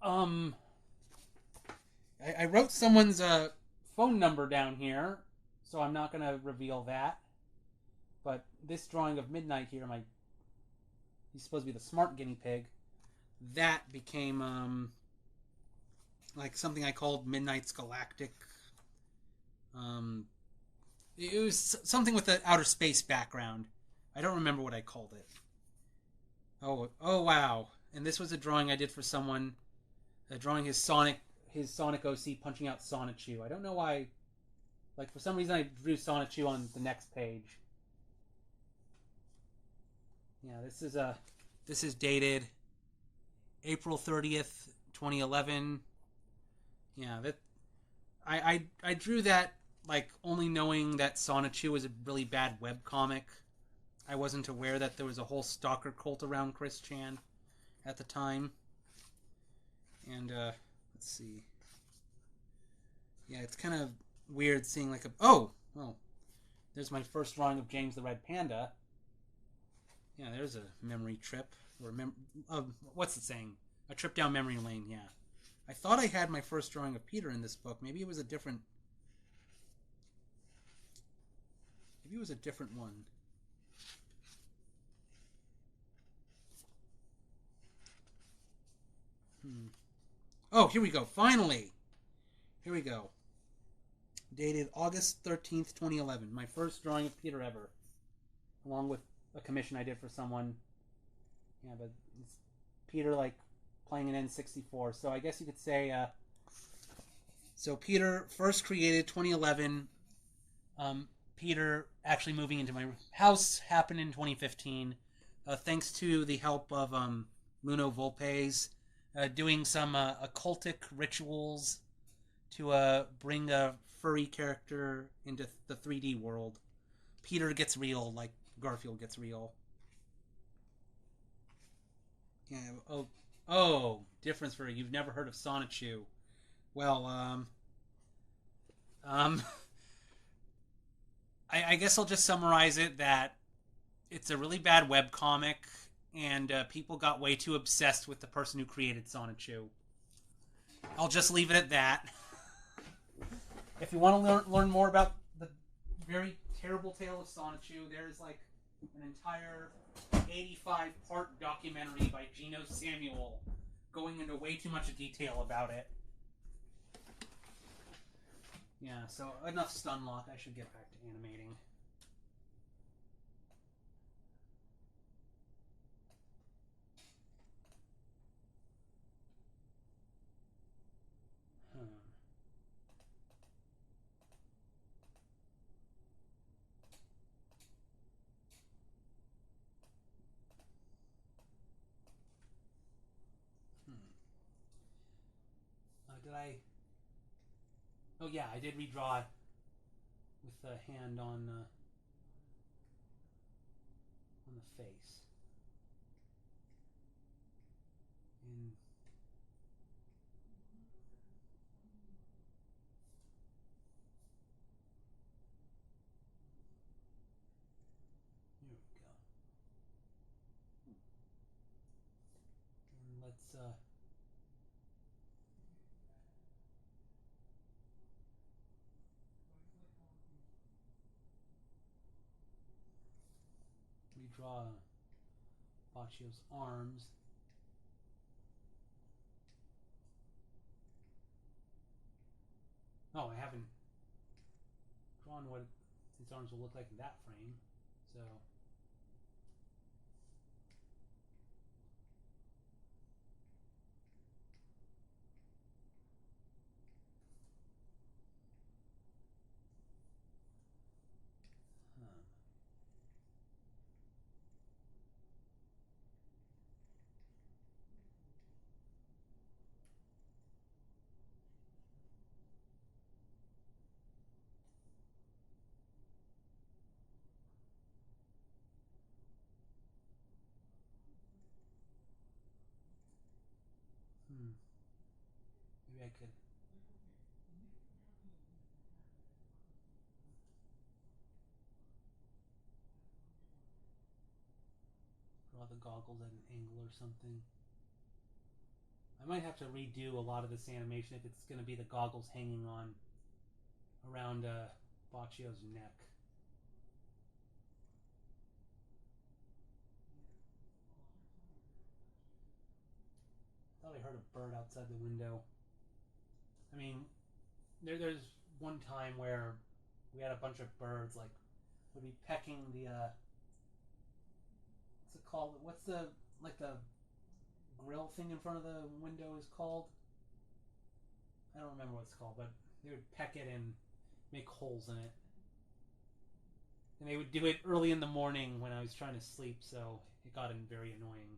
I wrote someone's phone number down here, so I'm not gonna reveal that. But this drawing of Midnight here, he's supposed to be the smart guinea pig. That became like something I called Midnight's Galactic. It was something with an outer space background. I don't remember what I called it. Oh wow! And this was a drawing I did for someone, drawing his Sonic OC punching out Sonichu. I don't know why. Like, for some reason I drew Sonichu on the next page. Yeah, this is dated April 30th, 2011. Yeah, that I drew that like only knowing that Sonichu was a really bad webcomic. I wasn't aware that there was a whole stalker cult around Chris Chan at the time. And Let's see. Yeah, it's kind of weird seeing like a... Oh! Well, there's my first drawing of James the Red Panda. Yeah, there's a memory trip. Or what's it saying? A trip down memory lane, yeah. I thought I had my first drawing of Peter in this book. Maybe it was a different... Maybe it was a different one. Oh, here we go. Finally! Here we go. Dated August 13th, 2011. My first drawing of Peter ever. Along with a commission I did for someone. Yeah, but it's Peter, like, playing an N64. So I guess you could say... So Peter, first created 2011. Peter actually moving into my house happened in 2015. Thanks to the help of Luno Volpes. Doing some occultic rituals to bring a furry character into the 3D world. Peter gets real, like Garfield gets real. Yeah. Oh, difference for you've never heard of Sonichu. Well, I guess I'll just summarize it that it's a really bad webcomic, and people got way too obsessed with the person who created Sonichu. I'll just leave it at that. If you want to learn more about the very terrible tale of Sonichu, there's like an entire 85-part documentary by Gino Samuel going into way too much detail about it. Yeah, so enough Stunlock. I should get back to animating. Did I... Oh yeah, I did redraw with the hand on the face. And here we go. And let's redraw Bacchio's arms. Oh, I haven't drawn what his arms will look like in that frame, so... Maybe I could... draw the goggles at an angle or something. I might have to redo a lot of this animation if it's going to be the goggles hanging on around Bacchio's neck. I thought I heard a bird outside the window. I mean, there's one time where we had a bunch of birds, like, would be pecking the, what's it called? What's the, like, the grill thing in front of the window is called? I don't remember what it's called, but they would peck it and make holes in it. And they would do it early in the morning when I was trying to sleep, so it got very annoying.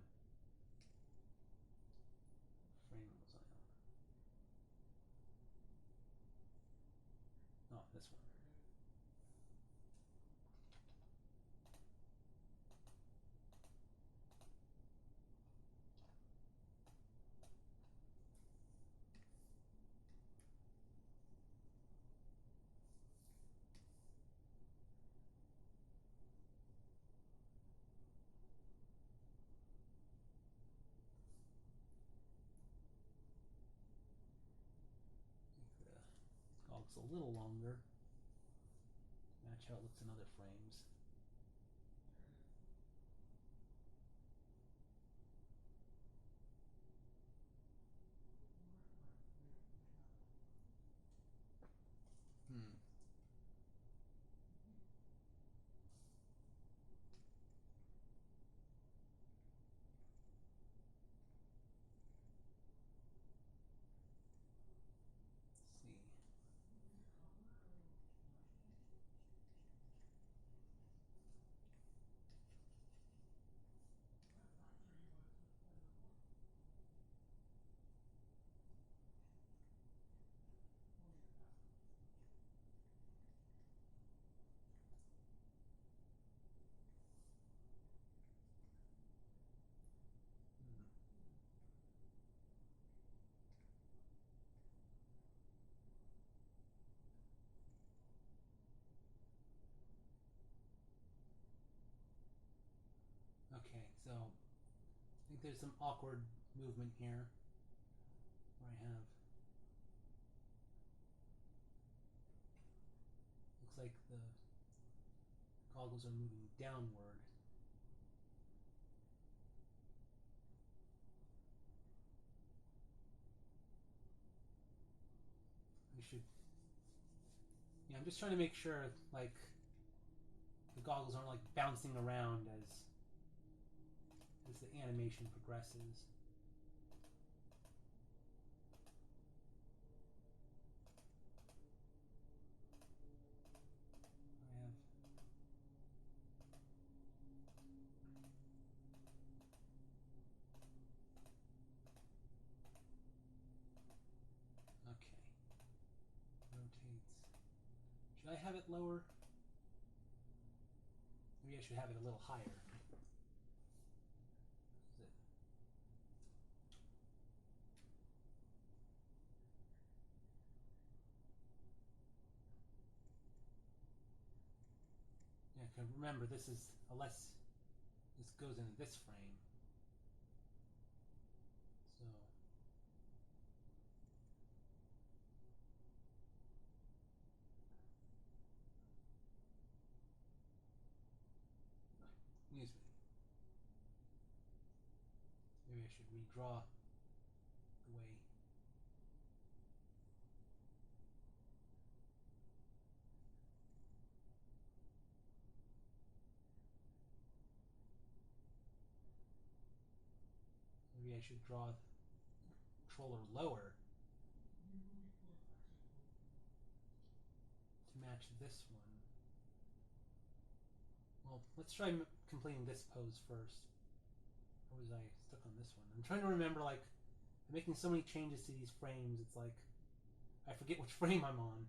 Oh, this one. looks a little longer. Match how it looks in other frames. Let's see. Okay, so I think there's some awkward movement here where I have, looks like the goggles are moving downward. I should, yeah, I'm just trying to make sure like the goggles aren't like bouncing around as the animation progresses. I have okay. Rotates. Should I have it lower? Maybe I should have it a little higher. Is it? Yeah, 'cause remember this is this goes into this frame. So excuse me. Maybe I should redraw the way. Maybe I should draw the controller lower to match this one. Well, let's try completing this pose first. Or was I stuck on this one? I'm trying to remember, like, I'm making so many changes to these frames, it's like, I forget which frame I'm on.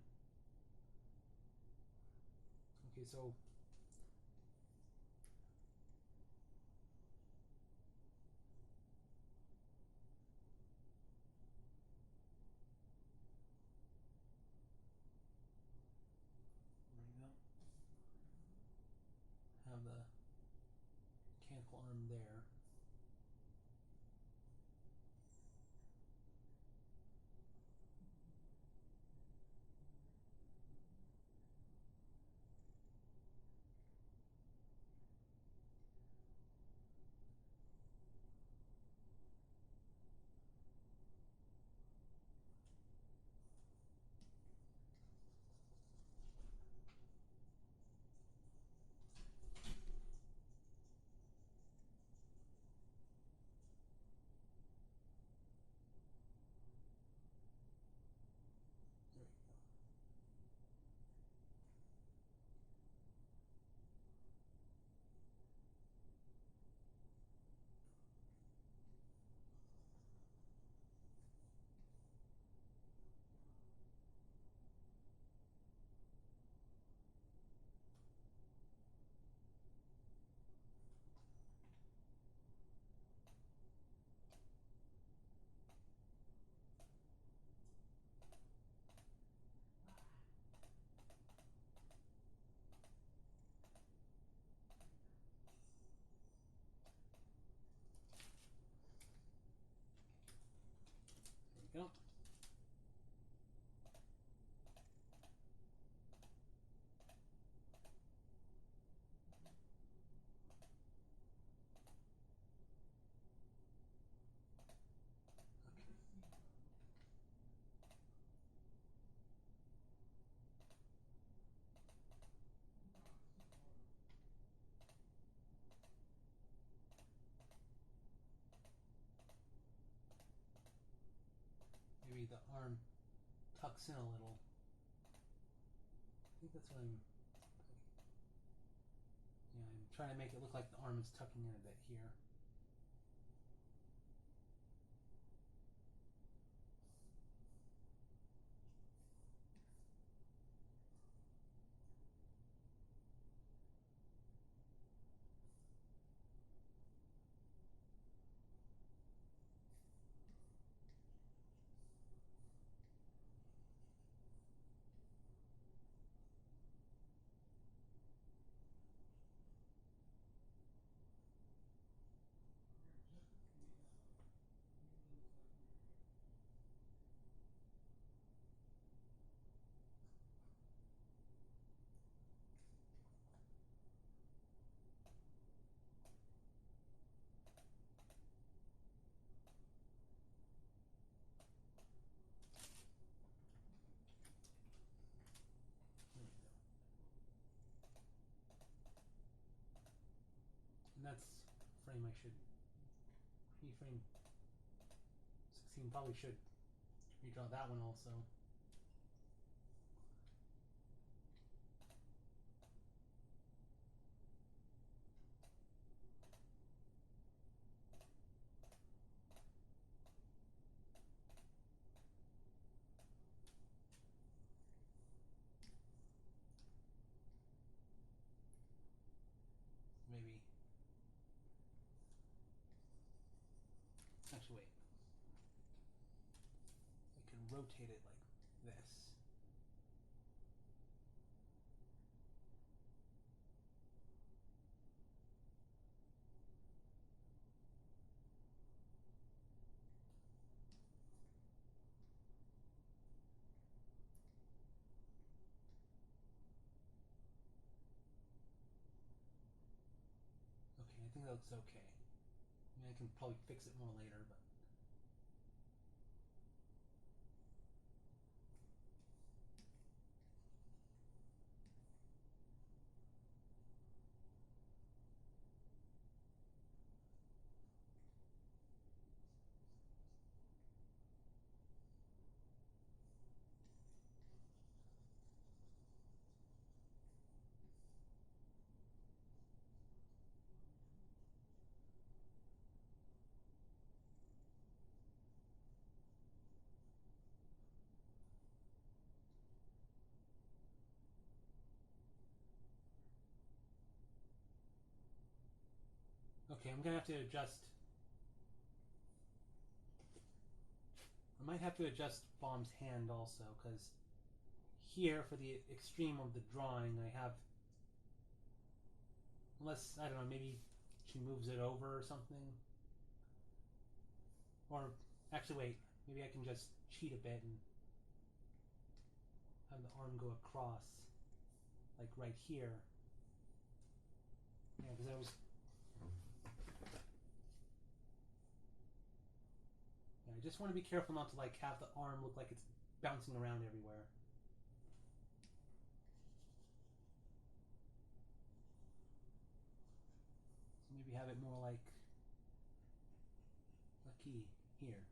Okay, so there we go. Have the mechanical arm there. maybe the arm tucks in a little. I think that's what I'm trying to make it look like the arm is tucking in a bit here. And that's frame I should keyframe 16. Probably should redraw that one also. Maybe. Actually, wait. I can rotate it like this. Okay, I think that looks okay. I mean, I can probably fix it more later, but. Okay, I'm gonna have to adjust. I might have to adjust Bomb's hand also, because here for the extreme of the drawing, I have. Unless, I don't know, maybe she moves it over or something. Or, actually, wait, maybe I can just cheat a bit and have the arm go across, like right here. Yeah, because I was. Yeah, I just want to be careful not to like have the arm look like it's bouncing around everywhere. So maybe have it more like a key here.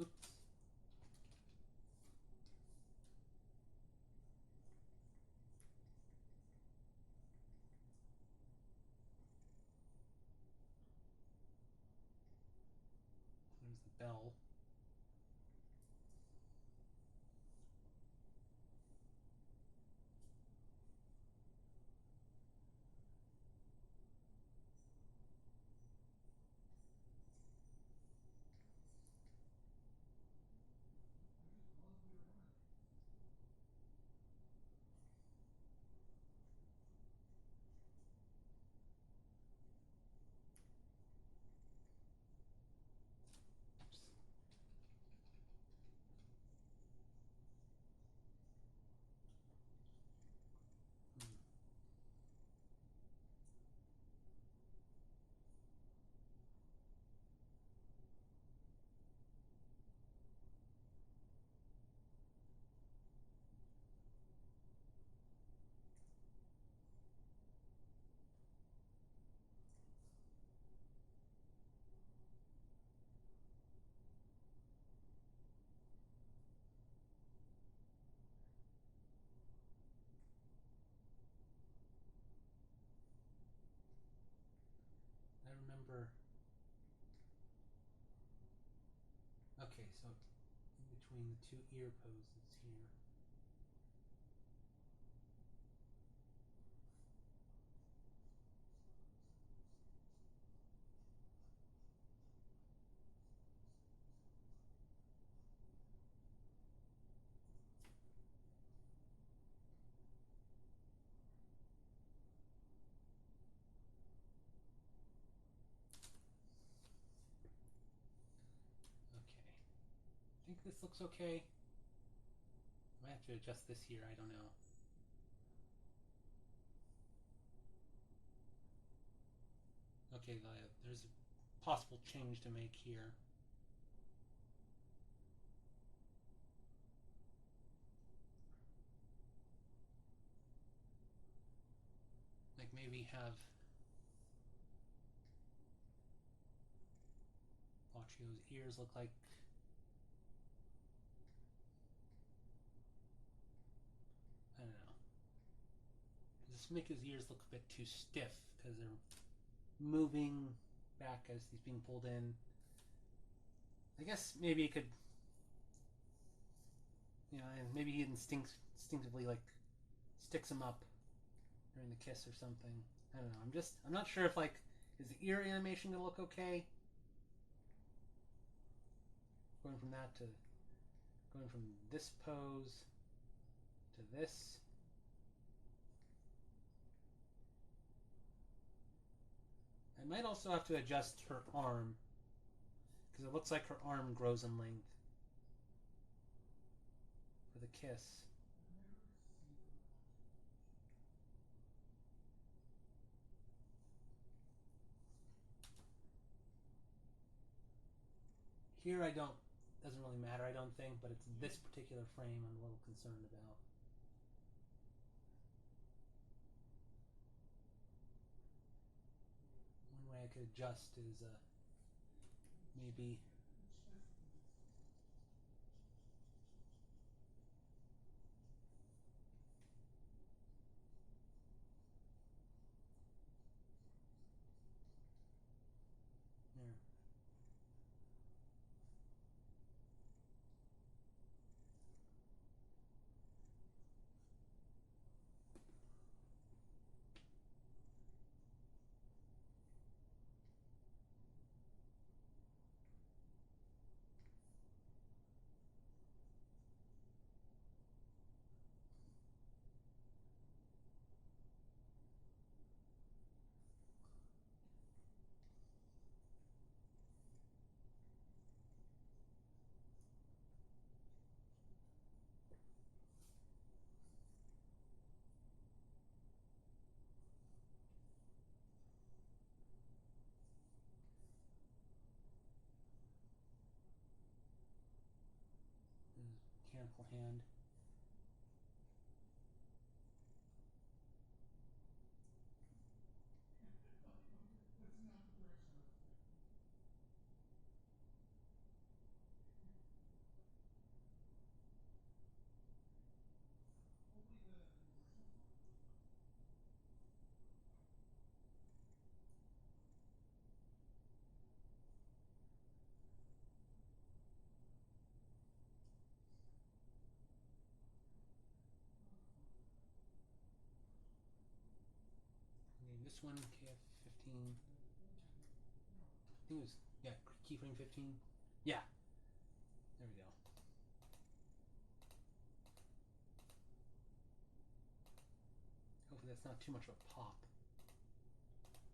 Oops. Okay, so in between the two ear poses here. Okay. I think this looks okay. I might have to adjust this here, I don't know. Okay, there's a possible change to make here. Like maybe have Bacchio's ears look like... I don't know. Just make his ears look a bit too stiff because they're moving back as he's being pulled in. I guess maybe he could, you know, and maybe he instinctively like sticks him up during the kiss or something. I don't know. I'm not sure if like is the ear animation gonna look okay? Going from this pose to this. I might also have to adjust her arm because it looks like her arm grows in length for the kiss. Here doesn't really matter, I don't think, but it's this particular frame I'm a little concerned about. One way I could adjust is maybe there. Mechanical hand. This one, KF15. I think it was, yeah, keyframe 15. Yeah. There we go. Hopefully that's not too much of a pop.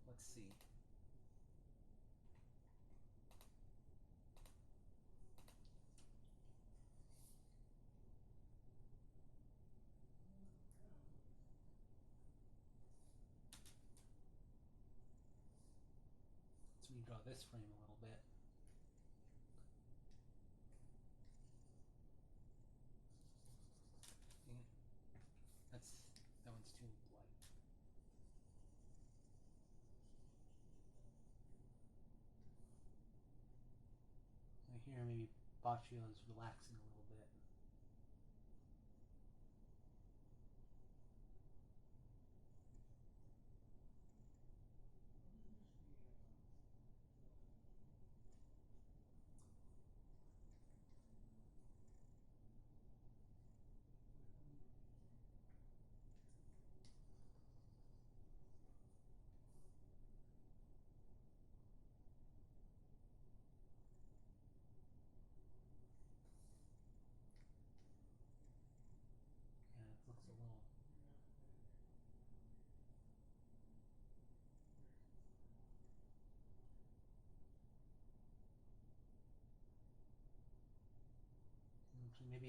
Let's see. Let's redraw this frame a little bit. That one's too light. Here maybe Baccio is relaxing a little bit.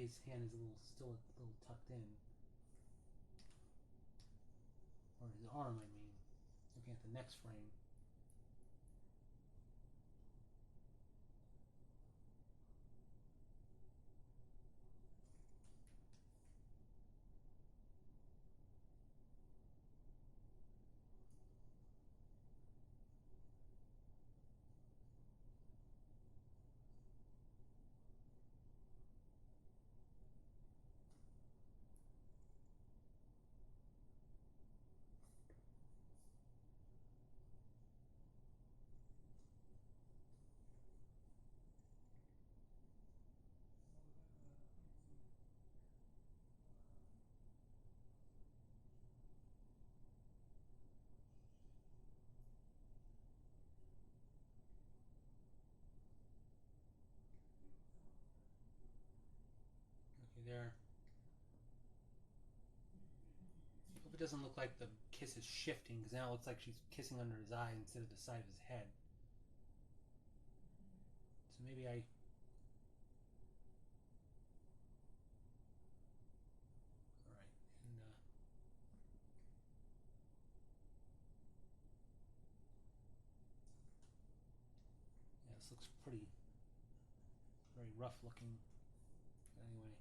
maybe his hand is still a little tucked in. Or his arm, I mean. Looking at the next frame. Okay, there. Hope it doesn't look like the kiss is shifting, because now it looks like she's kissing under his eye instead of the side of his head. So maybe I... Alright, and yeah, this looks pretty, very rough looking. But anyway.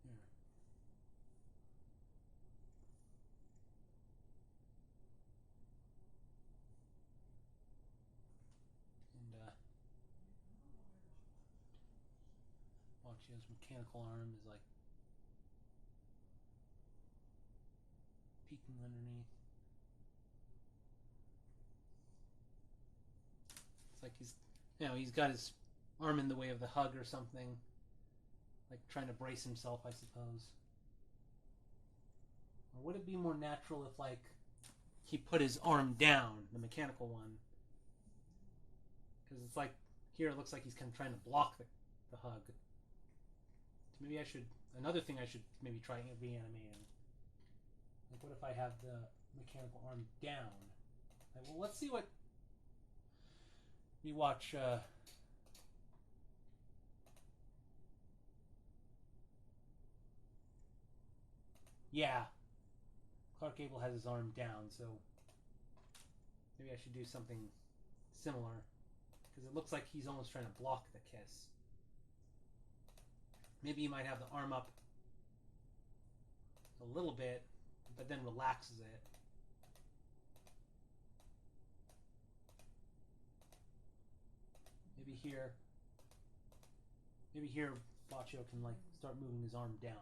Here. And Bocchio's mechanical arm is like peeking underneath. It's like he's, he's got his arm in the way of the hug or something. Like trying to brace himself, I suppose. Or would it be more natural if, like, he put his arm down, the mechanical one? Because it's like, here it looks like he's kind of trying to block the hug. So maybe I should, another thing I should maybe try reanimating. Like, what if I have the mechanical arm down? Like, well, let's see what, we watch, yeah, Clark Gable has his arm down, so maybe I should do something similar, because it looks like he's almost trying to block the kiss. Maybe he might have the arm up a little bit, but then relaxes it. Maybe here Baccio can like start moving his arm down.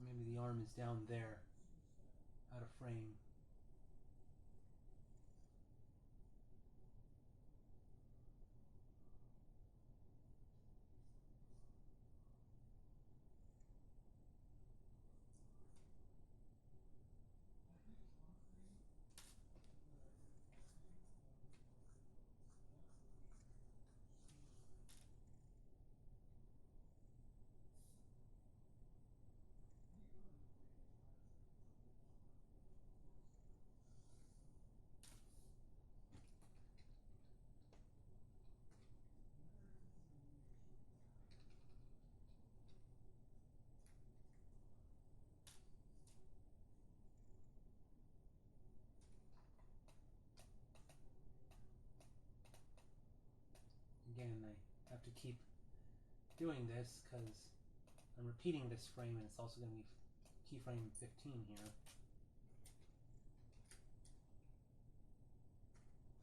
Maybe the arm is down there, out of frame. to keep doing this because I'm repeating this frame, and it's also going to be keyframe 15 here.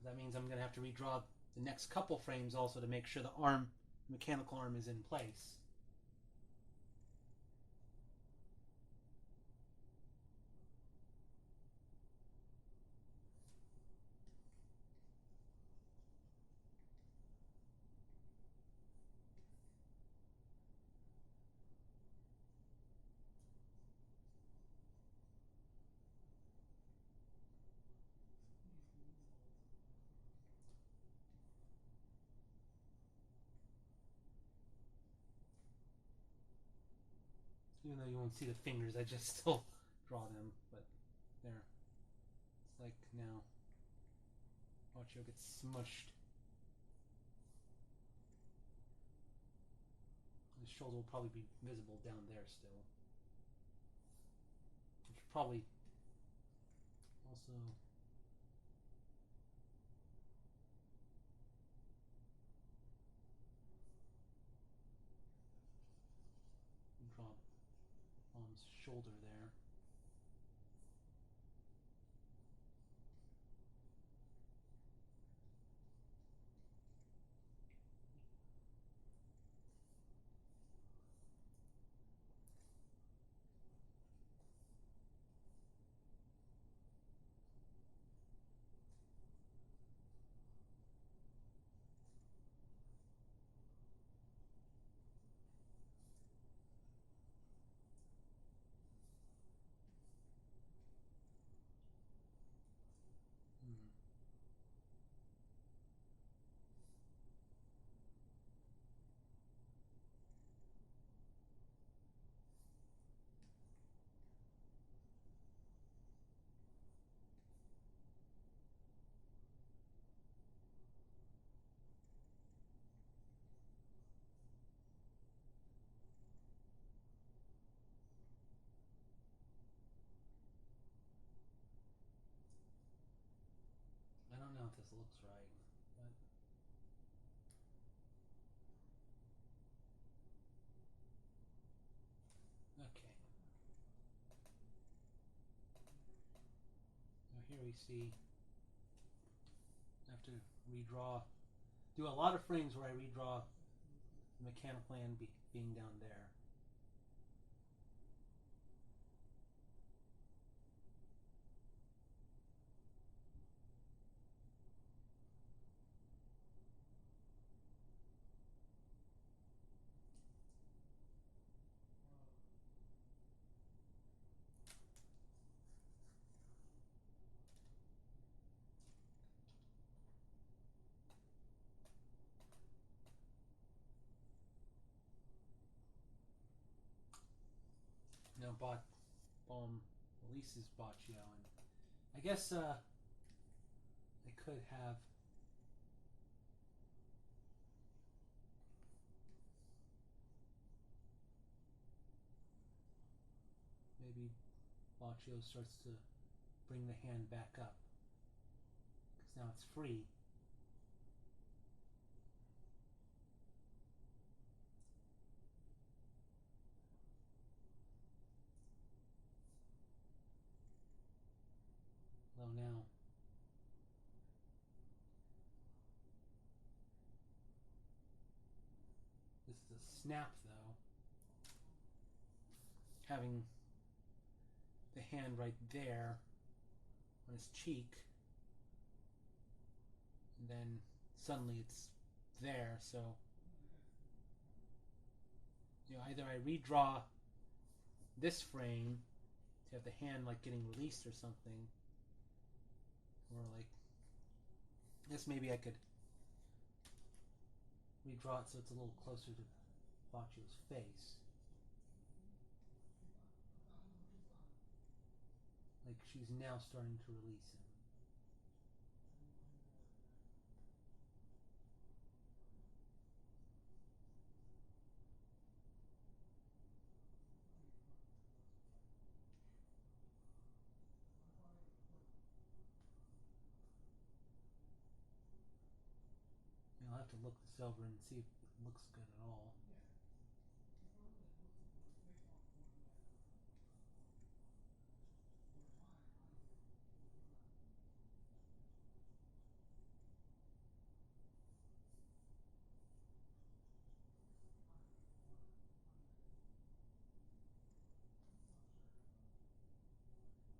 That means I'm going to have to redraw the next couple frames also to make sure the arm, mechanical arm, is in place. Even though you won't see the fingers, I just still draw them. But there. It's like now. Watch it get smushed. His shoulder will probably be visible down there still. Which probably also... draw Mom's shoulder there. I don't know if this looks right, but okay. Now here we see I have to redraw, do a lot of frames where I redraw the mechanical hand being down there. Now releases Baccio, and I guess I could have maybe Baccio starts to bring the hand back up because now it's free. Although now this is a snap, though. Having the hand right there on his cheek, and then suddenly it's there, so either I redraw this frame to have the hand like getting released or something, or like I guess maybe I could redraw it so it's a little closer to Baccio's face. Like she's now starting to release him. I'll have to look this over and see if looks good at all.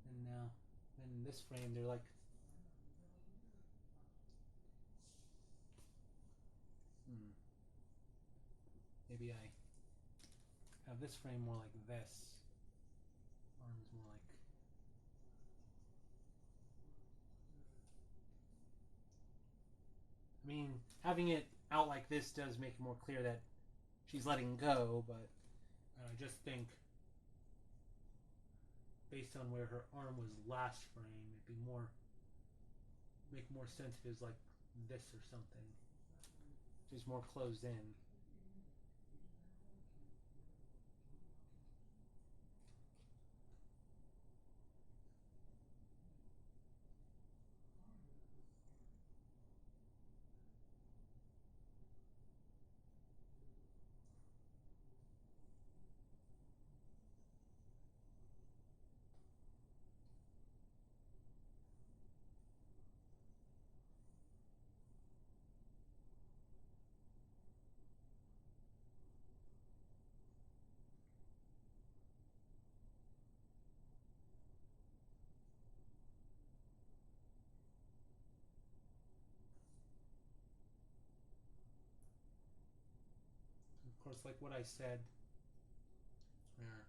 And now, in this frame, they're like, maybe I have this frame more like this. Arms more like. I mean, having it out like this does make it more clear that she's letting go, but I just think, based on where her arm was last frame, it'd be make more sense if it was like this or something. Just more closed in. Of course, like what I said, where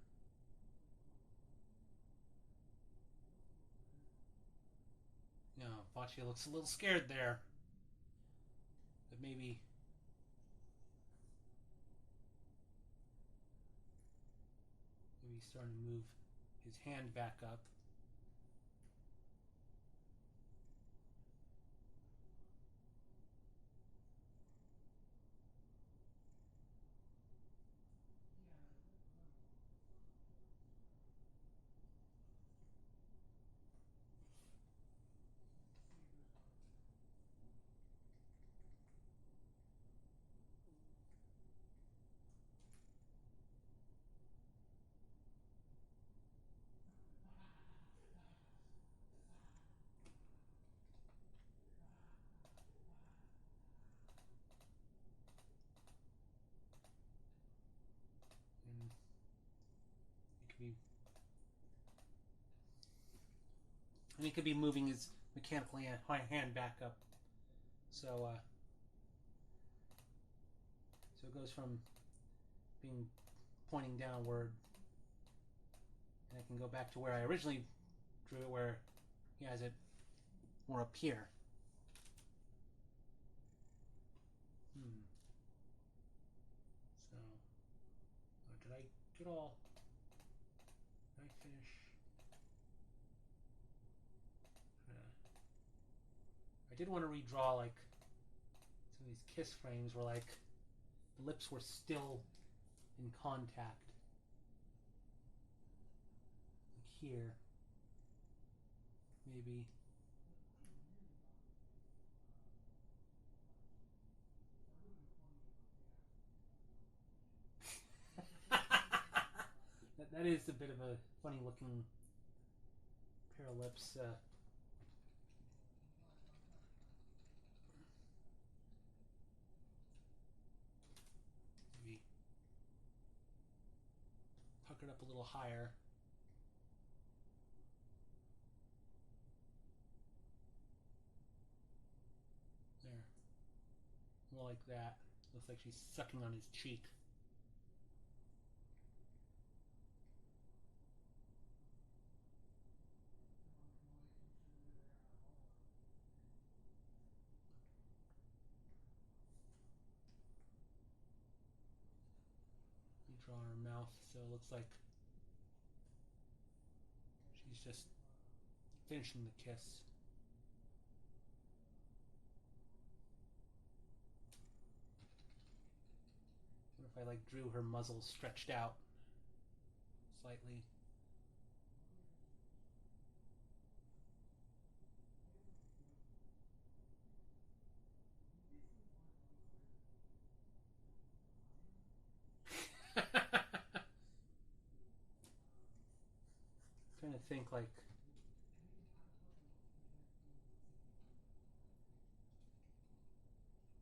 Faccia looks a little scared there. But maybe he's starting to move his hand back up. And he could be moving his mechanical hand back up. So it goes from being pointing downward, and I can go back to where I originally drew it, where he has it more up here. So, did I get all? Did I finish? I did want to redraw like some of these kiss frames where like the lips were still in contact. Like here, maybe. that is a bit of a funny looking pair of lips. Maybe pucker it up a little higher. There. More like that. Looks like she's sucking on his cheek. Draw her mouth so it looks like she's just finishing the kiss. What if I like drew her muzzle stretched out slightly? think, like...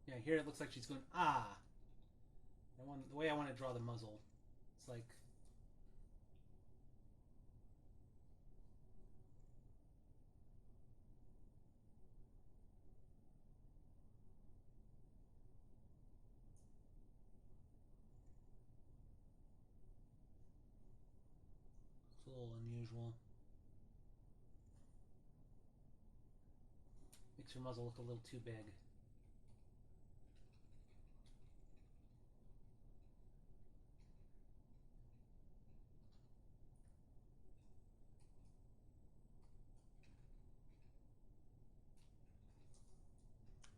Yeah, here it looks like she's going, ah! The way I want to draw the muzzle. It's like... It's a little unusual. Makes her muzzle look a little too big.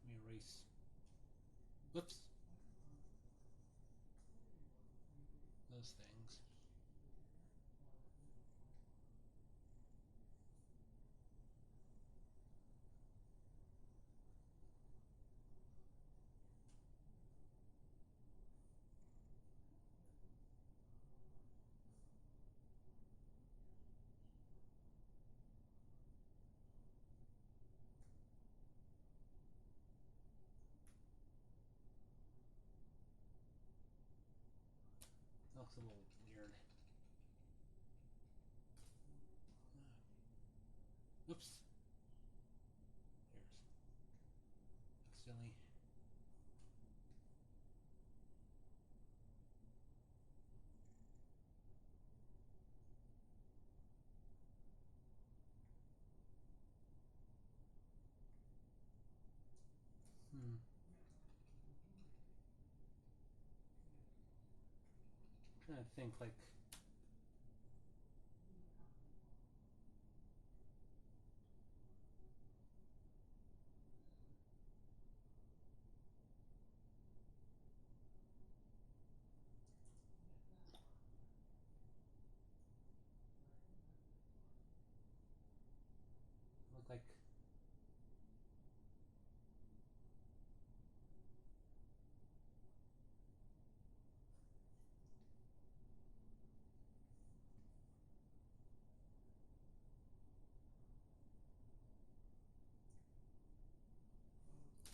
Let me erase. Whoops. Those things. That looks a little weird. Oops. Here's. That's silly. I'm trying to think, like... Look like...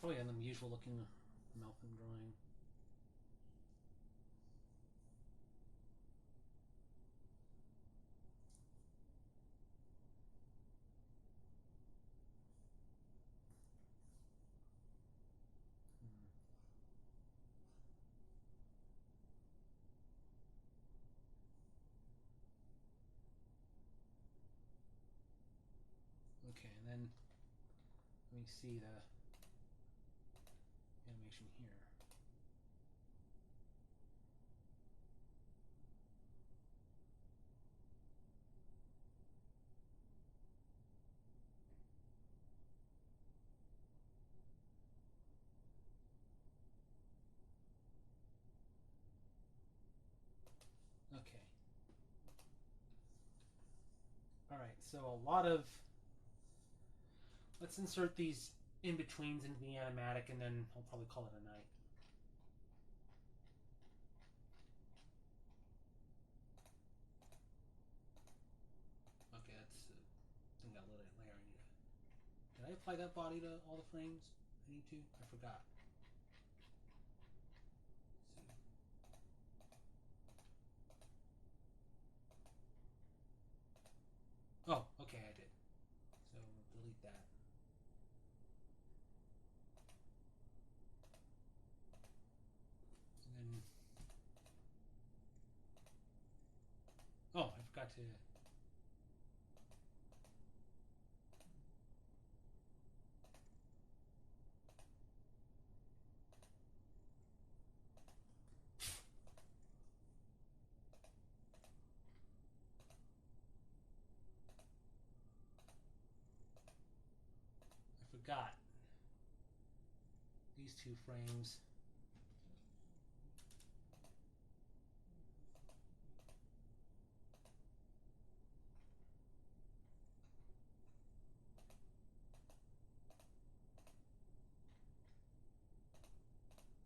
Probably an unusual looking Malcolm drawing. Okay, and then let me see the animation here. Okay. Alright, so a lot of... Let's insert these in-betweens into the animatic, and then I'll probably call it a night. Okay, that's... I think that layer I need to... Did I apply that body to all the frames? I need to? I forgot. Oh, okay, I did. So delete that. And then... Oh, I forgot to... Forgot these two frames.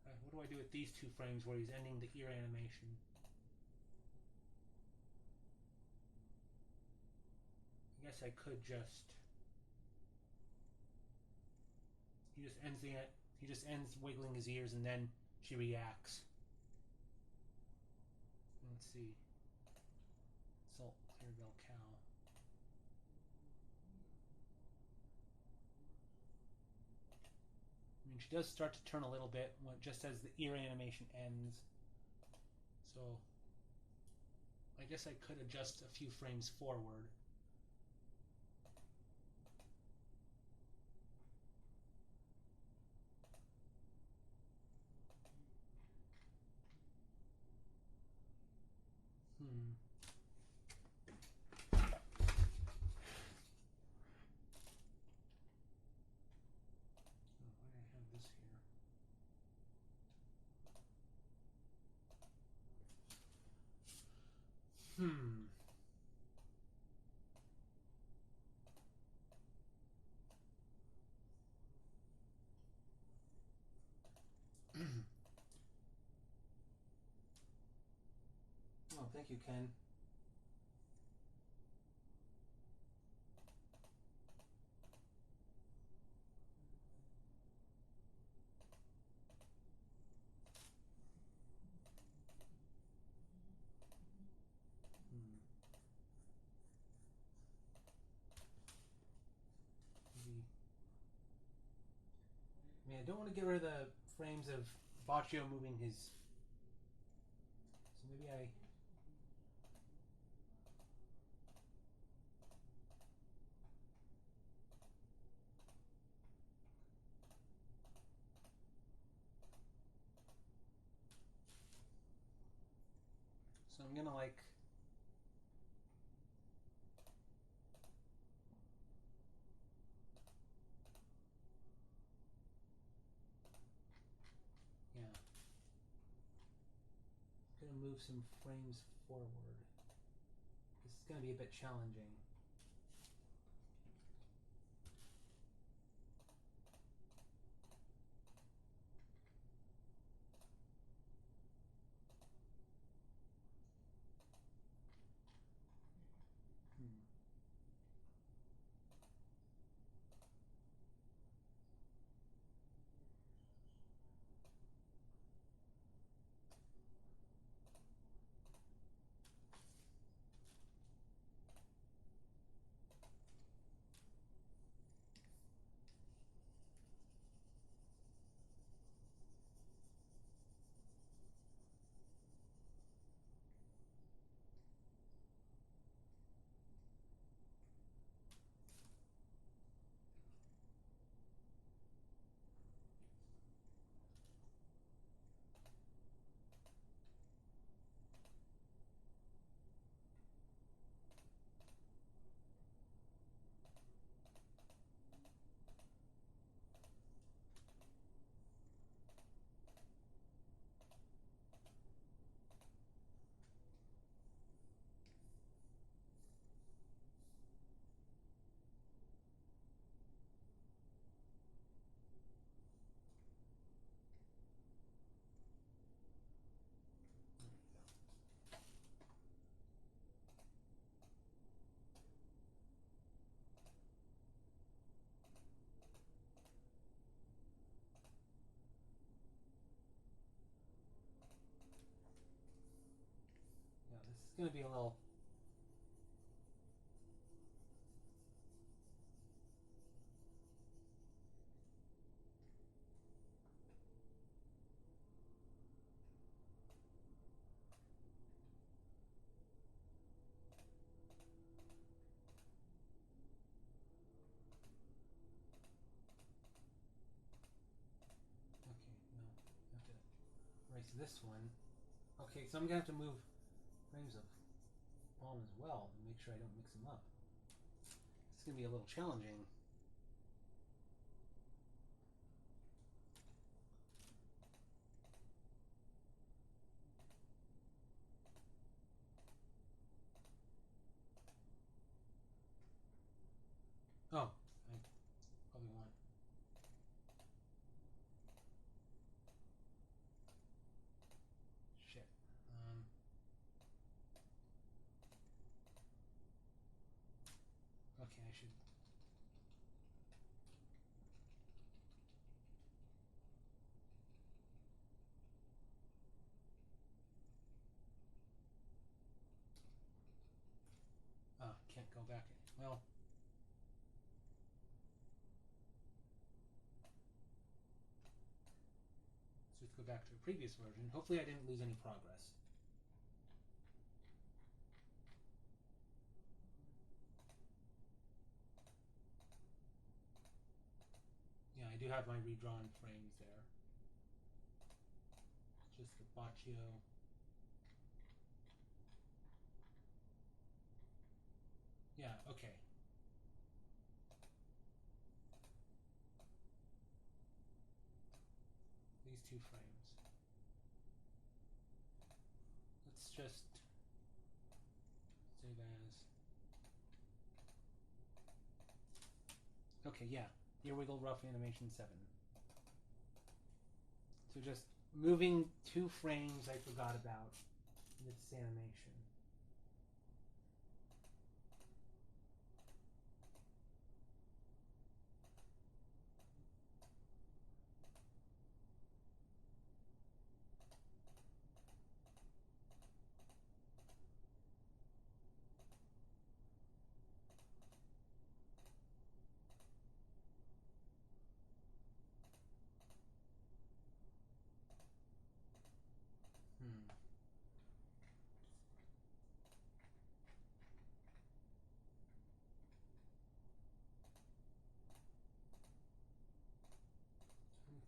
Right, what do I do with these two frames where he's ending the ear animation? I could just... He just ends wiggling his ears, and then she reacts. Let's see. Salt, Clearbell cow. I mean, she does start to turn a little bit just as the ear animation ends. So, I guess I could adjust a few frames forward. Oh, thank you, Ken. I mean, I don't want to get rid of the frames of Baccio moving his... So maybe I... So I'm gonna like... Yeah. I'm gonna move some frames forward. This is gonna be a bit challenging. This is going to be a little... Okay, no. I have to erase this one. Okay, so I'm going to have to move frames of palm as well and make sure I don't mix them up. It's going to be a little challenging. Oh, I probably want... Shit. Okay, back. Well. So let's go back to a previous version. Hopefully I didn't lose any progress. Yeah, I do have my redrawn frames there. Just the Baccio. Yeah, okay. These two frames. Let's just save as. Okay, yeah. Earwiggle Rough Animation 7. So just moving two frames I forgot about in this animation.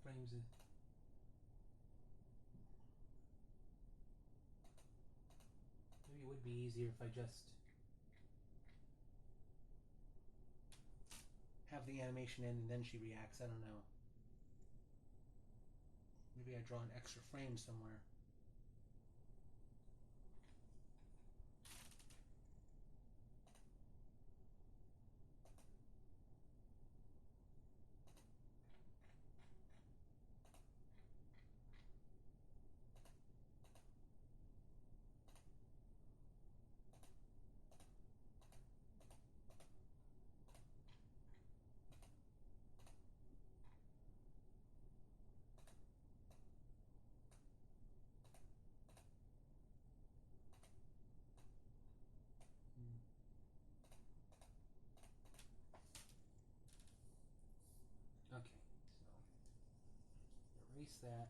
Frames it. Maybe it would be easier if I just have the animation in and then she reacts. I don't know. Maybe I draw an extra frame somewhere. Okay, so erase that.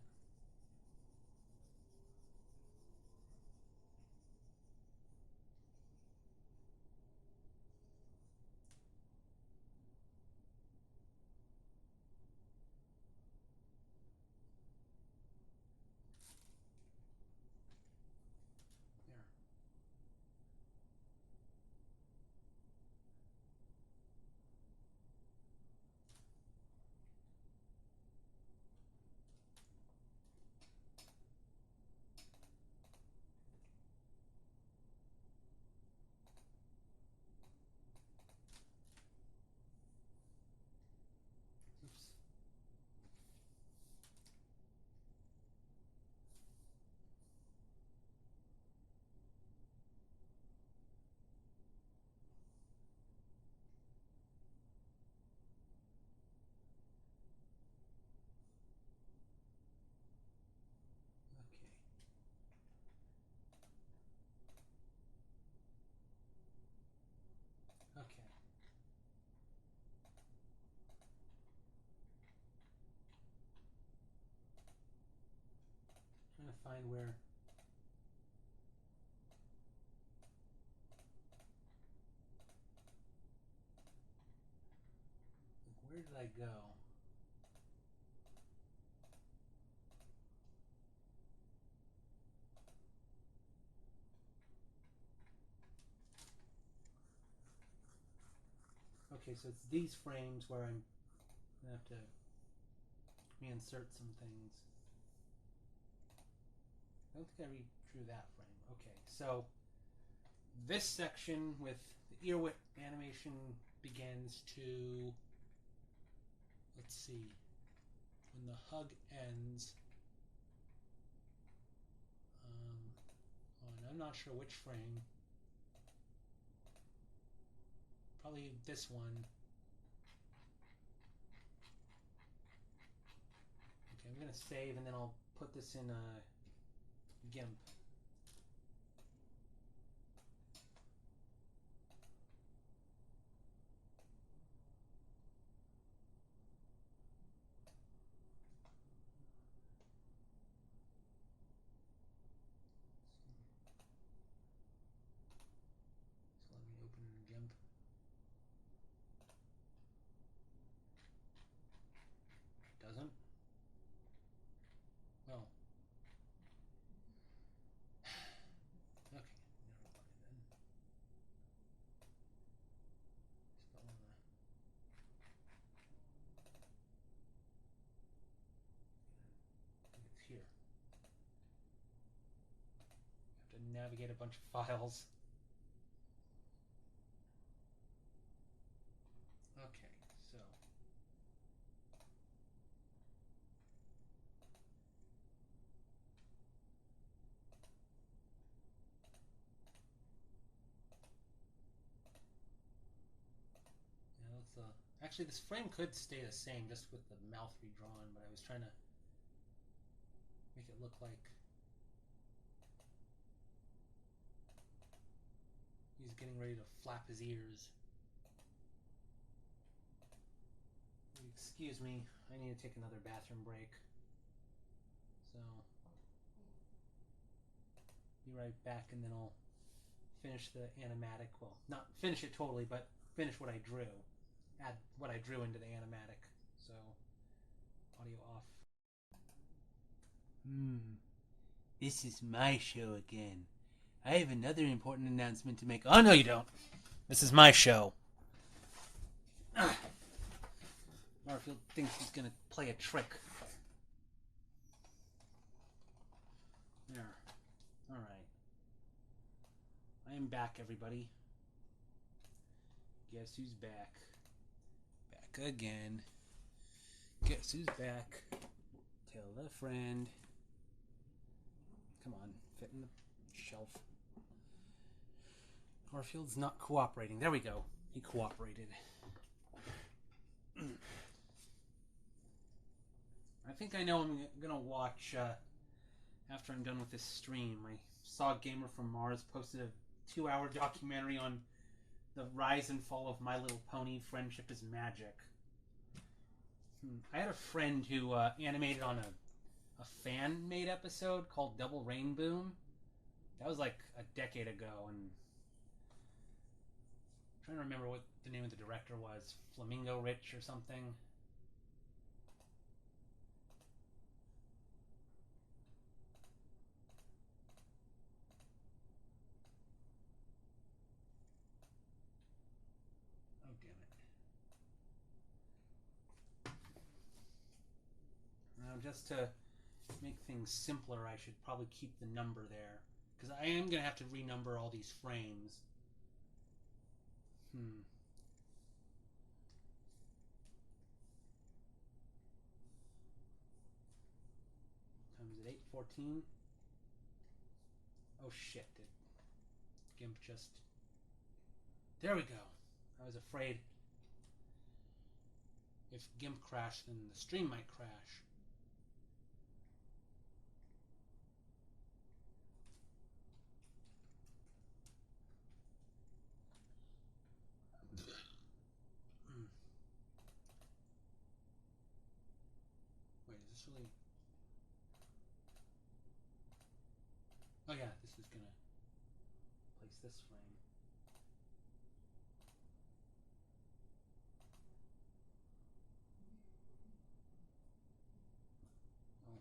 There. Oops. Okay. Okay. Trying to find where. Where did I go? Okay, so it's these frames where I'm gonna have to reinsert some things. I don't think I redrew that frame. Okay, so this section with the ear whip animation begins to, let's see, when the hug ends, and I'm not sure which frame, probably this one. Okay, I'm going to save and then I'll put this in GIMP. navigate a bunch of files. Okay, so now let's actually this frame could stay the same just with the mouth redrawn, but I was trying to make it look like he's getting ready to flap his ears. Excuse me, I need to take another bathroom break. So, be right back, and then I'll finish the animatic. Well, not finish it totally, but finish what I drew. Add what I drew into the animatic. So, audio off. This is my show again. I have another important announcement to make. Oh, no, you don't. This is my show. Marfield thinks he's going to play a trick. There. Alright. I am back, everybody. Guess who's back? Back again. Guess who's back? Tell a friend. Come on, fit in the shelf. Garfield's not cooperating. There we go. He cooperated. I think I know I'm gonna watch after I'm done with this stream. I saw Gamer from Mars posted a 2-hour documentary on the rise and fall of My Little Pony, Friendship is Magic. I had a friend who animated on a fan-made episode called Double Rain Boom. That was like a decade ago, and I'm trying to remember what the name of the director was. Flamingo Rich or something. Oh, damn it. Now, just to make things simpler, I should probably keep the number there, because I am going to have to renumber all these frames. Time is it? 8:14? Oh shit, did GIMP just... There we go. I was afraid if GIMP crashed, then the stream might crash. Wait, is this really... Oh yeah, this is gonna place this frame. Oh.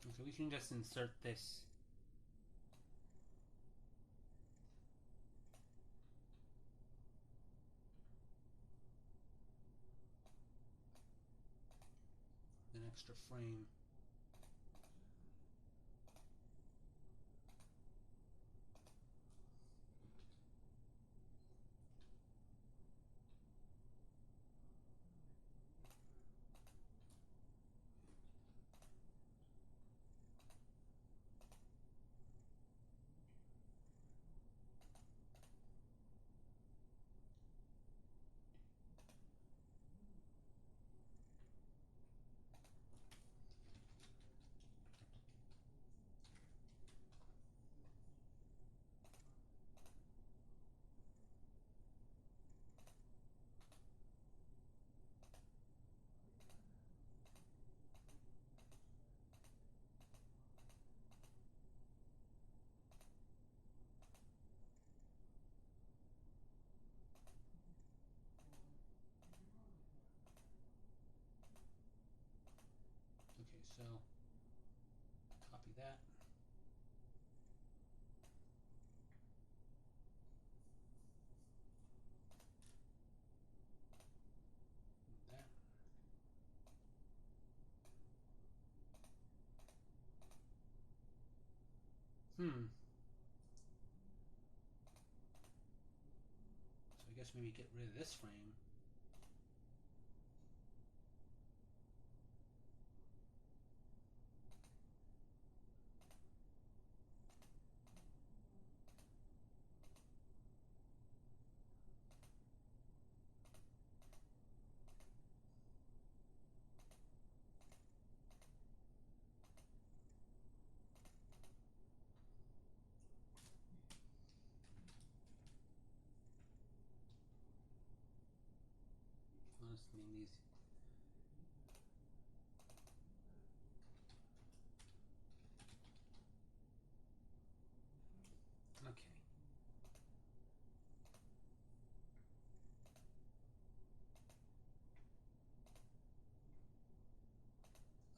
So we can just insert this. An extra frame. So copy that. That. So I guess maybe get rid of this frame. I'll just name these. Okay.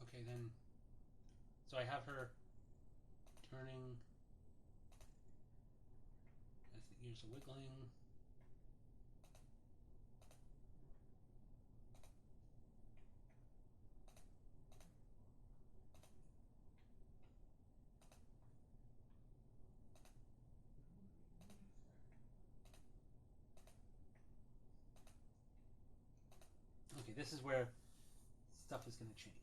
Okay, then. So I have her turning as the ears are wiggling. Okay, this is where stuff is going to change.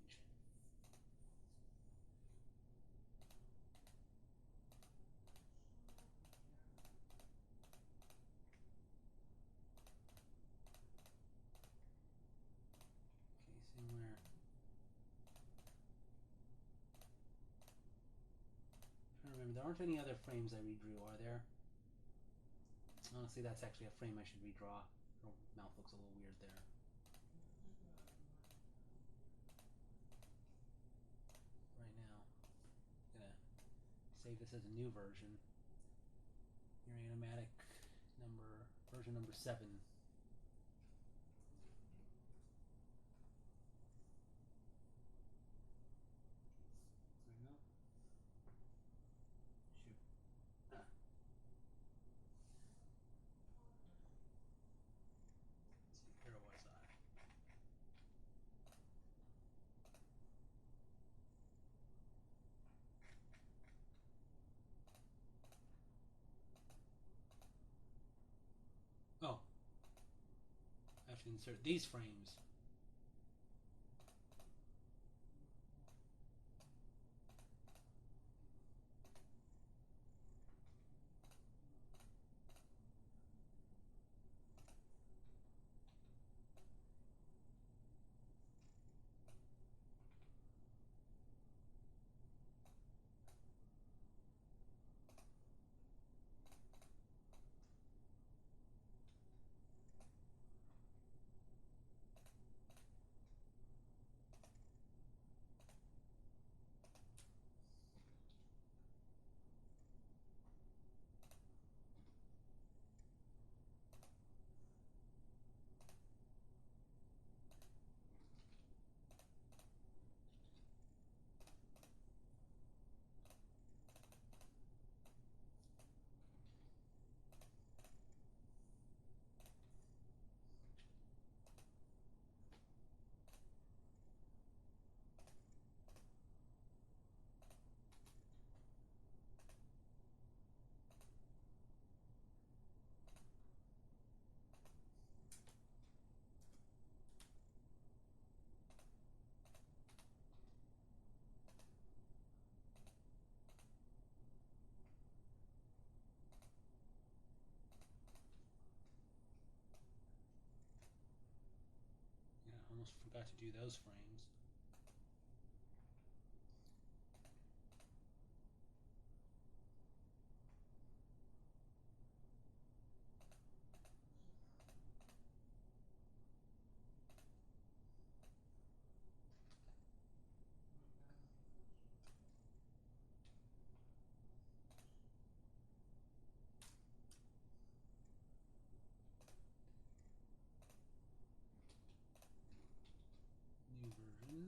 Okay, somewhere. I'm trying to remember, there aren't any other frames I redrew, are there? Honestly, that's actually a frame I should redraw. Her mouth looks a little weird there. Right now, I'm gonna save this as a new version. Your animatic version number 7. There we go. Shoot. Ah. Let's see, where was I? Oh, I have to insert these frames. Yeah, I almost forgot to do those frames. New version.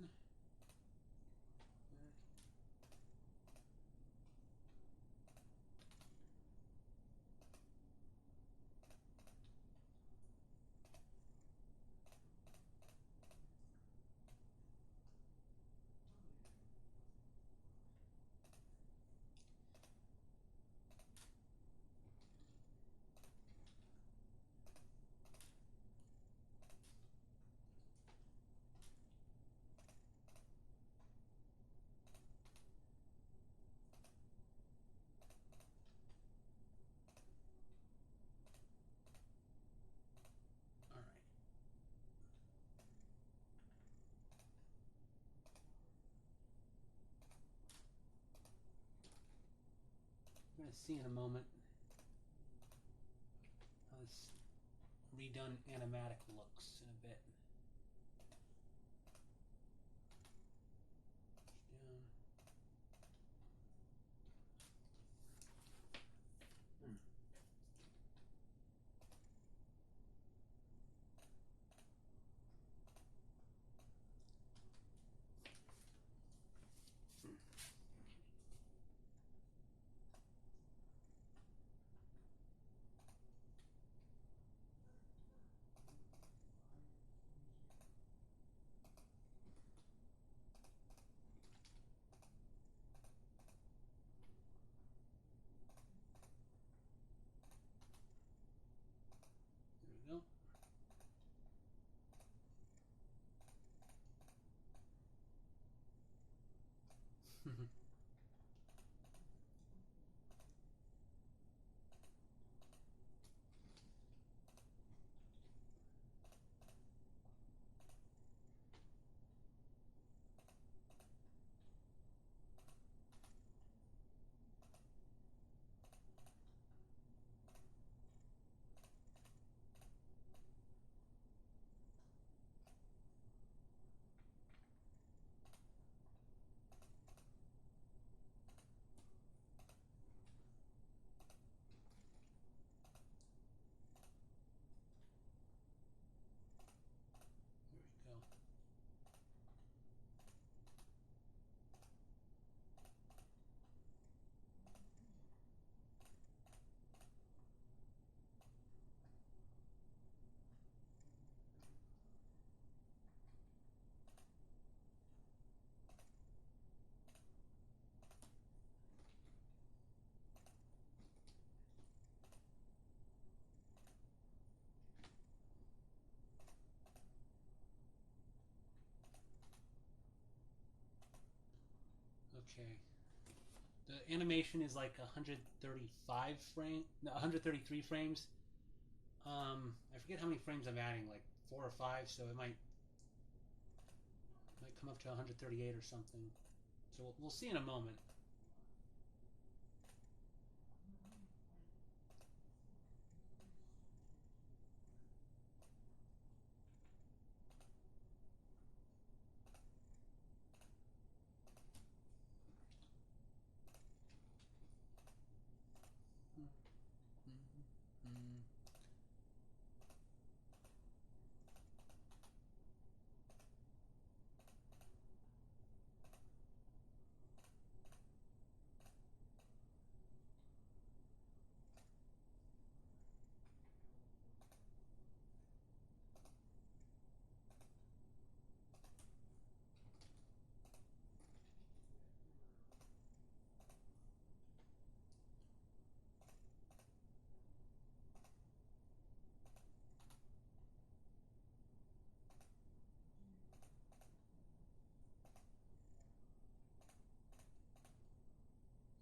going to see in a moment how this redone animatic looks in a bit. Down. There we go. There we go. Okay. The animation is like 135 frame, no, 133 frames. I forget how many frames I'm adding, like 4 or 5, so it might come up to 138 or something. So we'll see in a moment.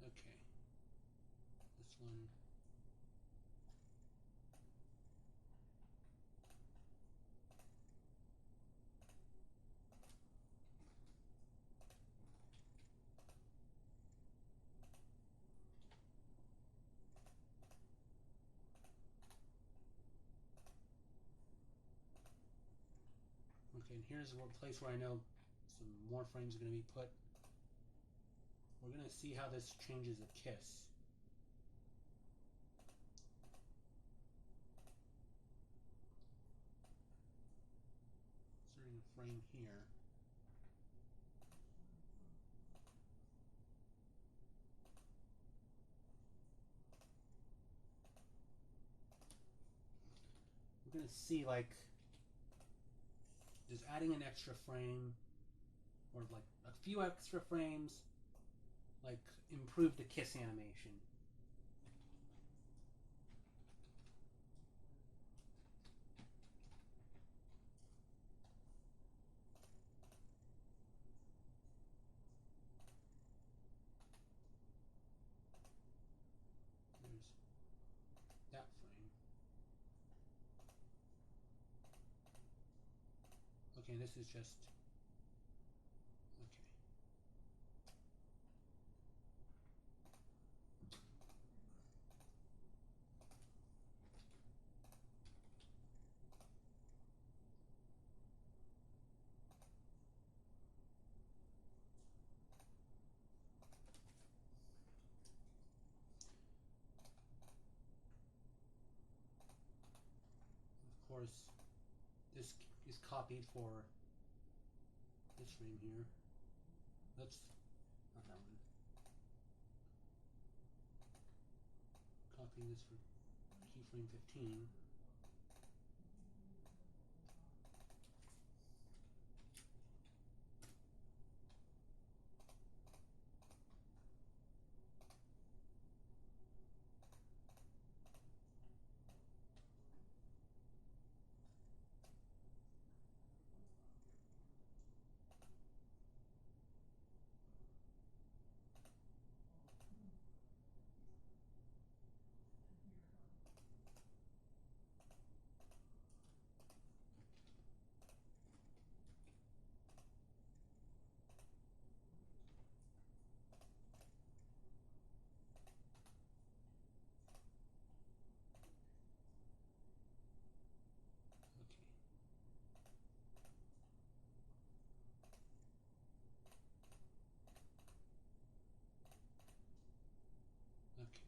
Okay. This one. Okay, and here's one place where I know some more frames are going to be put. We're going to see how this changes a kiss. Inserting a frame here. We're going to see, like, does adding an extra frame or like a few extra frames like improve the kiss animation. There's that frame. Okay, this is just okay. course, this is copied for this frame here. That's not that one. Copying this for keyframe 15. Okay.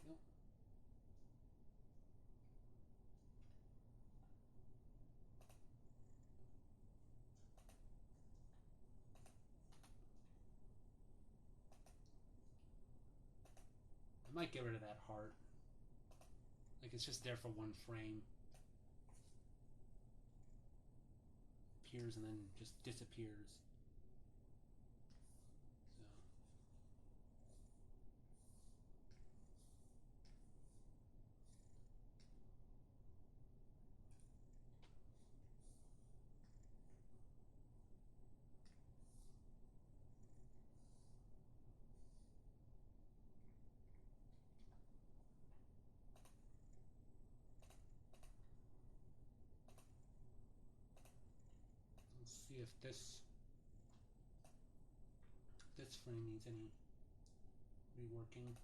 Yep. I might get rid of that heart. Like, it's just there for one frame. Appears and then just disappears. Let's see if this frame needs any reworking.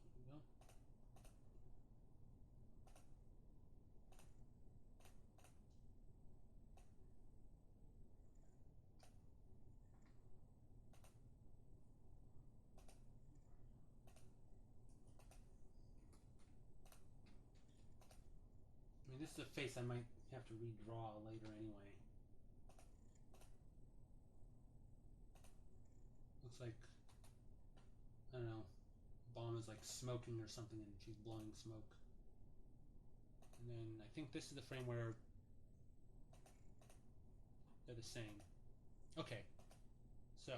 There we go. I mean, this is a face I might have to redraw later anyway. Looks like, I don't know, bomb is like smoking or something and she's blowing smoke. And then I think this is the frame where they're the same. Okay, so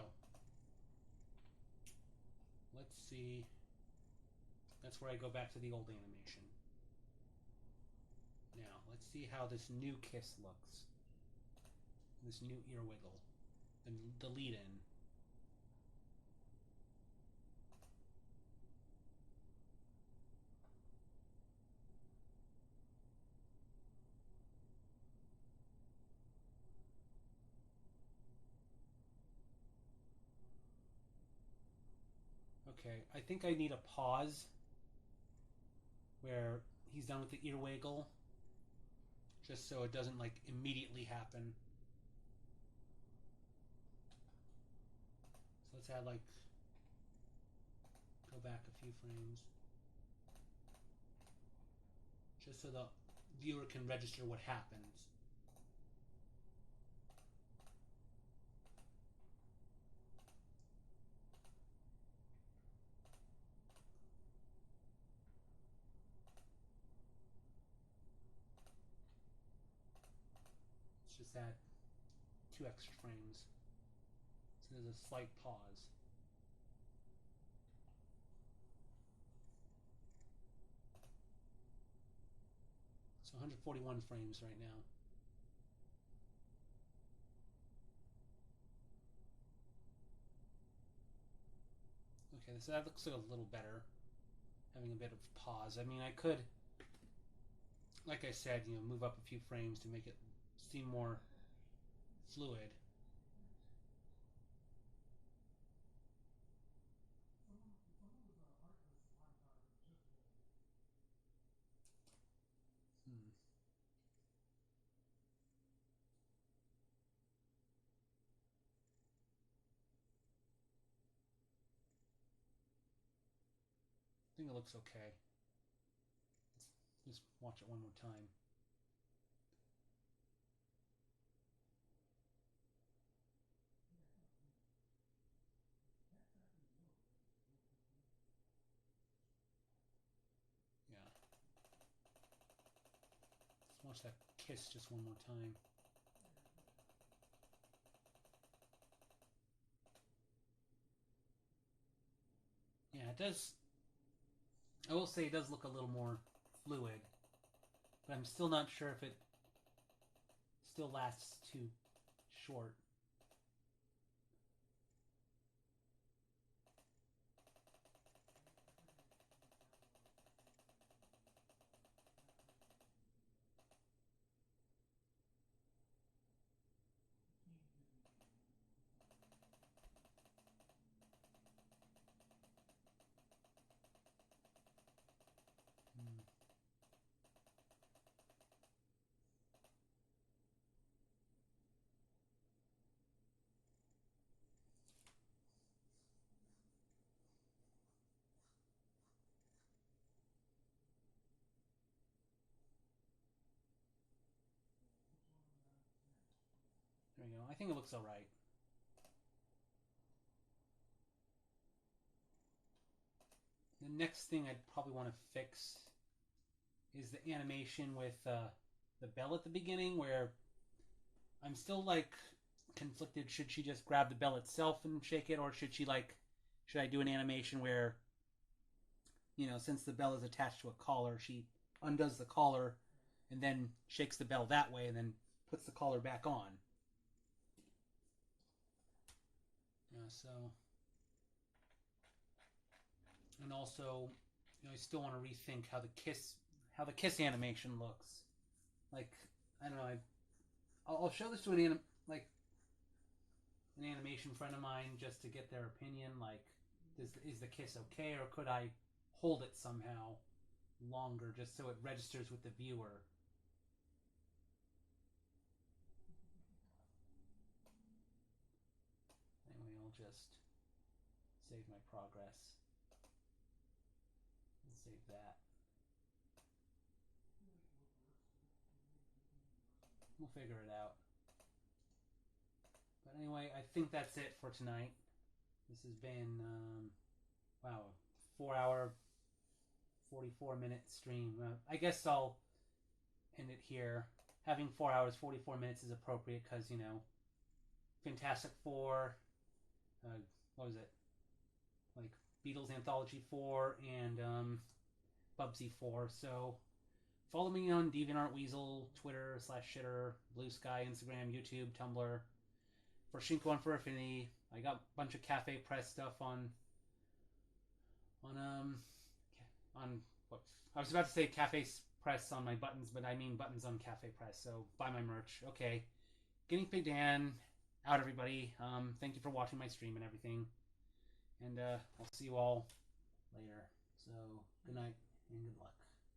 let's see. That's where I go back to the old animation. Now, let's see how this new kiss looks. This new ear wiggle. The lead-in. Okay, I think I need a pause where he's done with the ear wiggle, just so it doesn't like immediately happen. So let's add like, go back a few frames, just so the viewer can register what happens. Let's just add 2 extra frames. So there's a slight pause. So 141 frames right now. Okay, so that looks like a little better. having a bit of pause. I mean, I could, like I said, move up a few frames to make it seem more fluid. I think it looks okay. Let's just watch it one more time. Yeah. Let's watch that kiss just one more time. Yeah, it does. I will say it does look a little more fluid, but I'm still not sure if it still lasts too short. There we go. I think it looks alright. The next thing I'd probably want to fix is the animation with the bell at the beginning, where I'm still like conflicted. Should she just grab the bell itself and shake it, or should I do an animation where, since the bell is attached to a collar, she undoes the collar and then shakes the bell that way and then puts the collar back on. So, and also, I still want to rethink how the kiss animation looks. Like, I don't know. I'll show this to an animation friend of mine just to get their opinion. Like, is the kiss okay, or could I hold it somehow longer just so it registers with the viewer? Anyway, I'll just save my progress and save that. We'll figure it out. But anyway, I think that's it for tonight. This has been, wow, 4-hour, 44-minute stream. I guess I'll end it here. Having 4 hours, 44 minutes is appropriate because, Fantastic Four, what was it? Like Beatles Anthology 4 and Bubsy 4. So follow me on DeviantArt Weasel, Twitter /shitter, Blue Sky, Instagram, YouTube, Tumblr. For Shinko for Affinity, I got a bunch of Cafe Press stuff on what I was about to say Cafe Press on my buttons, but I mean buttons on Cafe Press. So buy my merch. Okay, GuineaPigDan out, everybody. Thank you for watching my stream and everything, and I'll see you all later. So good night and good luck.